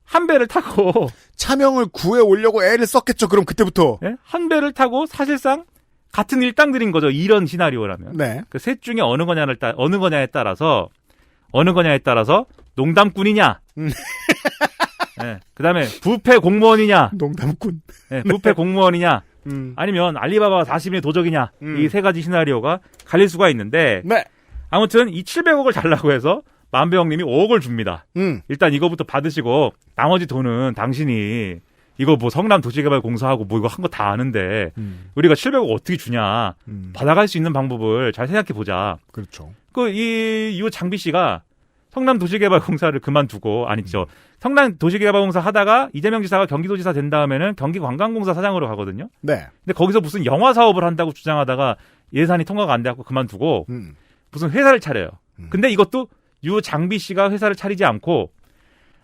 한 배를 타고 차명을 구해 오려고 애를 썼겠죠. 그럼 그때부터. 네? 한 배를 타고 사실상 같은 일당들인 거죠. 이런 시나리오라면. 네. 그 셋 중에 어느 거냐에 따라서 농담꾼이냐. 네. 그다음에 부패 공무원이냐. 농담꾼. 네. 부패 공무원이냐. 아니면 알리바바 40인의 도적이냐. 이 세 가지 시나리오가 갈릴 수가 있는데. 네. 아무튼 이 700억을 달라고 해서 만배 형님이 5억을 줍니다. 일단 이거부터 받으시고 나머지 돈은 당신이 이거 뭐 성남 도시개발공사하고 뭐 이거 한 거 다 아는데 우리가 700억 어떻게 주냐. 받아갈 수 있는 방법을 잘 생각해 보자. 그렇죠. 이 장비 씨가 성남 도시개발공사를 그만두고 아니죠. 성남 도시개발공사 하다가 이재명 지사가 경기도지사 된 다음에는 경기관광공사 사장으로 가거든요. 네. 근데 거기서 무슨 영화 사업을 한다고 주장하다가 예산이 통과가 안 돼갖고 그만두고 무슨 회사를 차려요. 근데 이것도 유 장비 씨가 회사를 차리지 않고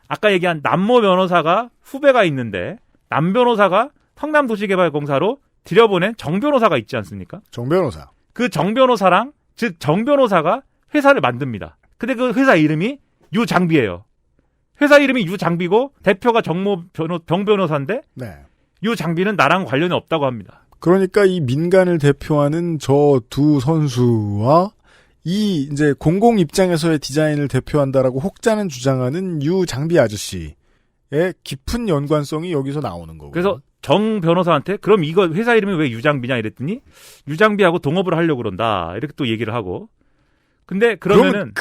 아까 얘기한 남모 변호사가 후배가 있는데 남 변호사가 성남도시개발공사로 들여보낸 정 변호사가 있지 않습니까? 정 변호사. 그 정 변호사랑 즉 정 변호사가 회사를 만듭니다. 근데 그 회사 이름이 유 장비예요. 회사 이름이 유 장비고 대표가 정모 정 변호사인데 네. 유 장비는 나랑 관련이 없다고 합니다. 그러니까 이 민간을 대표하는 저 두 선수와 이 이제 공공 입장에서의 디자인을 대표한다라고 혹자는 주장하는 유 장비 아저씨의 깊은 연관성이 여기서 나오는 거고. 그래서 정 변호사한테 그럼 이거 회사 이름이 왜 유장비냐 이랬더니 유장비하고 동업을 하려고 그런다 이렇게 또 얘기를 하고. 근데 그러면은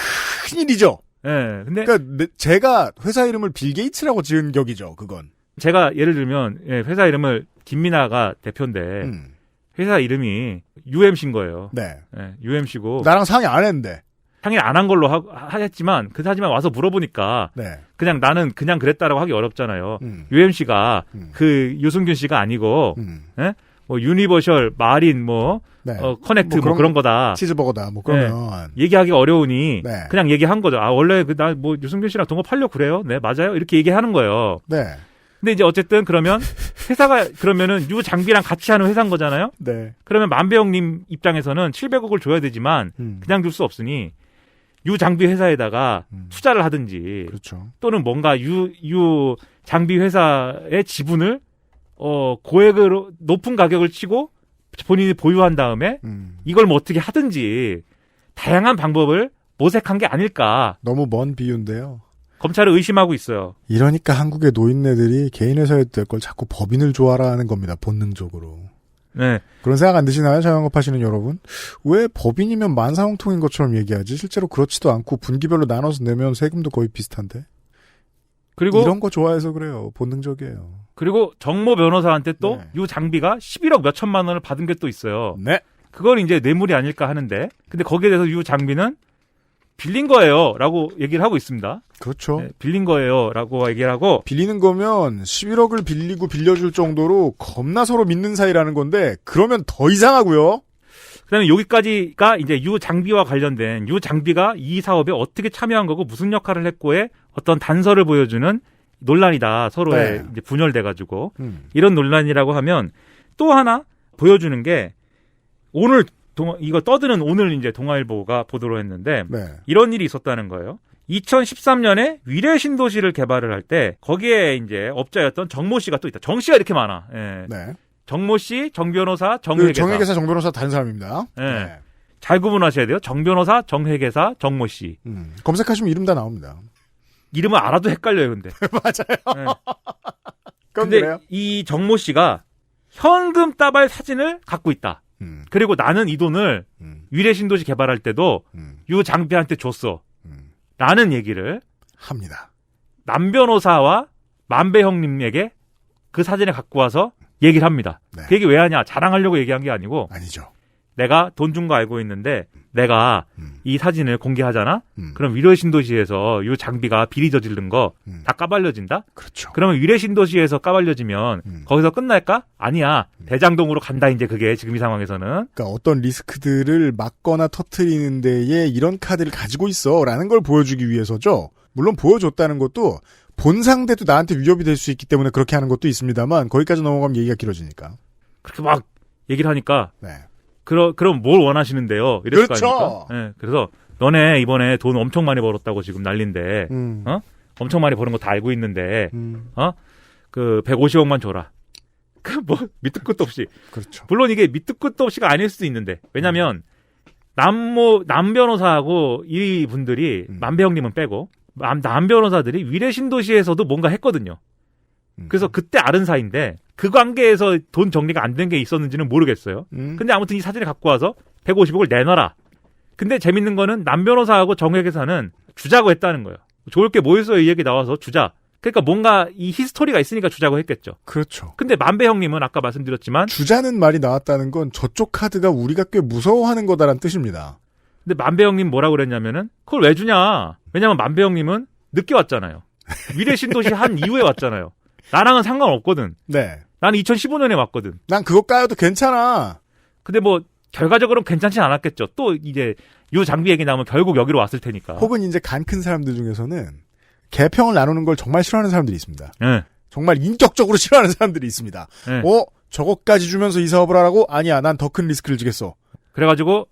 큰일이죠. 예. 근데 그러니까 제가 회사 이름을 빌 게이츠라고 지은 격이죠. 그건. 제가 예를 들면 회사 이름을 김민아가 대표인데 회사 이름이 UMC인 거예요. 네. UMC고 나랑 상의 안 했는데. 상의 안 한 걸로 하였지만 하지만 와서 물어보니까 네. 그냥 나는 그냥 그랬다라고 하기 어렵잖아요. UMC가 그 유승균 씨가 아니고 뭐 유니버셜 마린 네. 커넥트 뭐 그런 거다. 치즈버거다. 뭐 그러면 얘기하기 어려우니 네. 그냥 얘기한 거죠. 아 원래 나 뭐 유승균 씨랑 동업하려고 그래요. 네 맞아요. 이렇게 얘기하는 거예요. 네. 근데 이제 어쨌든 그러면 회사가 그러면은 유 장비랑 같이 하는 회사인 거잖아요. 네. 그러면 만배영님 입장에서는 700억을 줘야 되지만 그냥 줄 수 없으니 유 장비 회사에다가 투자를 하든지 그렇죠. 또는 뭔가 유 장비 회사의 지분을 고액으로 높은 가격을 치고 본인이 보유한 다음에 이걸 뭐 어떻게 하든지 다양한 방법을 모색한 게 아닐까. 너무 먼 비유인데요. 검찰을 의심하고 있어요. 이러니까 한국의 노인네들이 개인 회사에 될 걸 자꾸 법인을 좋아라 하는 겁니다. 본능적으로. 네. 그런 생각 안 드시나요? 자영업 하시는 여러분? 왜 법인이면 만사형통인 것처럼 얘기하지? 실제로 그렇지도 않고 분기별로 나눠서 내면 세금도 거의 비슷한데. 그리고 이런 거 좋아해서 그래요. 본능적이에요. 그리고 정모 변호사한테 또 네. 이 장비가 11억 몇 천만 원을 받은 게 또 있어요. 네. 그걸 이제 뇌물이 아닐까 하는데 근데 거기에 대해서 이 장비는 빌린 거예요라고 얘기를 하고 있습니다. 그렇죠. 네, 빌린 거예요라고 얘기를 하고 빌리는 거면 11억을 빌리고 빌려줄 정도로 겁나 서로 믿는 사이라는 건데 그러면 더 이상하고요. 그다음에 여기까지가 이제 유 장비와 관련된 유 장비가 이 사업에 어떻게 참여한 거고 무슨 역할을 했고의 어떤 단서를 보여주는 논란이다. 서로의 네. 이제 분열돼가지고 이런 논란이라고 하면 또 하나 보여주는 게 오늘 이거 떠드는 오늘 이제 동아일보가 보도를 했는데 네. 이런 일이 있었다는 거예요. 2013년에 위례 신도시를 개발을 할 때 거기에 이제 업자였던 정모 씨가 또 있다. 정 씨가 이렇게 많아. 예. 네. 정모 씨, 정 변호사, 정회계사. 정회계사, 정 변호사 다른 사람입니다. 예. 네. 잘 구분하셔야 돼요. 정 변호사, 정회계사, 정모 씨. 검색하시면 이름 다 나옵니다. 이름을 알아도 헷갈려요, 근데. 맞아요. 네. 근데 근데 이 정모 씨가 현금 따발 사진을 갖고 있다. 그리고 나는 이 돈을 위례 신도시 개발할 때도 유 장비한테 줬어. 라는 얘기를 합니다. 남 변호사와 만배 형님에게 그 사진을 갖고 와서 얘기를 합니다. 네. 그 얘기 왜 하냐? 자랑하려고 얘기한 게 아니고 아니죠. 내가 돈 준 거 알고 있는데 내가 이 사진을 공개하잖아? 그럼 위례 신도시에서 이 장비가 비리 저지른 거 다 까발려진다? 그렇죠. 그러면 위례 신도시에서 까발려지면 거기서 끝날까? 아니야. 대장동으로 간다 이제 그게 지금 이 상황에서는. 그러니까 어떤 리스크들을 막거나 터트리는 데에 이런 카드를 가지고 있어라는 걸 보여주기 위해서죠. 물론 보여줬다는 것도 본상대도 나한테 위협이 될 수 있기 때문에 그렇게 하는 것도 있습니다만 거기까지 넘어가면 얘기가 길어지니까. 그렇게 막 얘기를 하니까 네. 그럼 뭘 원하시는데요? 이랬을 그렇죠. 거 아닙니까? 네, 그래서 너네 이번에 돈 엄청 많이 벌었다고 지금 난린데 엄청 많이 버는 거 다 알고 있는데 그 150억만 줘라. 그 뭐 밑도 끝도 없이. 그렇죠. 물론 이게 밑도 끝도 없이가 아닐 수도 있는데 왜냐면 남 변호사하고 이 분들이 만배 형님은 빼고 남 변호사들이 위례 신도시에서도 뭔가 했거든요. 그래서 그때 아는 사이인데 그 관계에서 돈 정리가 안 된 게 있었는지는 모르겠어요. 근데 아무튼 이 사진을 갖고 와서 150억을 내놔라. 근데 재밌는 거는 남 변호사하고 정회계사는 주자고 했다는 거예요. 좋을 게 뭐 있어요? 이 얘기 나와서 주자. 그러니까 뭔가 이 히스토리가 있으니까 주자고 했겠죠. 그렇죠. 근데 만배 형님은 아까 말씀드렸지만 주자는 말이 나왔다는 건 저쪽 카드가 우리가 꽤 무서워하는 거다라는 뜻입니다. 근데 만배 형님 뭐라고 그랬냐면은 그걸 왜 주냐. 왜냐면 만배 형님은 늦게 왔잖아요. 위례 신도시 한 이후에 왔잖아요. 나랑은 상관없거든. 네. 나는 2015년에 왔거든. 난 그거 까여도 괜찮아. 근데 뭐 결과적으로는 괜찮진 않았겠죠. 또 이제 요 장비 얘기 나오면 결국 여기로 왔을 테니까. 혹은 이제 간 큰 사람들 중에서는 개평을 나누는 걸 정말 싫어하는 사람들이 있습니다. 네. 정말 인격적으로 싫어하는 사람들이 있습니다. 네. 저거까지 주면서 이 사업을 하라고? 아니야, 난 더 큰 리스크를 지겠어. 그래가지고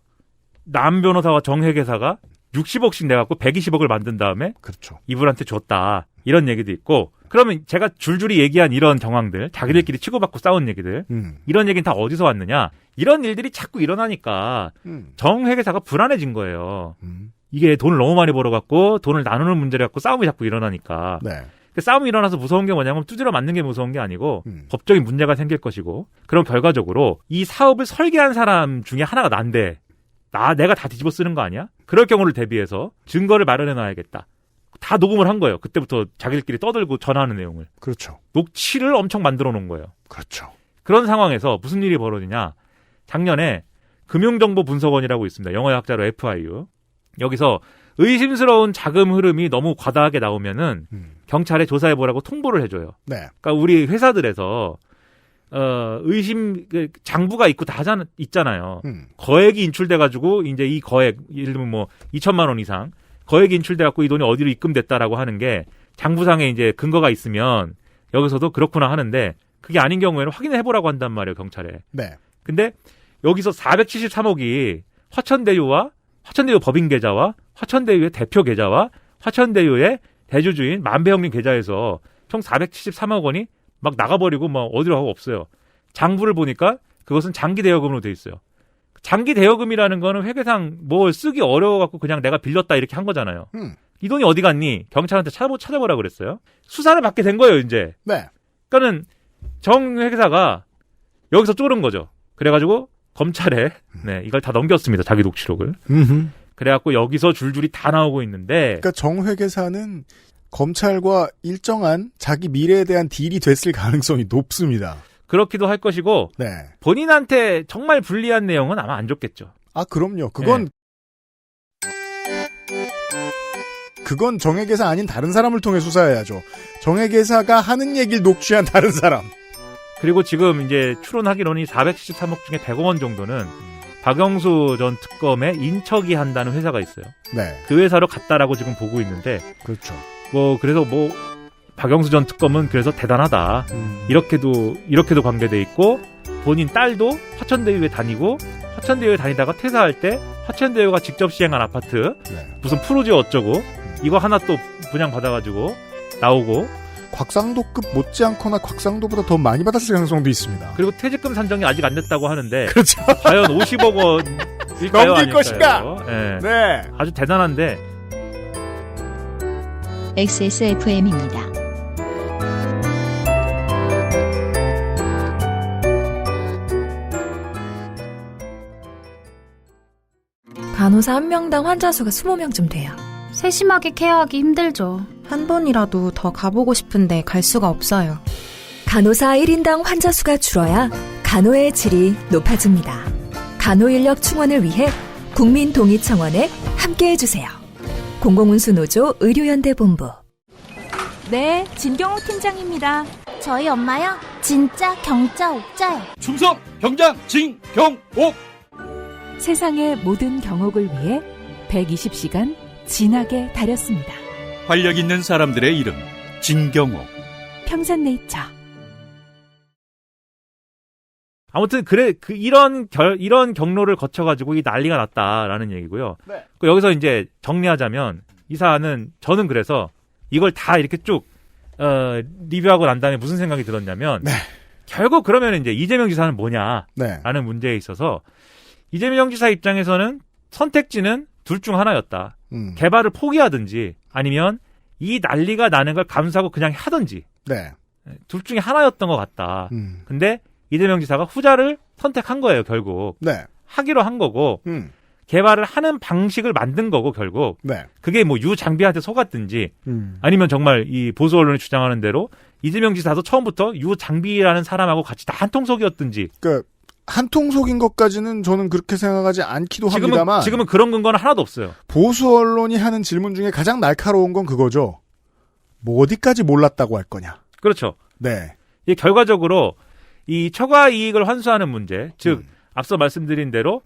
남 변호사와 정회계사가 60억씩 내갖고 120억을 만든 다음에 그렇죠. 이분한테 줬다. 이런 얘기도 있고 그러면 제가 줄줄이 얘기한 이런 정황들 자기들끼리 치고받고 싸운 얘기들 이런 얘기는 다 어디서 왔느냐 이런 일들이 자꾸 일어나니까 정 회계사가 불안해진 거예요. 이게 돈을 너무 많이 벌어갖고 돈을 나누는 문제를 갖고 싸움이 자꾸 일어나니까. 네. 그 싸움이 일어나서 무서운 게 뭐냐면 두드려 맞는 게 무서운 게 아니고 법적인 문제가 생길 것이고 그럼 결과적으로 이 사업을 설계한 사람 중에 하나가 난데 내가 다 뒤집어 쓰는 거 아니야? 그럴 경우를 대비해서 증거를 마련해 놔야겠다. 다 녹음을 한 거예요. 그때부터 자기들끼리 떠들고 전화하는 내용을. 그렇죠. 녹취를 엄청 만들어 놓은 거예요. 그렇죠. 그런 상황에서 무슨 일이 벌어지냐. 작년에 금융정보분석원이라고 있습니다. 영어의 학자로 FIU. 여기서 의심스러운 자금 흐름이 너무 과다하게 나오면은 경찰에 조사해보라고 통보를 해줘요. 네. 그러니까 우리 회사들에서 장부가 있고 다 있잖아요. 거액이 인출돼가지고 이제 이 거액 예를 들면 뭐 2천만 원 이상 거액이 인출돼갖고 이 돈이 어디로 입금됐다라고 하는 게 장부상에 이제 근거가 있으면 여기서도 그렇구나 하는데 그게 아닌 경우에는 확인을 해보라고 한단 말이에요, 경찰에. 네. 근데 여기서 473억이 화천대유 법인 계좌와 화천대유의 대표 계좌와 화천대유의 대주주인 만배형님 계좌에서 총 473억 원이 막 나가버리고 막 어디로 가고 없어요. 장부를 보니까 그것은 장기 대여금으로 돼 있어요. 장기 대여금이라는 거는 회계상 뭘 쓰기 어려워갖고 그냥 내가 빌렸다 이렇게 한 거잖아요. 이 돈이 어디 갔니? 경찰한테 찾아보라 그랬어요. 수사를 받게 된 거예요, 이제. 네. 그러니까는 정 회계사가 여기서 쫄은 거죠. 그래가지고 검찰에 이걸 다 넘겼습니다. 자기 녹취록을. 그래갖고 여기서 줄줄이 다 나오고 있는데. 그러니까 정 회계사는 검찰과 일정한 자기 미래에 대한 딜이 됐을 가능성이 높습니다. 그렇기도 할 것이고 네. 본인한테 정말 불리한 내용은 아마 안 줬겠죠. 아, 그럼요. 그건 정회계사 아닌 다른 사람을 통해 수사해야죠. 정회계사가 하는 얘기를 녹취한 다른 사람. 그리고 지금 이제 추론하기로는 473억 중에 100억 원 정도는 박영수 전 특검에 인척이 한다는 회사가 있어요. 네. 그 회사로 갔다라고 지금 보고 있는데. 그렇죠. 그래서 박영수 전 특검은 그래서 대단하다. 이렇게도 관계돼 있고 본인 딸도 화천대유에 다니고 화천대유에 다니다가 퇴사할 때 화천대유가 직접 시행한 아파트 무슨 푸르지오 어쩌고 이거 하나 또 분양받아가지고 나오고 곽상도급 못지않거나 곽상도보다 더 많이 받았을 가능성도 있습니다. 그리고 퇴직금 산정이 아직 안 됐다고 하는데 그렇죠. 과연 50억 원일까요? 넘길 것인가? 네. 아주 대단한데 XSFM입니다. 간호사 한 명당 환자 수가 20명쯤 돼요. 세심하게 케어하기 힘들죠. 한 번이라도 더 가보고 싶은데 갈 수가 없어요. 간호사 1인당 환자 수가 줄어야 간호의 질이 높아집니다. 간호인력 충원을 위해 국민동의청원에 함께해주세요. 공공운수노조 의료연대본부. 네, 진경호 팀장입니다. 저희 엄마요? 진짜 경자 옥자요. 충성 경장 진경옥. 세상의 모든 경옥을 위해 120시간 진하게 다렸습니다. 활력 있는 사람들의 이름 진경옥. 평산네이처. 아무튼 이런 경로를 거쳐가지고 이 난리가 났다라는 얘기고요. 네. 여기서 이제 정리하자면 이 사안은 저는 그래서 이걸 다 이렇게 쭉 리뷰하고 난 다음에 무슨 생각이 들었냐면 결국 그러면 이제 이재명 지사는 뭐냐라는 문제에 있어서 이재명 지사 입장에서는 선택지는 둘 중 하나였다. 개발을 포기하든지 아니면 이 난리가 나는 걸 감수하고 그냥 하든지. 네. 둘 중에 하나였던 것 같다. 근데 이재명 지사가 후자를 선택한 거예요, 결국. 네. 하기로 한 거고 개발을 하는 방식을 만든 거고 결국. 네. 그게 뭐 유장비한테 속았든지 아니면 정말 이 보수 언론이 주장하는 대로 이재명 지사도 처음부터 유장비라는 사람하고 같이 다 한통속이었든지. 그러니까 한통속인 것까지는 저는 그렇게 생각하지 않기도 합니다만 지금은 그런 근거는 하나도 없어요. 보수 언론이 하는 질문 중에 가장 날카로운 건 그거죠. 뭐 어디까지 몰랐다고 할 거냐. 그렇죠. 네. 이 결과적으로 이 처가 이익을 환수하는 문제, 즉 앞서 말씀드린 대로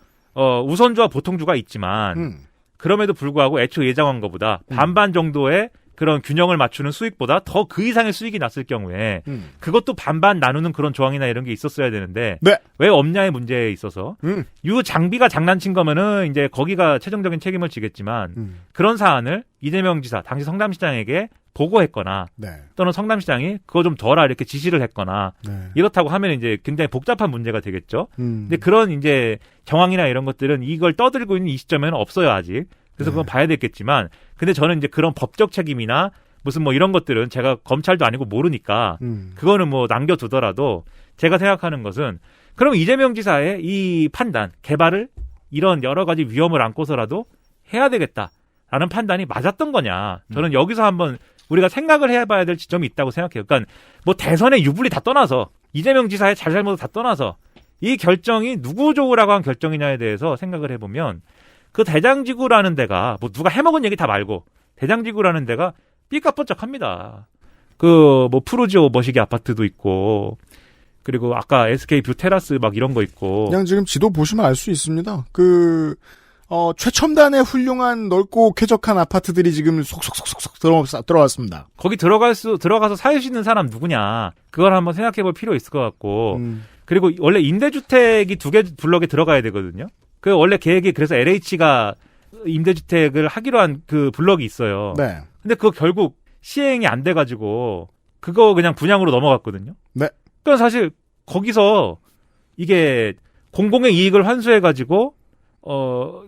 우선주와 보통주가 있지만 그럼에도 불구하고 애초 예정한 것보다 반반 정도의 그런 균형을 맞추는 수익보다 더 그 이상의 수익이 났을 경우에 그것도 반반 나누는 그런 조항이나 이런 게 있었어야 되는데 왜 없냐의 문제에 있어서 유장비가 장난친 거면은 이제 거기가 최종적인 책임을 지겠지만 그런 사안을 이재명 지사 당시 성남시장에게 보고했거나 네. 또는 성남시장이 그거 좀 둬라 이렇게 지시를 했거나 네. 이렇다고 하면 이제 굉장히 복잡한 문제가 되겠죠. 음. 근데 그런 이제 정황이나 이런 것들은 이걸 떠들고 있는 이 시점에는 없어요 아직. 그래서 그건 봐야 되겠지만, 근데 저는 이제 그런 법적 책임이나 무슨 뭐 이런 것들은 제가 검찰도 아니고 모르니까 그거는 뭐 남겨두더라도 제가 생각하는 것은 그럼 이재명 지사의 이 판단, 개발을 이런 여러 가지 위험을 안고서라도 해야 되겠다라는 판단이 맞았던 거냐. 저는 여기서 한번 우리가 생각을 해봐야 될 지점이 있다고 생각해요. 그러니까 뭐 대선의 유불리 다 떠나서 이재명 지사의 잘잘못을 다 떠나서 이 결정이 누구 좋으라고 한 결정이냐에 대해서 생각을 해보면 그 대장지구라는 데가 뭐 누가 해먹은 얘기 다 말고 대장지구라는 데가 삐까뻔쩍합니다. 그 뭐 푸르지오 머시기 아파트도 있고 그리고 아까 SK 뷰 테라스 막 이런 거 있고 그냥 지금 지도 보시면 알 수 있습니다. 최첨단의 훌륭한 넓고 쾌적한 아파트들이 지금 속속속속 들어왔습니다. 거기 들어가서 살 수 있는 사람 누구냐. 그걸 한번 생각해 볼 필요 있을 것 같고. 그리고 원래 임대주택이 2개 블럭에 들어가야 되거든요. 그 원래 계획이 그래서 LH가 임대주택을 하기로 한 그 블럭이 있어요. 네. 근데 그거 결국 시행이 안 돼가지고 그거 그냥 분양으로 넘어갔거든요. 네. 그러니까 사실 거기서 이게 공공의 이익을 환수해가지고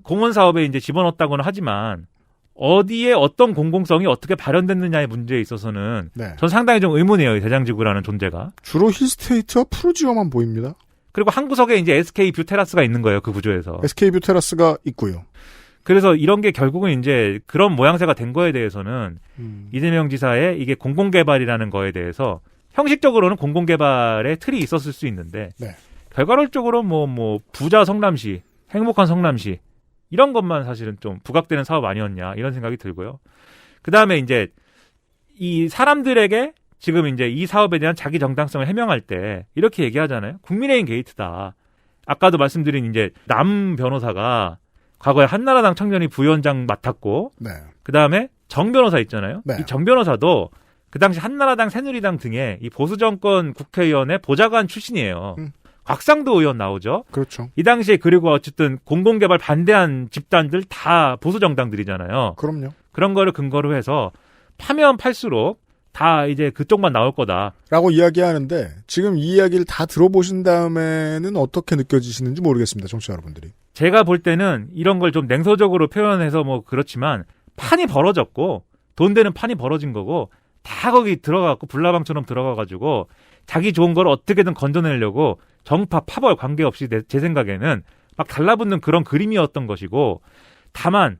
공원 사업에 이제 집어넣었다고는 하지만 어디에 어떤 공공성이 어떻게 발현됐느냐의 문제에 있어서는 전 상당히 좀 의문이에요. 대장지구라는 존재가. 주로 힐스테이트와 푸르지오만 보입니다. 그리고 한 구석에 이제 SK 뷰 테라스가 있는 거예요. 그 구조에서. SK 뷰 테라스가 있고요. 그래서 이런 게 결국은 이제 그런 모양새가 된 거에 대해서는 이재명 지사의 이게 공공개발이라는 거에 대해서 형식적으로는 공공개발의 틀이 있었을 수 있는데 결과론적으로 뭐 부자 성남시, 행복한 성남시 이런 것만 사실은 좀 부각되는 사업 아니었냐 이런 생각이 들고요. 그 다음에 이제 이 사람들에게 지금 이제 이 사업에 대한 자기 정당성을 해명할 때 이렇게 얘기하잖아요. 국민의힘 게이트다. 아까도 말씀드린 이제 남 변호사가 과거에 한나라당 청년이 부위원장 맡았고, 그 다음에 정 변호사 있잖아요. 이 정 변호사도 그 당시 한나라당, 새누리당 등의 이 보수 정권 국회의원의 보좌관 출신이에요. 곽상도 의원 나오죠. 그렇죠. 이 당시에 그리고 어쨌든 공공개발 반대한 집단들 다 보수 정당들이잖아요. 그럼요. 그런 거를 근거로 해서 파면 팔수록 다 이제 그쪽만 나올 거다. 라고 이야기하는데 지금 이 이야기를 다 들어보신 다음에는 어떻게 느껴지시는지 모르겠습니다. 청취자 여러분들이. 제가 볼 때는 이런 걸 좀 냉소적으로 표현해서 뭐 그렇지만 판이 벌어졌고 돈 되는 판이 벌어진 거고 다 거기 들어가고 불나방처럼 들어가가지고 자기 좋은 걸 어떻게든 건져내려고 정파, 파벌 관계없이 제 생각에는 막 달라붙는 그런 그림이었던 것이고 다만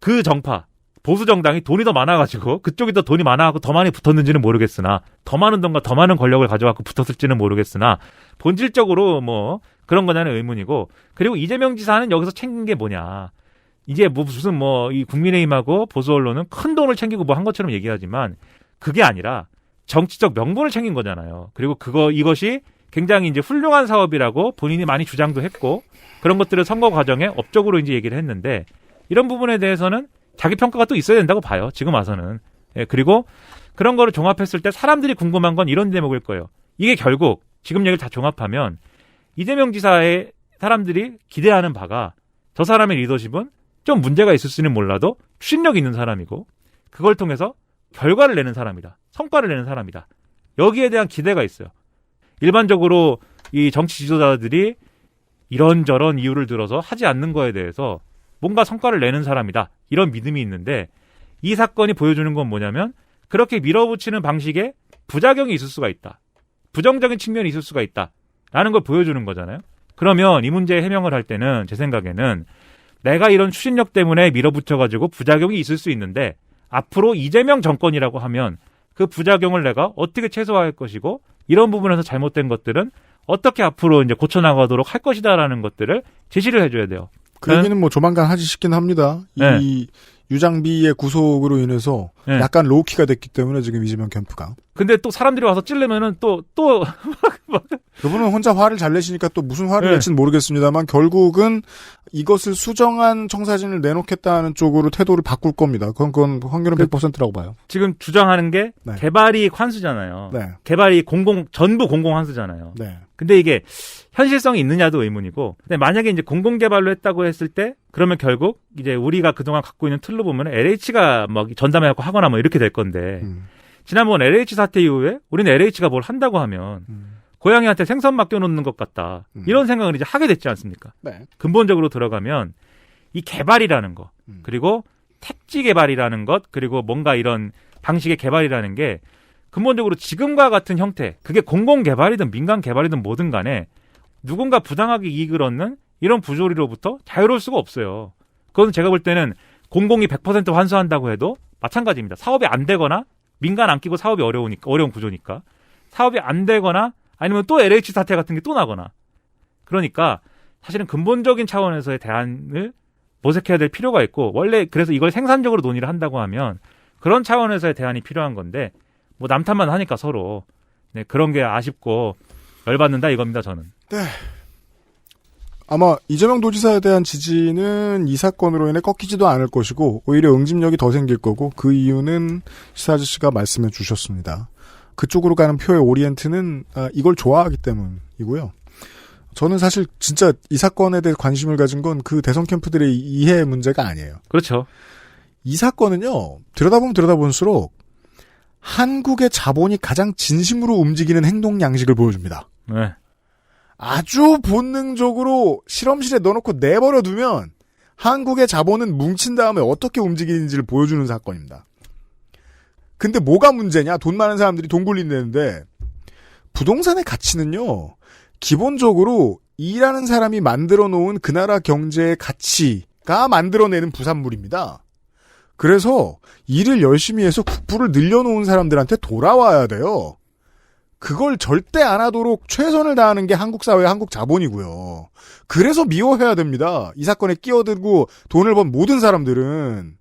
그 정파, 보수 정당이 돈이 더 많아가지고 그쪽이 더 돈이 많아갖고 더 많이 붙었는지는 모르겠으나 더 많은 돈과 더 많은 권력을 가져갖고 붙었을지는 모르겠으나 본질적으로 뭐 그런 거냐는 의문이고 그리고 이재명 지사는 여기서 챙긴 게 뭐냐. 이게 뭐 무슨 뭐 이 국민의힘하고 보수 언론은 큰 돈을 챙기고 뭐 한 것처럼 얘기하지만 그게 아니라 정치적 명분을 챙긴 거잖아요. 그리고 이것이 굉장히 이제 훌륭한 사업이라고 본인이 많이 주장도 했고 그런 것들을 선거 과정에 업적으로 이제 얘기를 했는데 이런 부분에 대해서는 자기 평가가 또 있어야 된다고 봐요. 지금 와서는. 예, 그리고 그런 거를 종합했을 때 사람들이 궁금한 건 이런 대목일 거예요. 이게 결국 지금 얘기를 다 종합하면 이재명 지사의 사람들이 기대하는 바가 저 사람의 리더십은 좀 문제가 있을 수는 몰라도 추진력 있는 사람이고 그걸 통해서 결과를 내는 사람이다. 성과를 내는 사람이다. 여기에 대한 기대가 있어요. 일반적으로 이 정치 지도자들이 이런저런 이유를 들어서 하지 않는 거에 대해서 뭔가 성과를 내는 사람이다. 이런 믿음이 있는데 이 사건이 보여주는 건 뭐냐면 그렇게 밀어붙이는 방식에 부작용이 있을 수가 있다. 부정적인 측면이 있을 수가 있다. 라는 걸 보여주는 거잖아요. 그러면 이 문제에 해명을 할 때는 제 생각에는 내가 이런 추진력 때문에 밀어붙여가지고 부작용이 있을 수 있는데 앞으로 이재명 정권이라고 하면 그 부작용을 내가 어떻게 최소화할 것이고 이런 부분에서 잘못된 것들은 어떻게 앞으로 이제 고쳐나가도록 할 것이다라는 것들을 제시를 해줘야 돼요. 그 얘기는 뭐 조만간 하지 싶긴 합니다. 네. 이 유장비의 구속으로 인해서 약간 로우키가 됐기 때문에 지금 이재명 캠프가. 근데 또 사람들이 와서 찌르면은 또 그분은 혼자 화를 잘 내시니까 또 무슨 화를 네. 낼지는 모르겠습니다만 결국은 이것을 수정한 청사진을 내놓겠다는 쪽으로 태도를 바꿀 겁니다. 그건 확률은 100%라고 봐요. 지금 주장하는 게 네. 개발이익 환수잖아요. 네. 개발이 전부 공공 환수잖아요. 네. 근데 이게 현실성이 있느냐도 의문이고, 근데 만약에 이제 공공 개발로 했다고 했을 때, 그러면 결국 이제 우리가 그동안 갖고 있는 틀로 보면 LH가 막 전담해갖고 하거나 뭐 이렇게 될 건데, 지난번 LH 사태 이후에 우리는 LH가 뭘 한다고 하면 고양이한테 생선 맡겨놓는 것 같다. 이런 생각을 이제 하게 됐지 않습니까? 네. 근본적으로 들어가면 이 개발이라는 거, 그리고 택지 개발이라는 것, 그리고 뭔가 이런 방식의 개발이라는 게 근본적으로 지금과 같은 형태, 그게 공공 개발이든 민간 개발이든 뭐든 간에 누군가 부당하게 이익을 얻는 이런 부조리로부터 자유로울 수가 없어요. 그건 제가 볼 때는 공공이 100% 환수한다고 해도 마찬가지입니다. 사업이 안 되거나 민간 안 끼고 사업이 어려운 구조니까 사업이 안 되거나 아니면 또 LH 사태 같은 게 또 나거나, 그러니까 사실은 근본적인 차원에서의 대안을 모색해야 될 필요가 있고, 원래 그래서 이걸 생산적으로 논의를 한다고 하면 그런 차원에서의 대안이 필요한 건데, 뭐 남탓만 하니까 서로 그런 게 아쉽고 열받는다 이겁니다, 저는. 네. 아마 이재명 도지사에 대한 지지는 이 사건으로 인해 꺾이지도 않을 것이고 오히려 응집력이 더 생길 거고, 그 이유는 시사 아저씨가 말씀해 주셨습니다. 그쪽으로 가는 표의 오리엔트는 이걸 좋아하기 때문이고요. 저는 사실 진짜 이 사건에 대해 관심을 가진 건 그 대선 캠프들의 이해 문제가 아니에요. 그렇죠. 이 사건은요, 들여다볼수록 한국의 자본이 가장 진심으로 움직이는 행동 양식을 보여줍니다. 네. 아주 본능적으로 실험실에 넣어놓고 내버려 두면 한국의 자본은 뭉친 다음에 어떻게 움직이는지를 보여주는 사건입니다. 근데 뭐가 문제냐? 돈 많은 사람들이 돈 굴린다는데, 부동산의 가치는요, 기본적으로 일하는 사람이 만들어 놓은 그 나라 경제의 가치가 만들어내는 부산물입니다. 그래서 일을 열심히 해서 국부를 늘려놓은 사람들한테 돌아와야 돼요. 그걸 절대 안 하도록 최선을 다하는 게 한국 사회, 한국 자본이고요. 그래서 미워해야 됩니다. 이 사건에 끼어들고 돈을 번 모든 사람들은.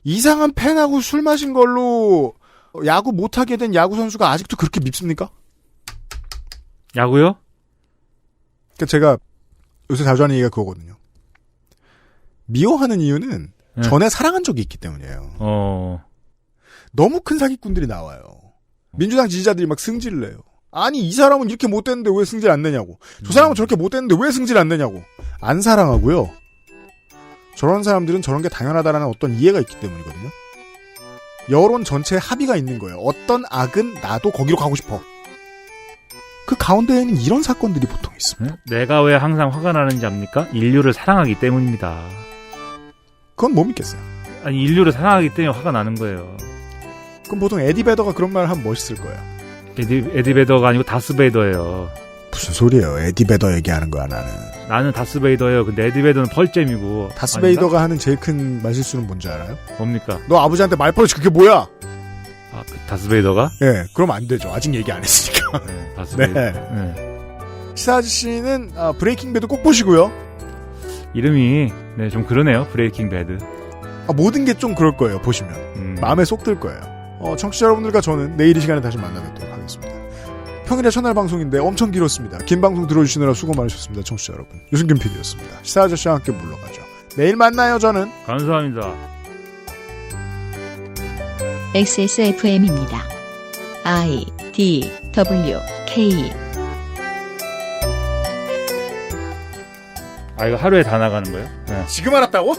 이상한 팬하고 술 마신 걸로 야구 못하게 된 야구 선수가 아직도 그렇게 밉습니까? 야구요? 그러니까 제가 요새 자주 하는 얘기가 그거거든요. 미워하는 이유는 전에 사랑한 적이 있기 때문이에요. 너무 큰 사기꾼들이 나와요. 민주당 지지자들이 막 승질을 내요. 아니, 이 사람은 이렇게 못됐는데 왜 승질 안 내냐고. 저 사람은 저렇게 못됐는데 왜 승질 안 내냐고. 안 사랑하고요. 저런 사람들은 저런 게 당연하다라는 어떤 이해가 있기 때문이거든요. 여론 전체에 합의가 있는 거예요. 어떤 악은 나도 거기로 가고 싶어. 그 가운데에는 이런 사건들이 보통 있습니다. 내가 왜 항상 화가 나는지 압니까? 인류를 사랑하기 때문입니다. 그건 못 믿겠어요. 아니, 인류를 사랑하기 때문에 화가 나는 거예요. 그럼 보통 에디 베더가 그런 말을 하면 멋있을 거예요. 에디 베더가 아니고 다스베이더예요. 무슨 소리예요? 에디 베더 얘기하는 거야, 나는. 나는 다스베이더예요. 근데 에디 베더는 펄잼이고. 다스베이더가 하는 제일 큰 말실수는 뭔지 알아요? 뭡니까? 너 아버지한테 말버릇이 그게 뭐야? 아, 다스베이더가? 네, 그럼 안 되죠. 아직 얘기 안 했으니까. 네, 다스베이더. 네. 네. 시사 아저씨는 브레이킹 배드 꼭 보시고요. 이름이 좀 그러네요. 브레이킹 배드. 모든 게 좀 그럴 거예요. 보시면 마음에 쏙 들 거예요. 청취자 여러분들과 저는 내일 이 시간에 다시 만나뵙도록 하겠습니다. 평일에 첫날 방송인데 엄청 길었습니다. 긴 방송 들어주시느라 수고 많으셨습니다. 청취자 여러분. 유승균 PD였습니다. 시사 아저씨와 함께 물러가죠. 내일 만나요. 저는. 감사합니다. XSFM입니다. I, D, W, K. 아, 이거 하루에 다 나가는 거예요? 네. 지금 알았다고?